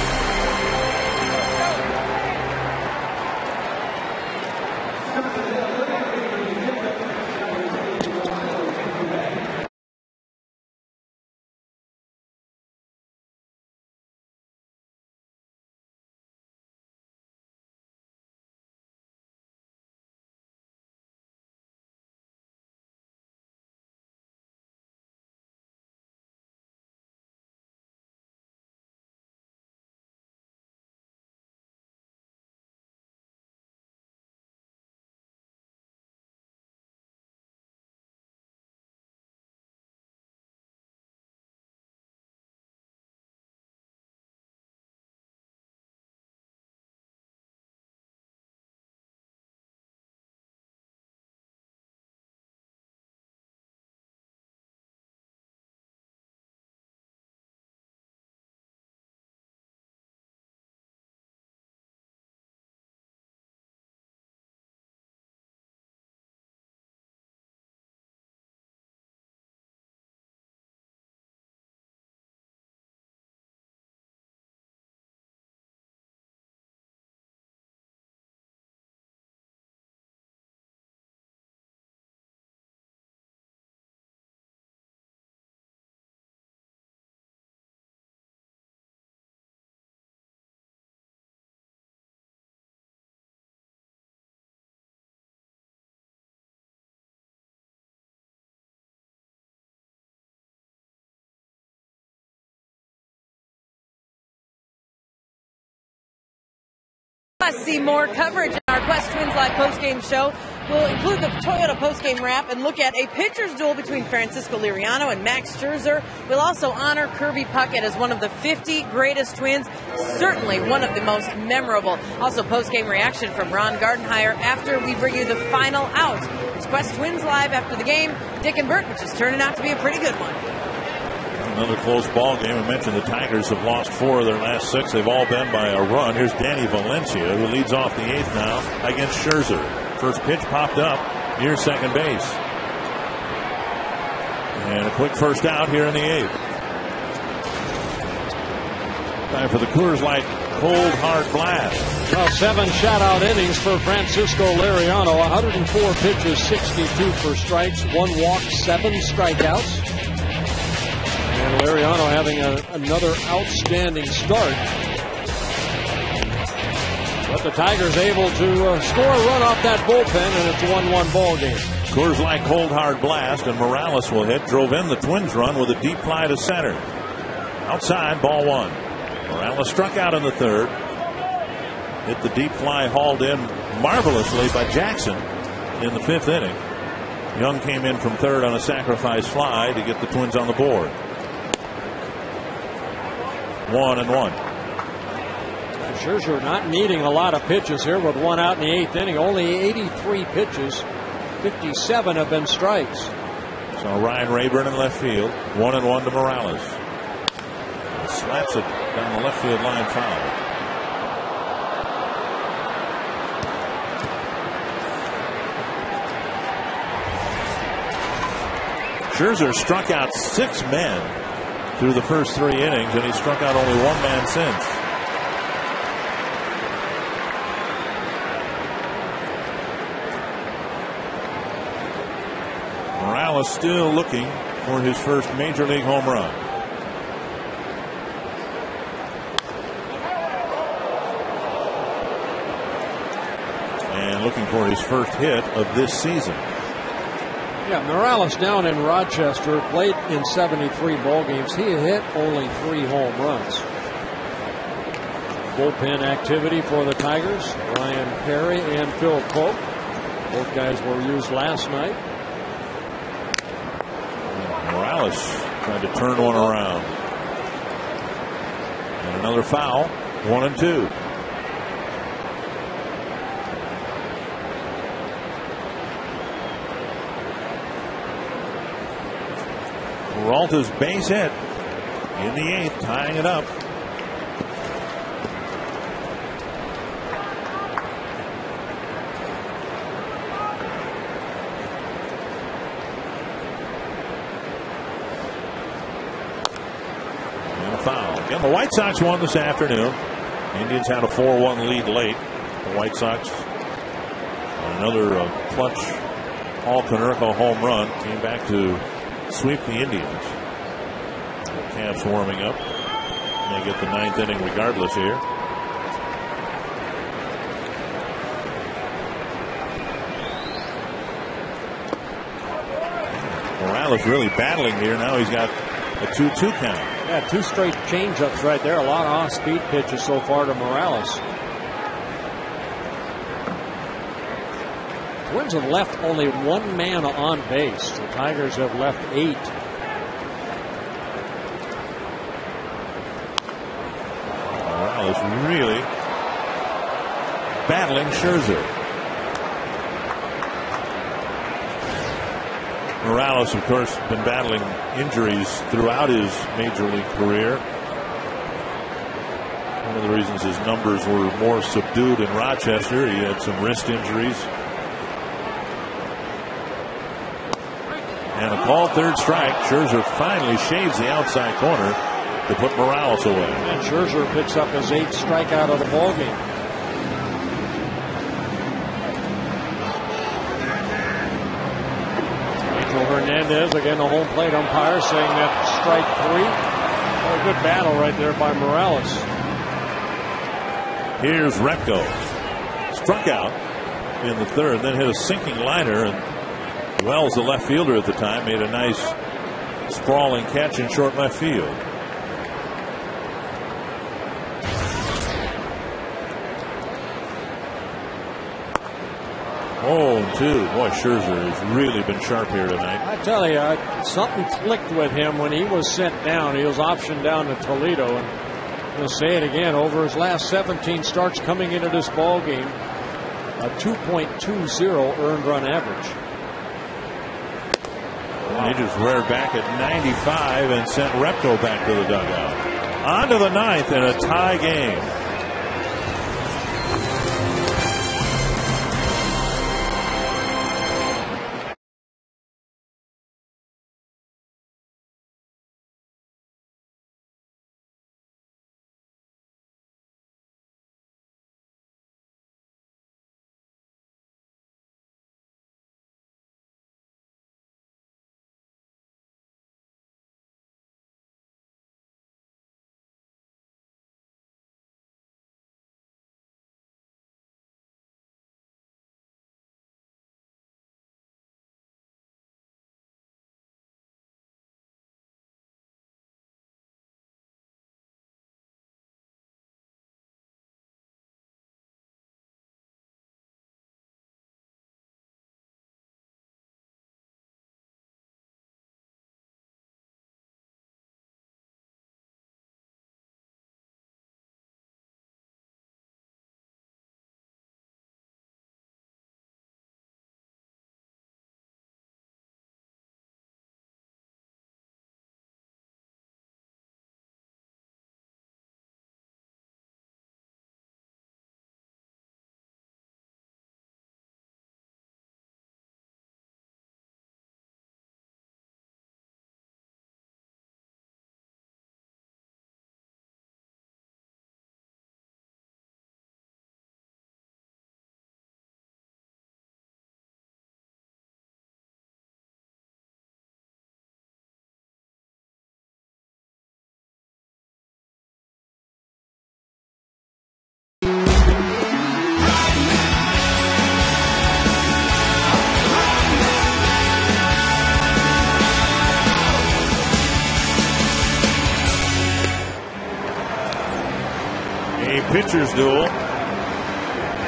See more coverage in our Quest Twins Live postgame show. We'll include the Toyota postgame wrap and look at a pitcher's duel between Francisco Liriano and Max Scherzer. We'll also honor Kirby Puckett as one of the 50 greatest Twins, certainly one of the most memorable. Also postgame reaction from Ron Gardenhire after we bring you the final out. It's Quest Twins Live after the game. Dick and Bert, which is turning out to be a pretty good one. Another close ball game. I mentioned the Tigers have lost 4 of their last 6. They've all been by a run. Here's Danny Valencia, who leads off the 8th now against Scherzer. First pitch popped up near second base. And a quick first out here in the 8th. Time for the Coors Light Cold Hard Blast. Well, 7 shutout innings for Francisco Liriano. 104 pitches, 62 for strikes, 1 walk, 7 strikeouts. And Liriano having another outstanding start. But the Tigers able to score a run off that bullpen, and it's a 1-1 ball game. Coors Light Cold Hard Blast, and Morales will hit. Drove in the Twins run with a deep fly to center. Outside, ball 1. Morales struck out in the 3rd. Hit the deep fly, hauled in marvelously by Jackson in the 5th inning. Young came in from 3rd on a sacrifice fly to get the Twins on the board. 1-1. Scherzer not needing a lot of pitches here with 1 out in the 8th inning. Only 83 pitches. 57 have been strikes. So Ryan Rayburn in left field. 1-1 to Morales. Slaps it down the left field line, foul. Scherzer struck out 6 men through the first 3 innings, and he struck out only 1 man since. Morales still looking for his first major league home run. And looking for his first hit of this season. Yeah, Morales down in Rochester, played in 73 ball games. He hit only 3 home runs. Bullpen activity for the Tigers. Ryan Perry and Phil Pope. Both guys were used last night. Morales trying to turn one around. And another foul. 1-2. Peralta's base hit in the 8th, tying it up. again. The White Sox won this afternoon. Indians had a 4-1 lead late. The White Sox on another clutch Paul Konerko home run came back to sweep the Indians. The Cavs warming up. They get the 9th inning regardless here. Morales really battling here. Now he's got a 2-2 count. Yeah, 2 straight changeups right there. A lot of off-speed pitches so far to Morales. Twins have left only 1 man on base. The Tigers have left 8. Morales really battling Scherzer. Morales, of course, been battling injuries throughout his major league career. One of the reasons his numbers were more subdued in Rochester, he had some wrist injuries. And a called 3rd strike. Scherzer finally shaves the outside corner to put Morales away. And Scherzer picks up his 8th strikeout of the ballgame. Hernandez, again, the home plate umpire saying that strike 3. Oh, a good battle right there by Morales. Here's Repko. Struck out in the 3rd, then hit a sinking liner, and Wells, the left fielder at the time, made a nice sprawling catch in short left field. Oh, 2. Boy, Scherzer has really been sharp here tonight. I tell you, something clicked with him when he was sent down. He was optioned down to Toledo. And I'm going to say it again, over his last 17 starts coming into this ball game, a 2.20 earned run average. And he just reared back at 95 and sent Repko back to the dugout. On to the 9th in a tie game. Pitchers duel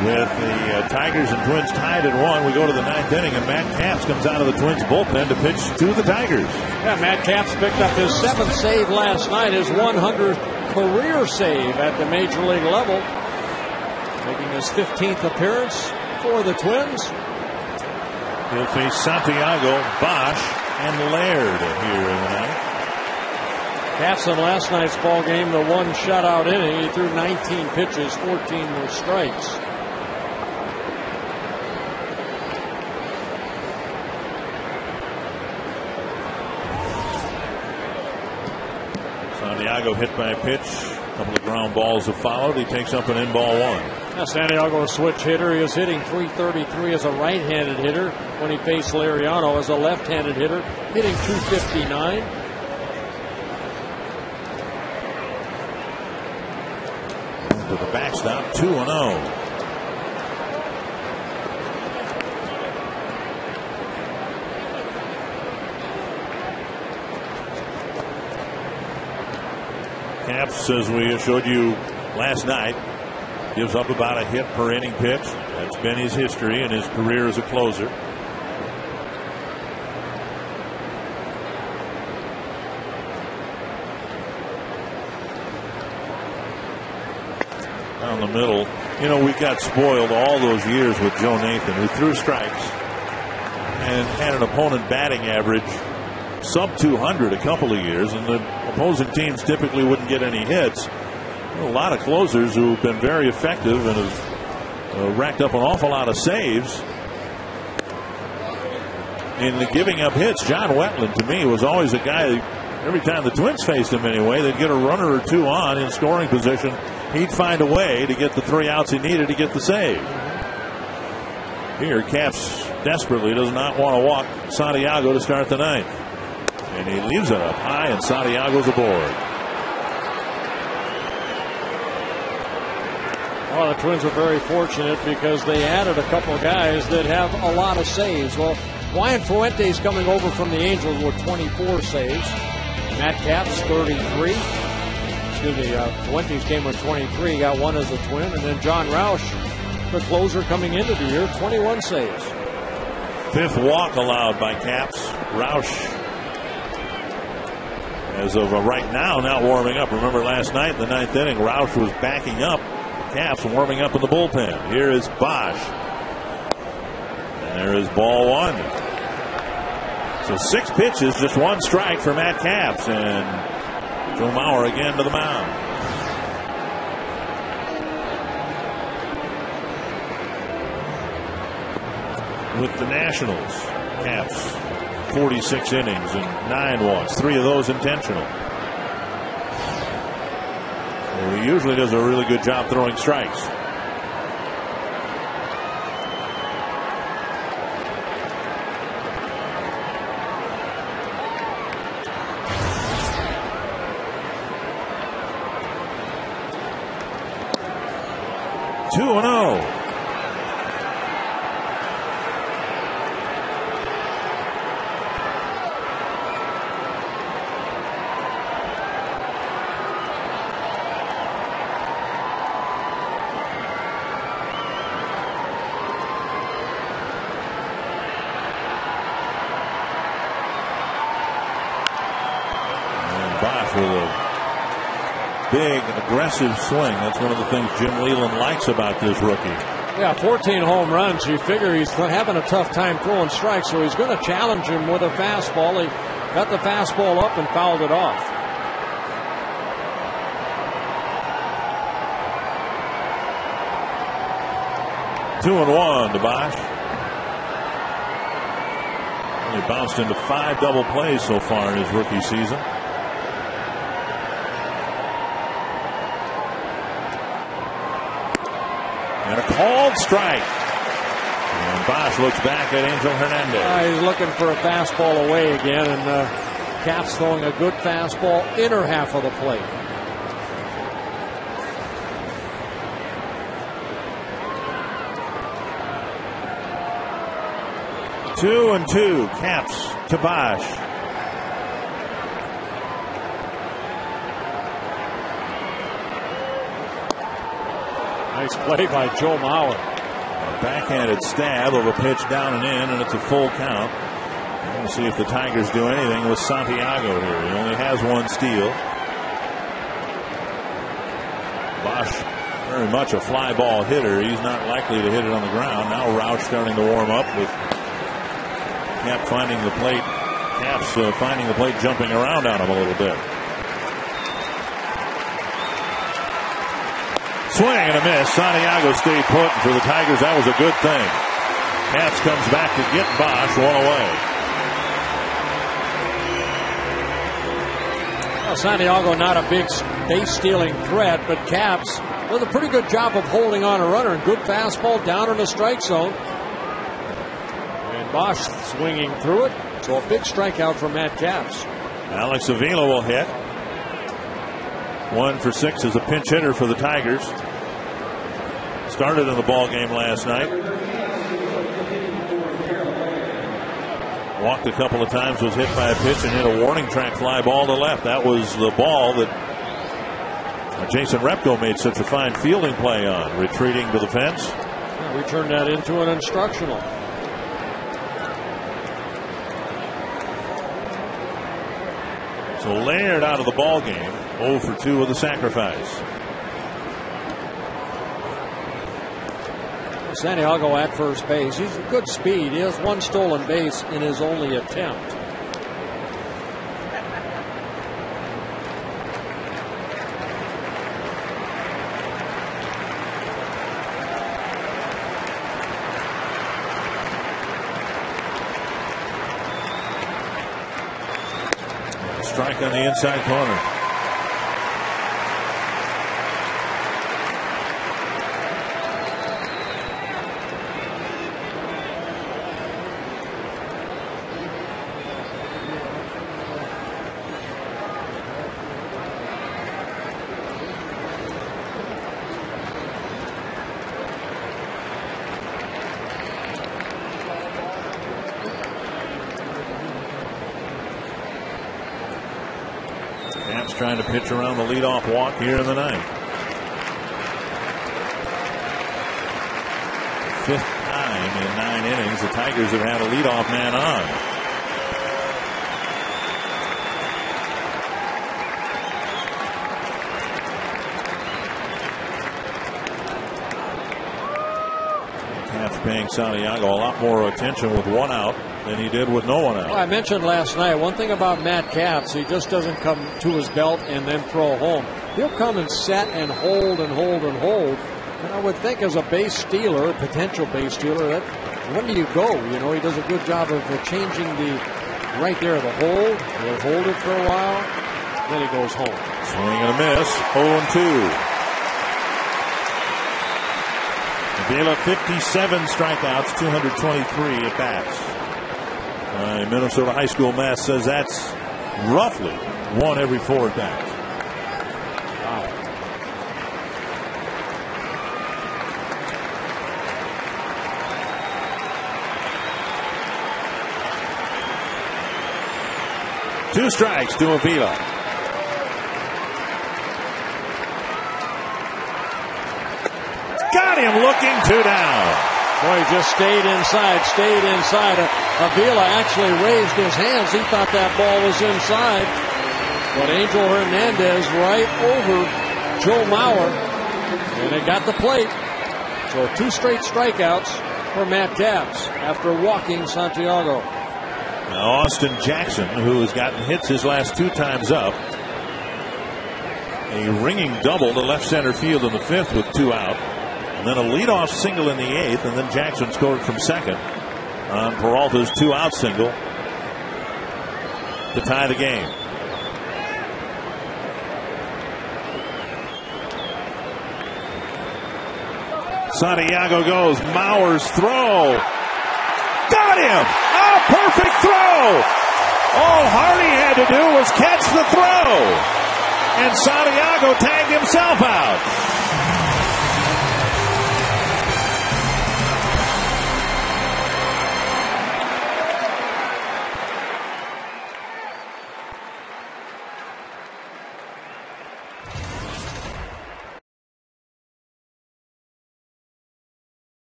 with the Tigers and Twins tied at 1. We go to the 9th inning, and Matt Capps comes out of the Twins bullpen to pitch to the Tigers. Yeah, Matt Capps picked up his 7th save last night, his 100th career save at the major league level, making his 15th appearance for the Twins. He'll face Santiago, Bosch, and Laird here in the ninth. Capps in last night's ball game, the 1 shutout inning. He threw 19 pitches, 14 were strikes. Santiago Santiago hit by a pitch. A couple of ground balls have followed. He takes up an in ball one. Now Santiago, a switch hitter. He was hitting .333 as a right-handed hitter when he faced Liriano as a left-handed hitter, hitting .259. To the backstop, 2-0. Caps, as we showed you last night, gives up about a hit per inning pitch. That's been his history in his career as a closer. Down the middle. You know, we got spoiled all those years with Joe Nathan, who threw strikes and had an opponent batting average sub 200 a couple of years, and the opposing teams typically wouldn't get any hits. A lot of closers who've been very effective and have racked up an awful lot of saves. In the giving up hits, John Wetland, to me, was always a guy, every time the Twins faced him anyway, they'd get a runner or two on in scoring position. He'd find a way to get the 3 outs he needed to get the save. Here, Caps desperately does not want to walk Santiago to start the ninth. And he leaves it up high, and Santiago's aboard. Well, the Twins are very fortunate because they added a couple of guys that have a lot of saves. Well, Juan Fuentes coming over from the Angels with 24 saves. Matt Capps, 33. Fuentes came with 23, got one as a Twin. And then John Roush, the closer coming into the year, 21 saves. 5th walk allowed by Capps. Roush, as of right now, not warming up. Remember last night in the 9th inning, Roush was backing up Capps and warming up in the bullpen. Here is Bosch. And there is ball one. So 6 pitches, just 1 strike for Matt Capps. And Joe Mauer again to the mound. With the Nationals, Capps 46 innings and 9 walks, 3 of those intentional. Well, he usually does a really good job throwing strikes. Two and 0. Bosch with a big, aggressive swing. That's one of the things Jim Leland likes about this rookie. Yeah, 14 home runs. You figure he's having a tough time throwing strikes, so he's going to challenge him with a fastball. He got the fastball up and fouled it off. Two and 1 to Bosch. He bounced into 5 double plays so far in his rookie season. And a called strike. And Bosch looks back at Angel Hernandez. He's looking for a fastball away again, and Capps throwing a good fastball inner half of the plate. Two and 2. Capps to Bosch. Nice play by Joe Mauer. A backhanded stab of a pitch down and in, and it's a full count. We'll see if the Tigers do anything with Santiago here. He only has 1 steal. Bosch, very much a fly ball hitter. He's not likely to hit it on the ground. Now Roush starting to warm up with Capps finding the plate. Capps finding the plate, jumping around on him a little bit. Swing and a miss. Santiago stayed put. For the Tigers, that was a good thing. Capps comes back to get Bosch 1 away. Santiago not a big base stealing threat, but Caps does a pretty good job of holding on a runner. And good fastball down in the strike zone. And Bosch swinging through it. So a big strikeout from Matt Caps. Alex Avila will hit. 1 for 6 as a pinch hitter for the Tigers. Started in the ball game last night. Walked a couple of times, was hit by a pitch and hit a warning track fly ball to left. That was the ball that Jason Repko made such a fine fielding play on, retreating to the fence. Yeah, we turned that into an instructional. So Laird out of the ball game, 0 for 2 with a sacrifice. Santiago at first base. He's good speed. He has 1 stolen base in his only attempt. Strike on the inside corner. Trying to pitch around the leadoff walk here in the ninth. 5th time in 9 innings the Tigers have had a leadoff man on. Caps paying Santiago a lot more attention with 1 out than he did with no one out. Well, I mentioned last night, one thing about Matt Caps, he just doesn't come to his belt and then throw home. He'll come and set and hold and hold and hold. And I would think as a base stealer, a potential base stealer, that when do you go? You know, he does a good job of changing the right there, the hold. He'll hold it for a while, then he goes home. Swing and a miss, 0-2. Avila 57 strikeouts, 223 at bats. Minnesota high school math says that's roughly 1 every 4 at bats. Wow. Two strikes to Avila. Got him looking, 2 down. Boy, he just stayed inside. Avila actually raised his hands. He thought that ball was inside. But Angel Hernandez right over Joe Mauer. And it got the plate. So 2 straight strikeouts for Matt Caps after walking Santiago. Now Austin Jackson, who has gotten hits his last 2 times up. A ringing double to left center field in the 5th with 2 out. And then a leadoff single in the 8th, and then Jackson scored from second on Peralta's 2-out single to tie the game. Santiago goes. Mauer's throw. Got him! A perfect throw! All Hardy had to do was catch the throw. And Santiago tagged himself out.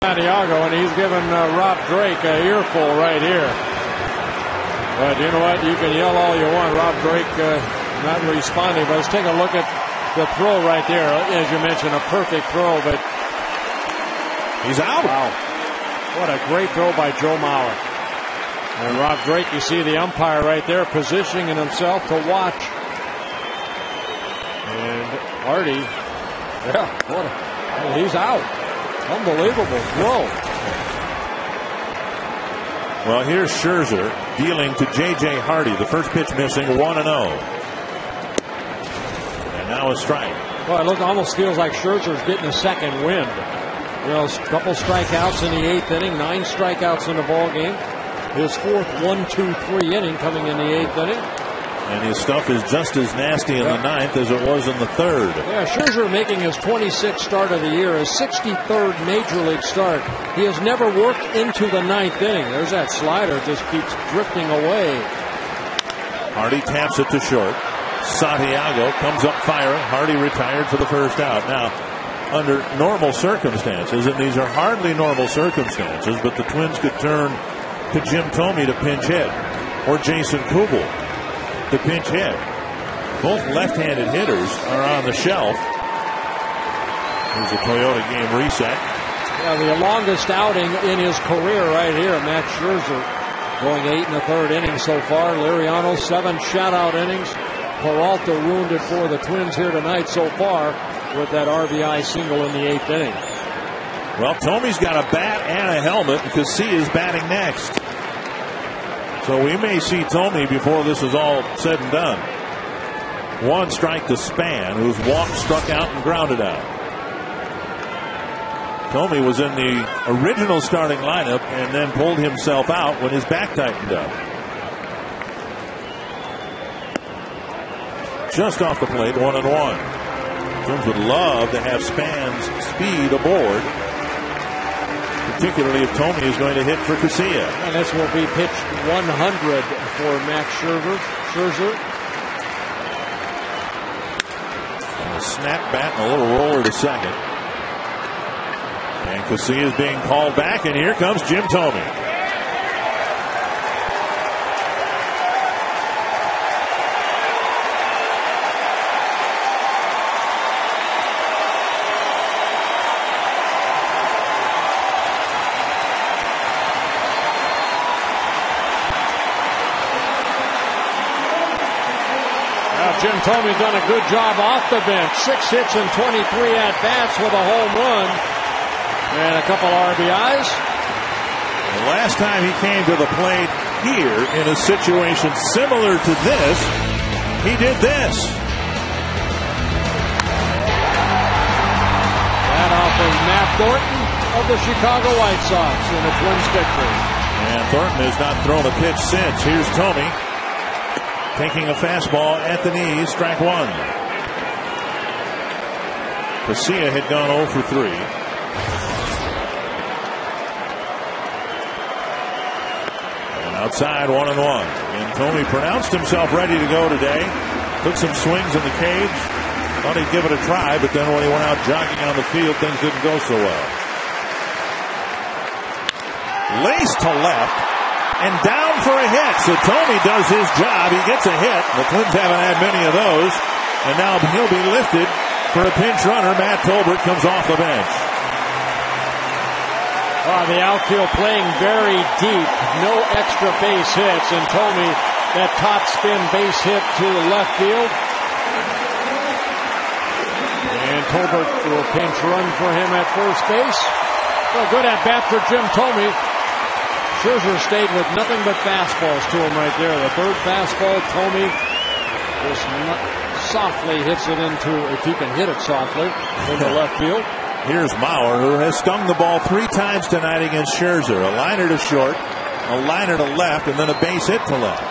Santiago, and he's given Rob Drake an earful right here. But you know what? You can yell all you want. Rob Drake not responding. But let's take a look at the throw right there. As you mentioned, a perfect throw, but he's out. Wow. What a great throw by Joe Mauer. And Rob Drake, you see the umpire right there positioning himself to watch. And Hardy, he's out. Unbelievable throw. Well, here's Scherzer dealing to J.J. Hardy. The first pitch missing, 1-0. And now a strike. Well, it almost feels like Scherzer's getting a second wind. You know, a couple strikeouts in the 8th inning, 9 strikeouts in the ball game. His fourth 1-2-3 inning coming in the 8th inning. And his stuff is just as nasty in the 9th as it was in the 3rd. Yeah, Scherzer making his 26th start of the year, his 63rd Major League start. He has never worked into the 9th inning. There's that slider, just keeps drifting away. Hardy taps it to short. Santiago comes up firing. Hardy retired for the first out. Now, under normal circumstances, and these are hardly normal circumstances, but the Twins could turn to Jim Thome to pinch hit, or Jason Kubel to pinch hit. Both left-handed hitters are on the shelf. Here's a Toyota game reset. Yeah, the longest outing in his career right here, Max Scherzer, going 8 1/3 innings so far. Liriano 7 shutout innings. Peralta wounded for the Twins here tonight so far with that RBI single in the 8th inning. Well, Thome's got a bat and a helmet because Casillas is batting next. So we may see Thome before this is all said and done. 1 strike to Span, who's walked, struck out, and grounded out. Thome was in the original starting lineup and then pulled himself out when his back tightened up. Just off the plate, 1-1. Twins would love to have Span's speed aboard, particularly if Thome is going to hit for Casillas. And this will be pitch 100 for Max Scherzer. And a snap bat and a little roller to second. And Casillas being called back, and here comes Jim Thome. Jim Thome done a good job off the bench. 6 hits and 23 at-bats with a home run and a couple RBIs. The last time he came to the plate here in a situation similar to this, he did this. That off of Matt Thornton of the Chicago White Sox in a Twins victory. And Thornton has not thrown a pitch since. Here's Thome. Taking a fastball at the knees, strike 1. Casillas had gone 0 for 3. And outside, 1-1. And Thome pronounced himself ready to go today. Took some swings in the cage. Thought he'd give it a try, but then when he went out jogging on the field, things didn't go so well. Laced to left. And down for a hit. So Thome does his job. He gets a hit. The Twins haven't had many of those. And now he'll be lifted for a pinch runner. Matt Tolbert comes off the bench. The outfield playing very deep. No extra base hits. And Thome, that top spin base hit to left field. And Tolbert will pinch run for him at first base. Well, good at bat for Jim Thome. Scherzer stayed with nothing but fastballs to him right there. The third fastball, Thome just softly hits it into, if he can hit it softly, into left field. Here's Mauer, who has stung the ball 3 times tonight against Scherzer. A liner to short, a liner to left, and then a base hit to left.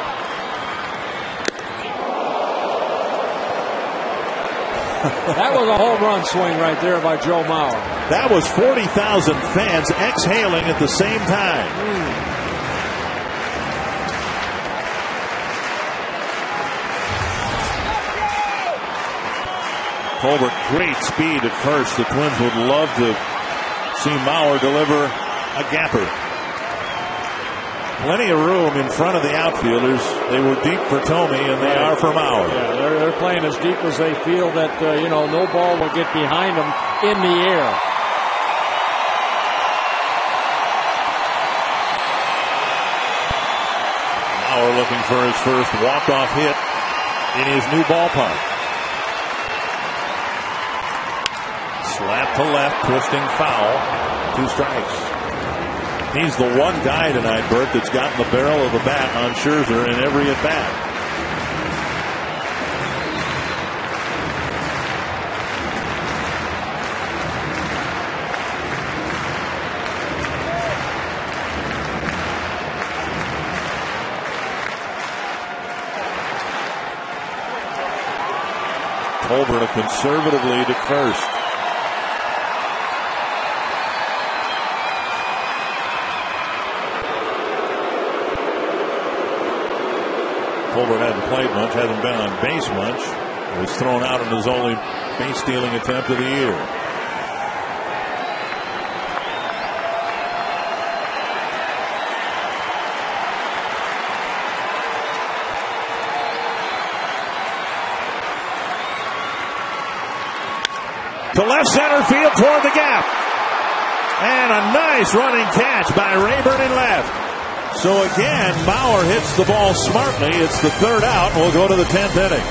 That was a home run swing right there by Joe Mauer. That was 40,000 fans exhaling at the same time. Tolbert, great speed at first. The Twins would love to see Mauer deliver a gapper. Plenty of room in front of the outfielders. They were deep for Thome, and they are for Mauer. Yeah, they're playing as deep as they feel that, no ball will get behind them in the air. Mauer looking for his first walk-off hit in his new ballpark. Slap to left, twisting foul. 2 strikes. He's the one guy tonight, Bert, that's gotten the barrel of the bat on Scherzer in every at-bat. Tolbert a conservative lead at first. Tolbert hasn't played much, hasn't been on base much. He was thrown out in his only base stealing attempt of the year. To left center field toward the gap. And a nice running catch by Rayburn in left. So again, Mauer hits the ball smartly. It's the 3rd out, and we'll go to the 10th inning.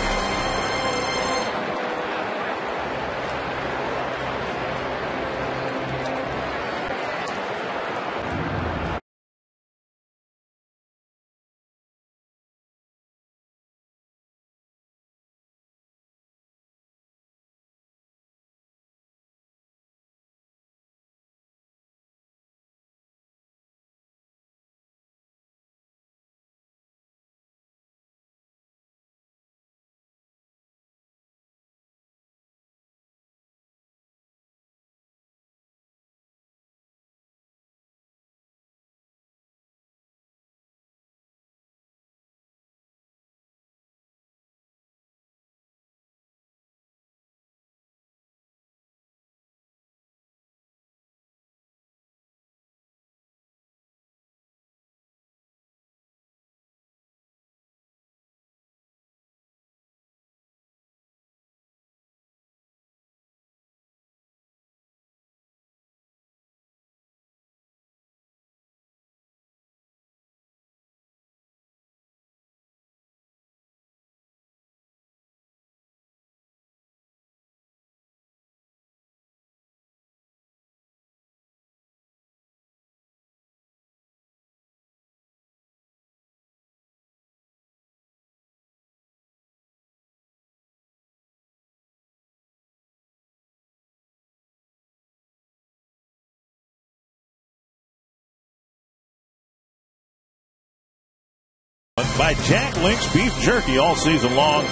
By Jack Link's Beef Jerky all season long.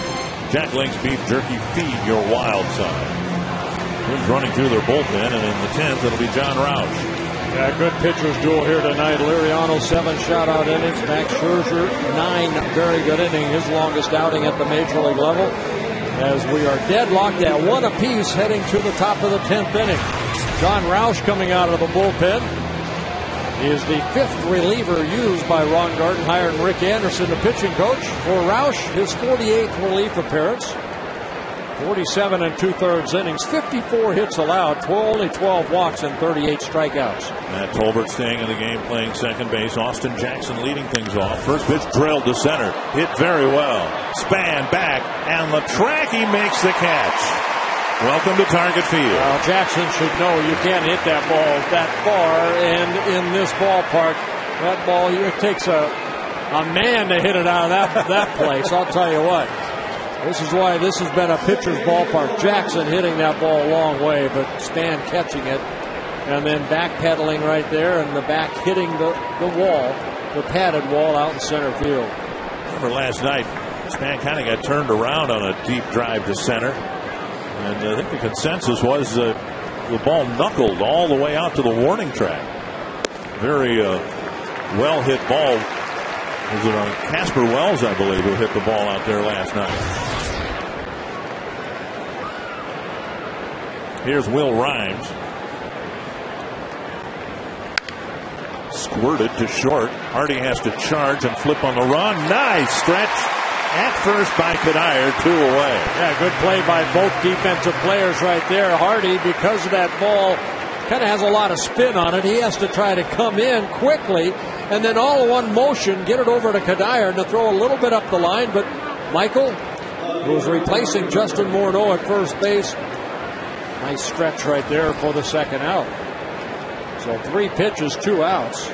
Jack Link's Beef Jerky, feed your wild side. Twins running through their bullpen, and in the 10th, it'll be John Roush. Yeah, good pitchers duel here tonight. Liriano, 7 shutout innings. Max Scherzer, 9 very good innings. His longest outing at the major league level. As we are deadlocked at 1 apiece heading to the top of the 10th inning. John Roush coming out of the bullpen. He is the 5th reliever used by Ron Gardenhire and Rick Anderson, the pitching coach. For Roush, his 48th relief appearance. 47 2/3 innings, 54 hits allowed, only 12 walks and 38 strikeouts. Matt Tolbert staying in the game, playing second base. Austin Jackson leading things off. First pitch drilled to center. Hit very well. Span back, and the track, he makes the catch. Welcome to Target Field. Well, Jackson should know you can't hit that ball that far, and in this ballpark, that ball, it takes a man to hit it out of that place. I'll tell you what. This is why this has been a pitcher's ballpark. Jackson hitting that ball a long way, but Span catching it, and then backpedaling right there, and the back hitting the wall, the padded wall out in center field. Remember last night, Span kind of got turned around on a deep drive to center. And I think the consensus was the ball knuckled all the way out to the warning track. Very well hit ball. Was it on Casper Wells, I believe, who hit the ball out there last night? Here's Will Rhymes. squirted to short. Hardy has to charge and flip on the run. Nice stretch at first by Kadire, 2 away. Yeah, good play by both defensive players right there. Hardy, because of that ball, kind of has a lot of spin on it. He has to try to come in quickly and then all in one motion get it over to Kadire to throw a little bit up the line. But Michael, who was replacing Justin Morneau at first base, nice stretch right there for the second out. So 3 pitches, 2 outs.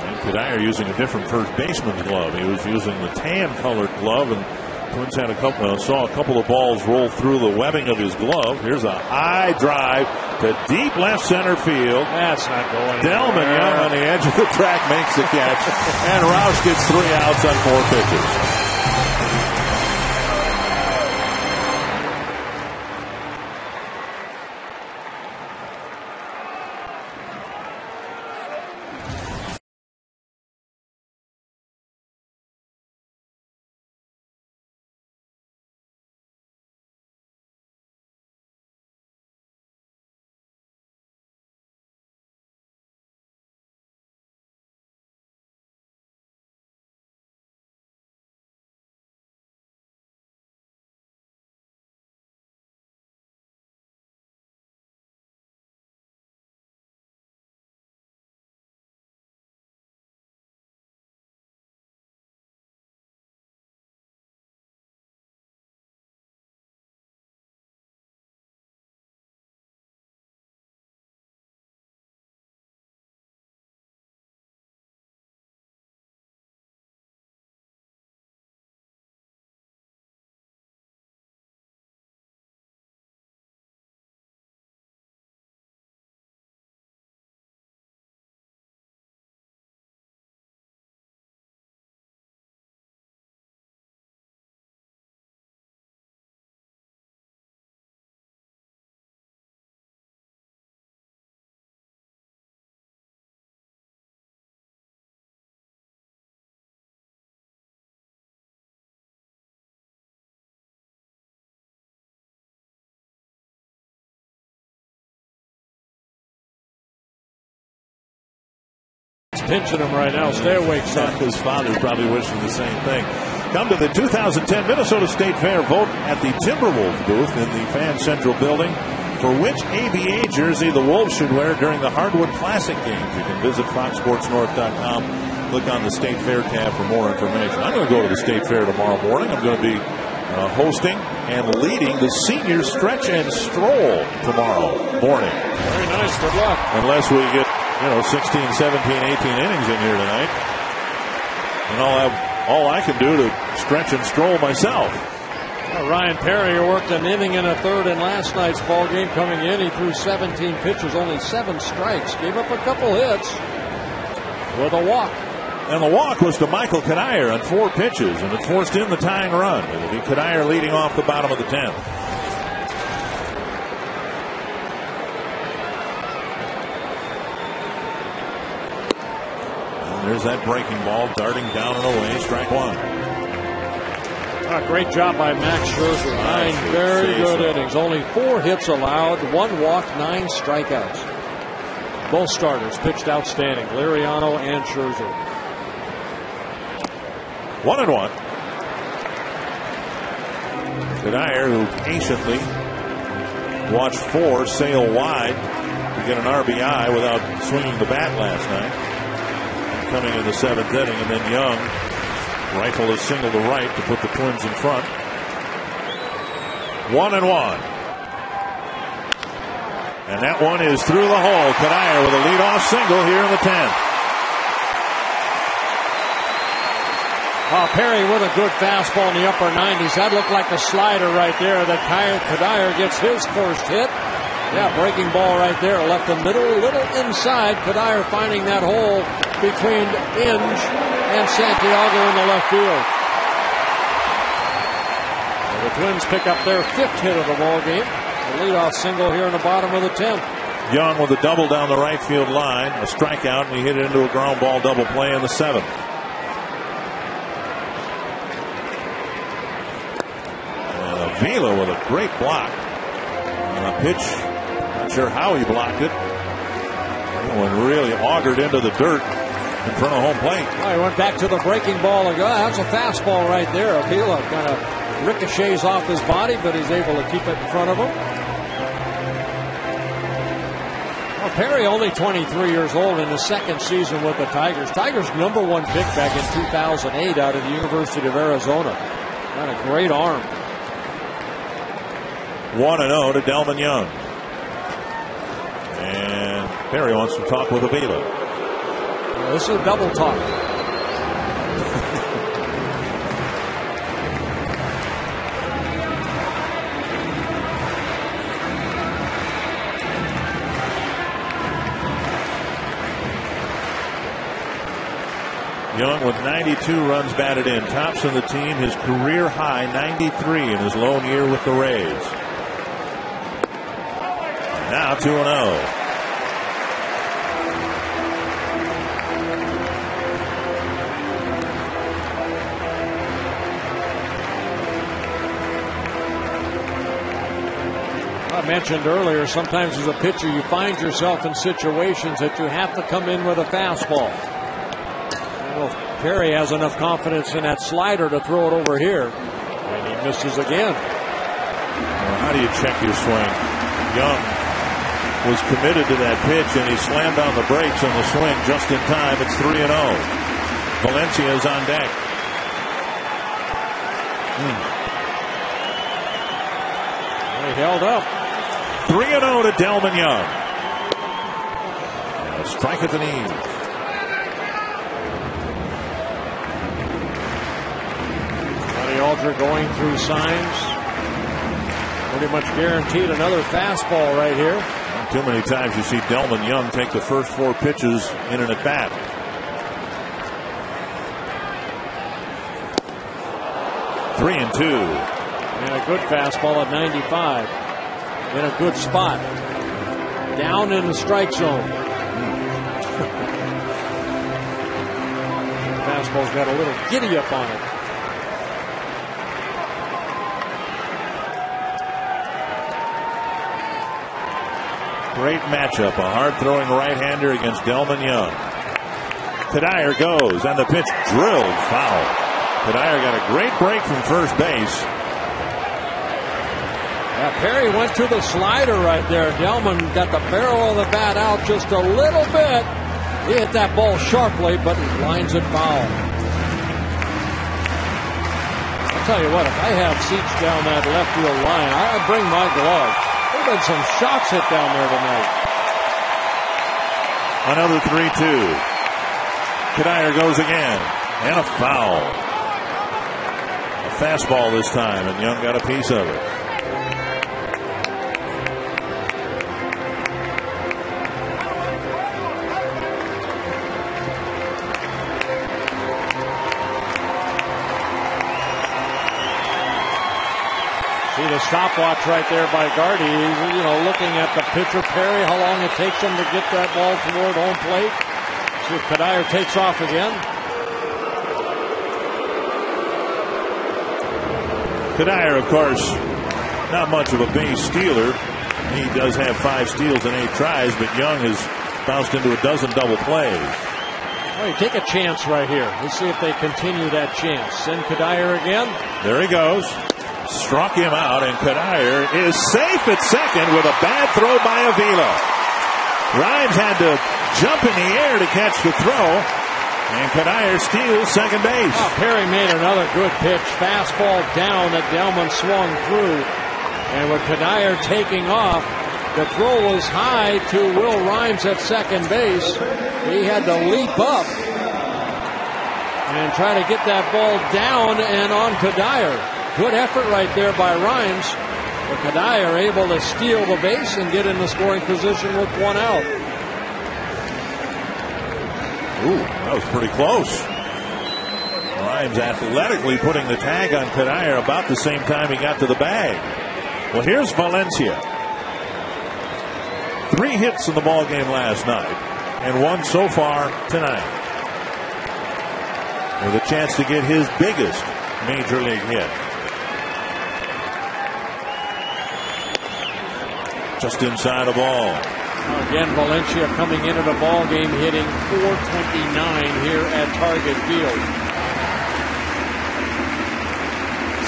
And Kadire using a different first baseman's glove. He was using the tan-colored glove, and Twins had saw a couple of balls roll through the webbing of his glove. Here's a high drive to deep left center field. That's not going. Delman Young on the edge of the track makes the catch, and Roush gets 3 outs on 4 pitches. Pinching him right now. Stay awake, son. His father's probably wishing the same thing. Come to the 2010 Minnesota State Fair. Vote at the Timberwolves booth in the Fan Central building for which ABA jersey the Wolves should wear during the Hardwood Classic games. You can visit foxsportsnorth.com. Click on the State Fair tab for more information. I'm going to go to the State Fair tomorrow morning. I'm going to be hosting and leading the senior stretch and stroll tomorrow morning. Very nice. Good luck. Unless we get 16, 17, 18 innings in here tonight. And I'll have all I can do to stretch and stroll myself. Ryan Perry worked an inning and a third in last night's ball game. Coming in, he threw 17 pitches, only 7 strikes. Gave up a couple hits with a walk. And the walk was to Michael Kadire on 4 pitches, and it forced in the tying run. It'll be Kadire leading off the bottom of the 10th. There's that breaking ball darting down and away. Strike 1. Great job by Max Scherzer. 9 very good innings. Only 4 hits allowed, 1 walk, 9 strikeouts. Both starters pitched outstanding. Liriano and Scherzer. 1-1. Kadire, who patiently watched 4 sail wide to get an RBI without swinging the bat last night. Coming in the 7th inning, and then Young rifled a single to right to put the Twins in front. 1-1. And that one is through the hole. Kadire with a leadoff single here in the 10th. Perry with a good fastball in the upper 90s. That looked like a slider right there that Kadire gets his first hit. Yeah, breaking ball right there. Left the middle, a little inside. Kadire finding that hole between Inge and Santiago in the left field. And the Twins pick up their 5th hit of the ball game. A leadoff single here in the bottom of the 10th. Young with a double down the right field line. A strikeout, and he hit it into a ground ball double play in the 7th. And Avila with a great block. On a pitch. Not sure how he blocked it. one really augured into the dirt in front of home plate. Well, he went back to the breaking ball again. That's a fastball right there. Avila kind of ricochets off his body, but he's able to keep it in front of him. Well, Perry only 23 years old in his second season with the Tigers. Tigers' #1 pick back in 2008 out of the University of Arizona. Got a great arm. 1-0 to Delman Young. And Perry wants to talk with Avila. This is a double talk. Young with 92 runs batted in, tops in the team, his career high 93 in his lone year with the Rays. Now 2-0. I mentioned earlier, sometimes as a pitcher you find yourself in situations that you have to come in with a fastball. Well, Perry has enough confidence in that slider to throw it over here, and he misses again. Well, how do you check your swing? Young was committed to that pitch, and he slammed on the brakes on the swing just in time. It's 3-0. Valencia is on deck. He held up. 3-0 to Delman Young. A strike at the knee. Johnny Aldridge going through signs. Pretty much guaranteed another fastball right here. Not too many times you see Delman Young take the first 4 pitches in an at-bat. Three and two. And a good fastball at 95. In a good spot. Down in the strike zone. Fastball's got a little giddy up on it. Great matchup. A hard-throwing right-hander against Delman Young. Kadire goes, and the pitch drilled foul. Kadire got a great break from first base. Yeah, Perry went to the slider right there. Delman got the barrel of the bat out just a little bit. He hit that ball sharply, but he lines it foul. I'll tell you what, if I have seats down that left field line, I'd bring my glove. There's been some shots hit down there tonight. Another 3-2. Kadire goes again, and a foul. A fastball this time, and Young got a piece of it. See the stopwatch right there by Gardy. He's, looking at the pitcher Perry, how long it takes him to get that ball toward home plate. See if Kadire takes off again. Kadire, of course, not much of a base stealer. He does have 5 steals and 8 tries, but Young has bounced into a dozen double plays. Well, you take a chance right here. Let's see if they continue that chance. Send Kadire again. There he goes. Struck him out, and Kadire is safe at second with a bad throw by Avila. Rhymes had to jump in the air to catch the throw, and Kadire steals second base. Oh, Perry made another good pitch. Fastball down that Delman swung through. And with Kadire taking off, the throw was high to Will Rhymes at second base. He had to leap up and try to get that ball down and on Kadire. Good effort right there by Rhymes. But Kadire able to steal the base and get in the scoring position with 1 out. Ooh, that was pretty close. Rhymes athletically putting the tag on Kadire about the same time he got to the bag. Well, here's Valencia. 3 hits in the ball game last night, and 1 so far tonight. With a chance to get his biggest major league hit. Just inside the ball. Again, Valencia coming into the ball game hitting .429 here at Target Field.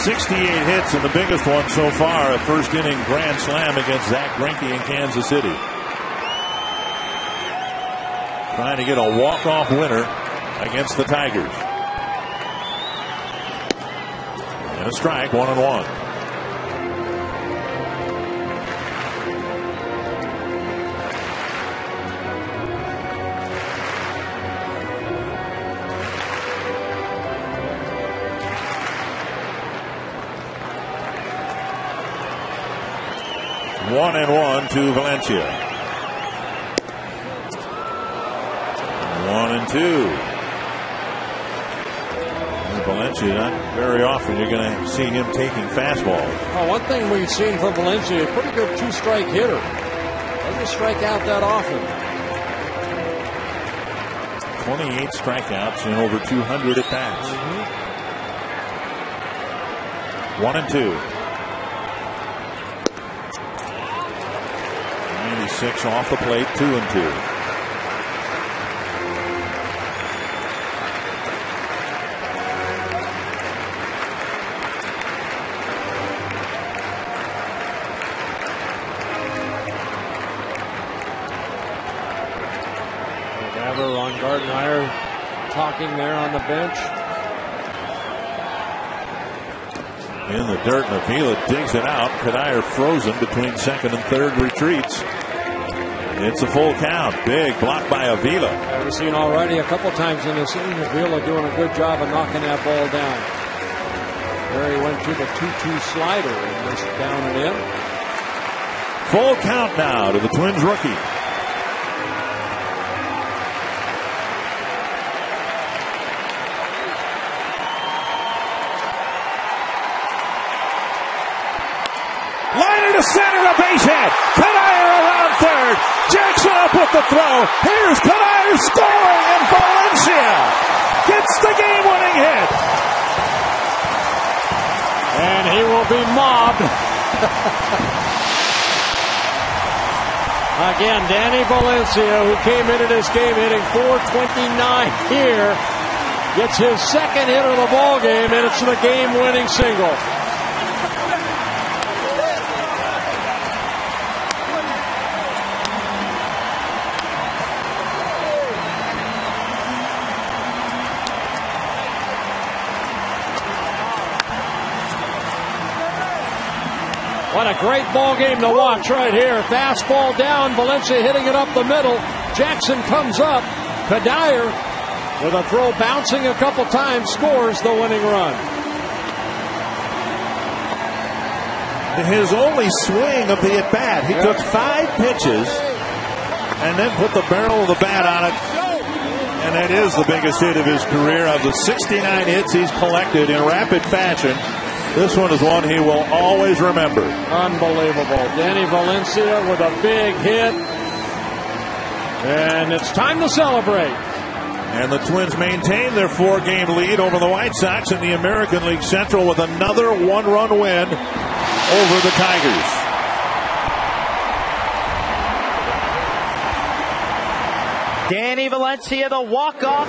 68 hits, and the biggest one so far, a first inning grand slam against Zach Greinke in Kansas City. Trying to get a walk-off winner against the Tigers. And a strike, 1-1. One and one to Valencia. 1-2. Valencia, not very often you're going to see him taking fastballs. Oh, one thing we've seen from Valencia, a pretty good two-strike hitter. Doesn't strike out that often. 28 strikeouts in over 200 at-bats. 1-2. 96 off the plate, 2-2. Ron Gardenhire talking there on the bench. In the dirt, and Avila digs it out. Kadire frozen between second and third, retreats. It's a full count. Big block by Avila. We've seen already a couple times in this inning Avila doing a good job of knocking that ball down. There he went to the 2-2 slider and just down and in. Full count now to the Twins rookie. Liner to center, a base hit. Kadire around third. Jackson up with the throw. Here's Kadire scoring, and Valencia gets the game-winning hit. And he will be mobbed. Again, Danny Valencia, who came into this game hitting .429 here, gets his second hit of the ball game, and it's the game-winning single. What a great ball game to watch right here. Fastball down, Valencia hitting it up the middle. Jackson comes up. Kadire with a throw bouncing a couple times, scores the winning run. His only swing of the at-bat. He took 5 pitches and then put the barrel of the bat on it. And that is the biggest hit of his career. Of the 69 hits he's collected in rapid fashion, this one is one he will always remember. Unbelievable. Danny Valencia with a big hit. And it's time to celebrate. And the Twins maintain their 4-game lead over the White Sox in the American League Central with another 1-run win over the Tigers. Danny Valencia, the walk-off.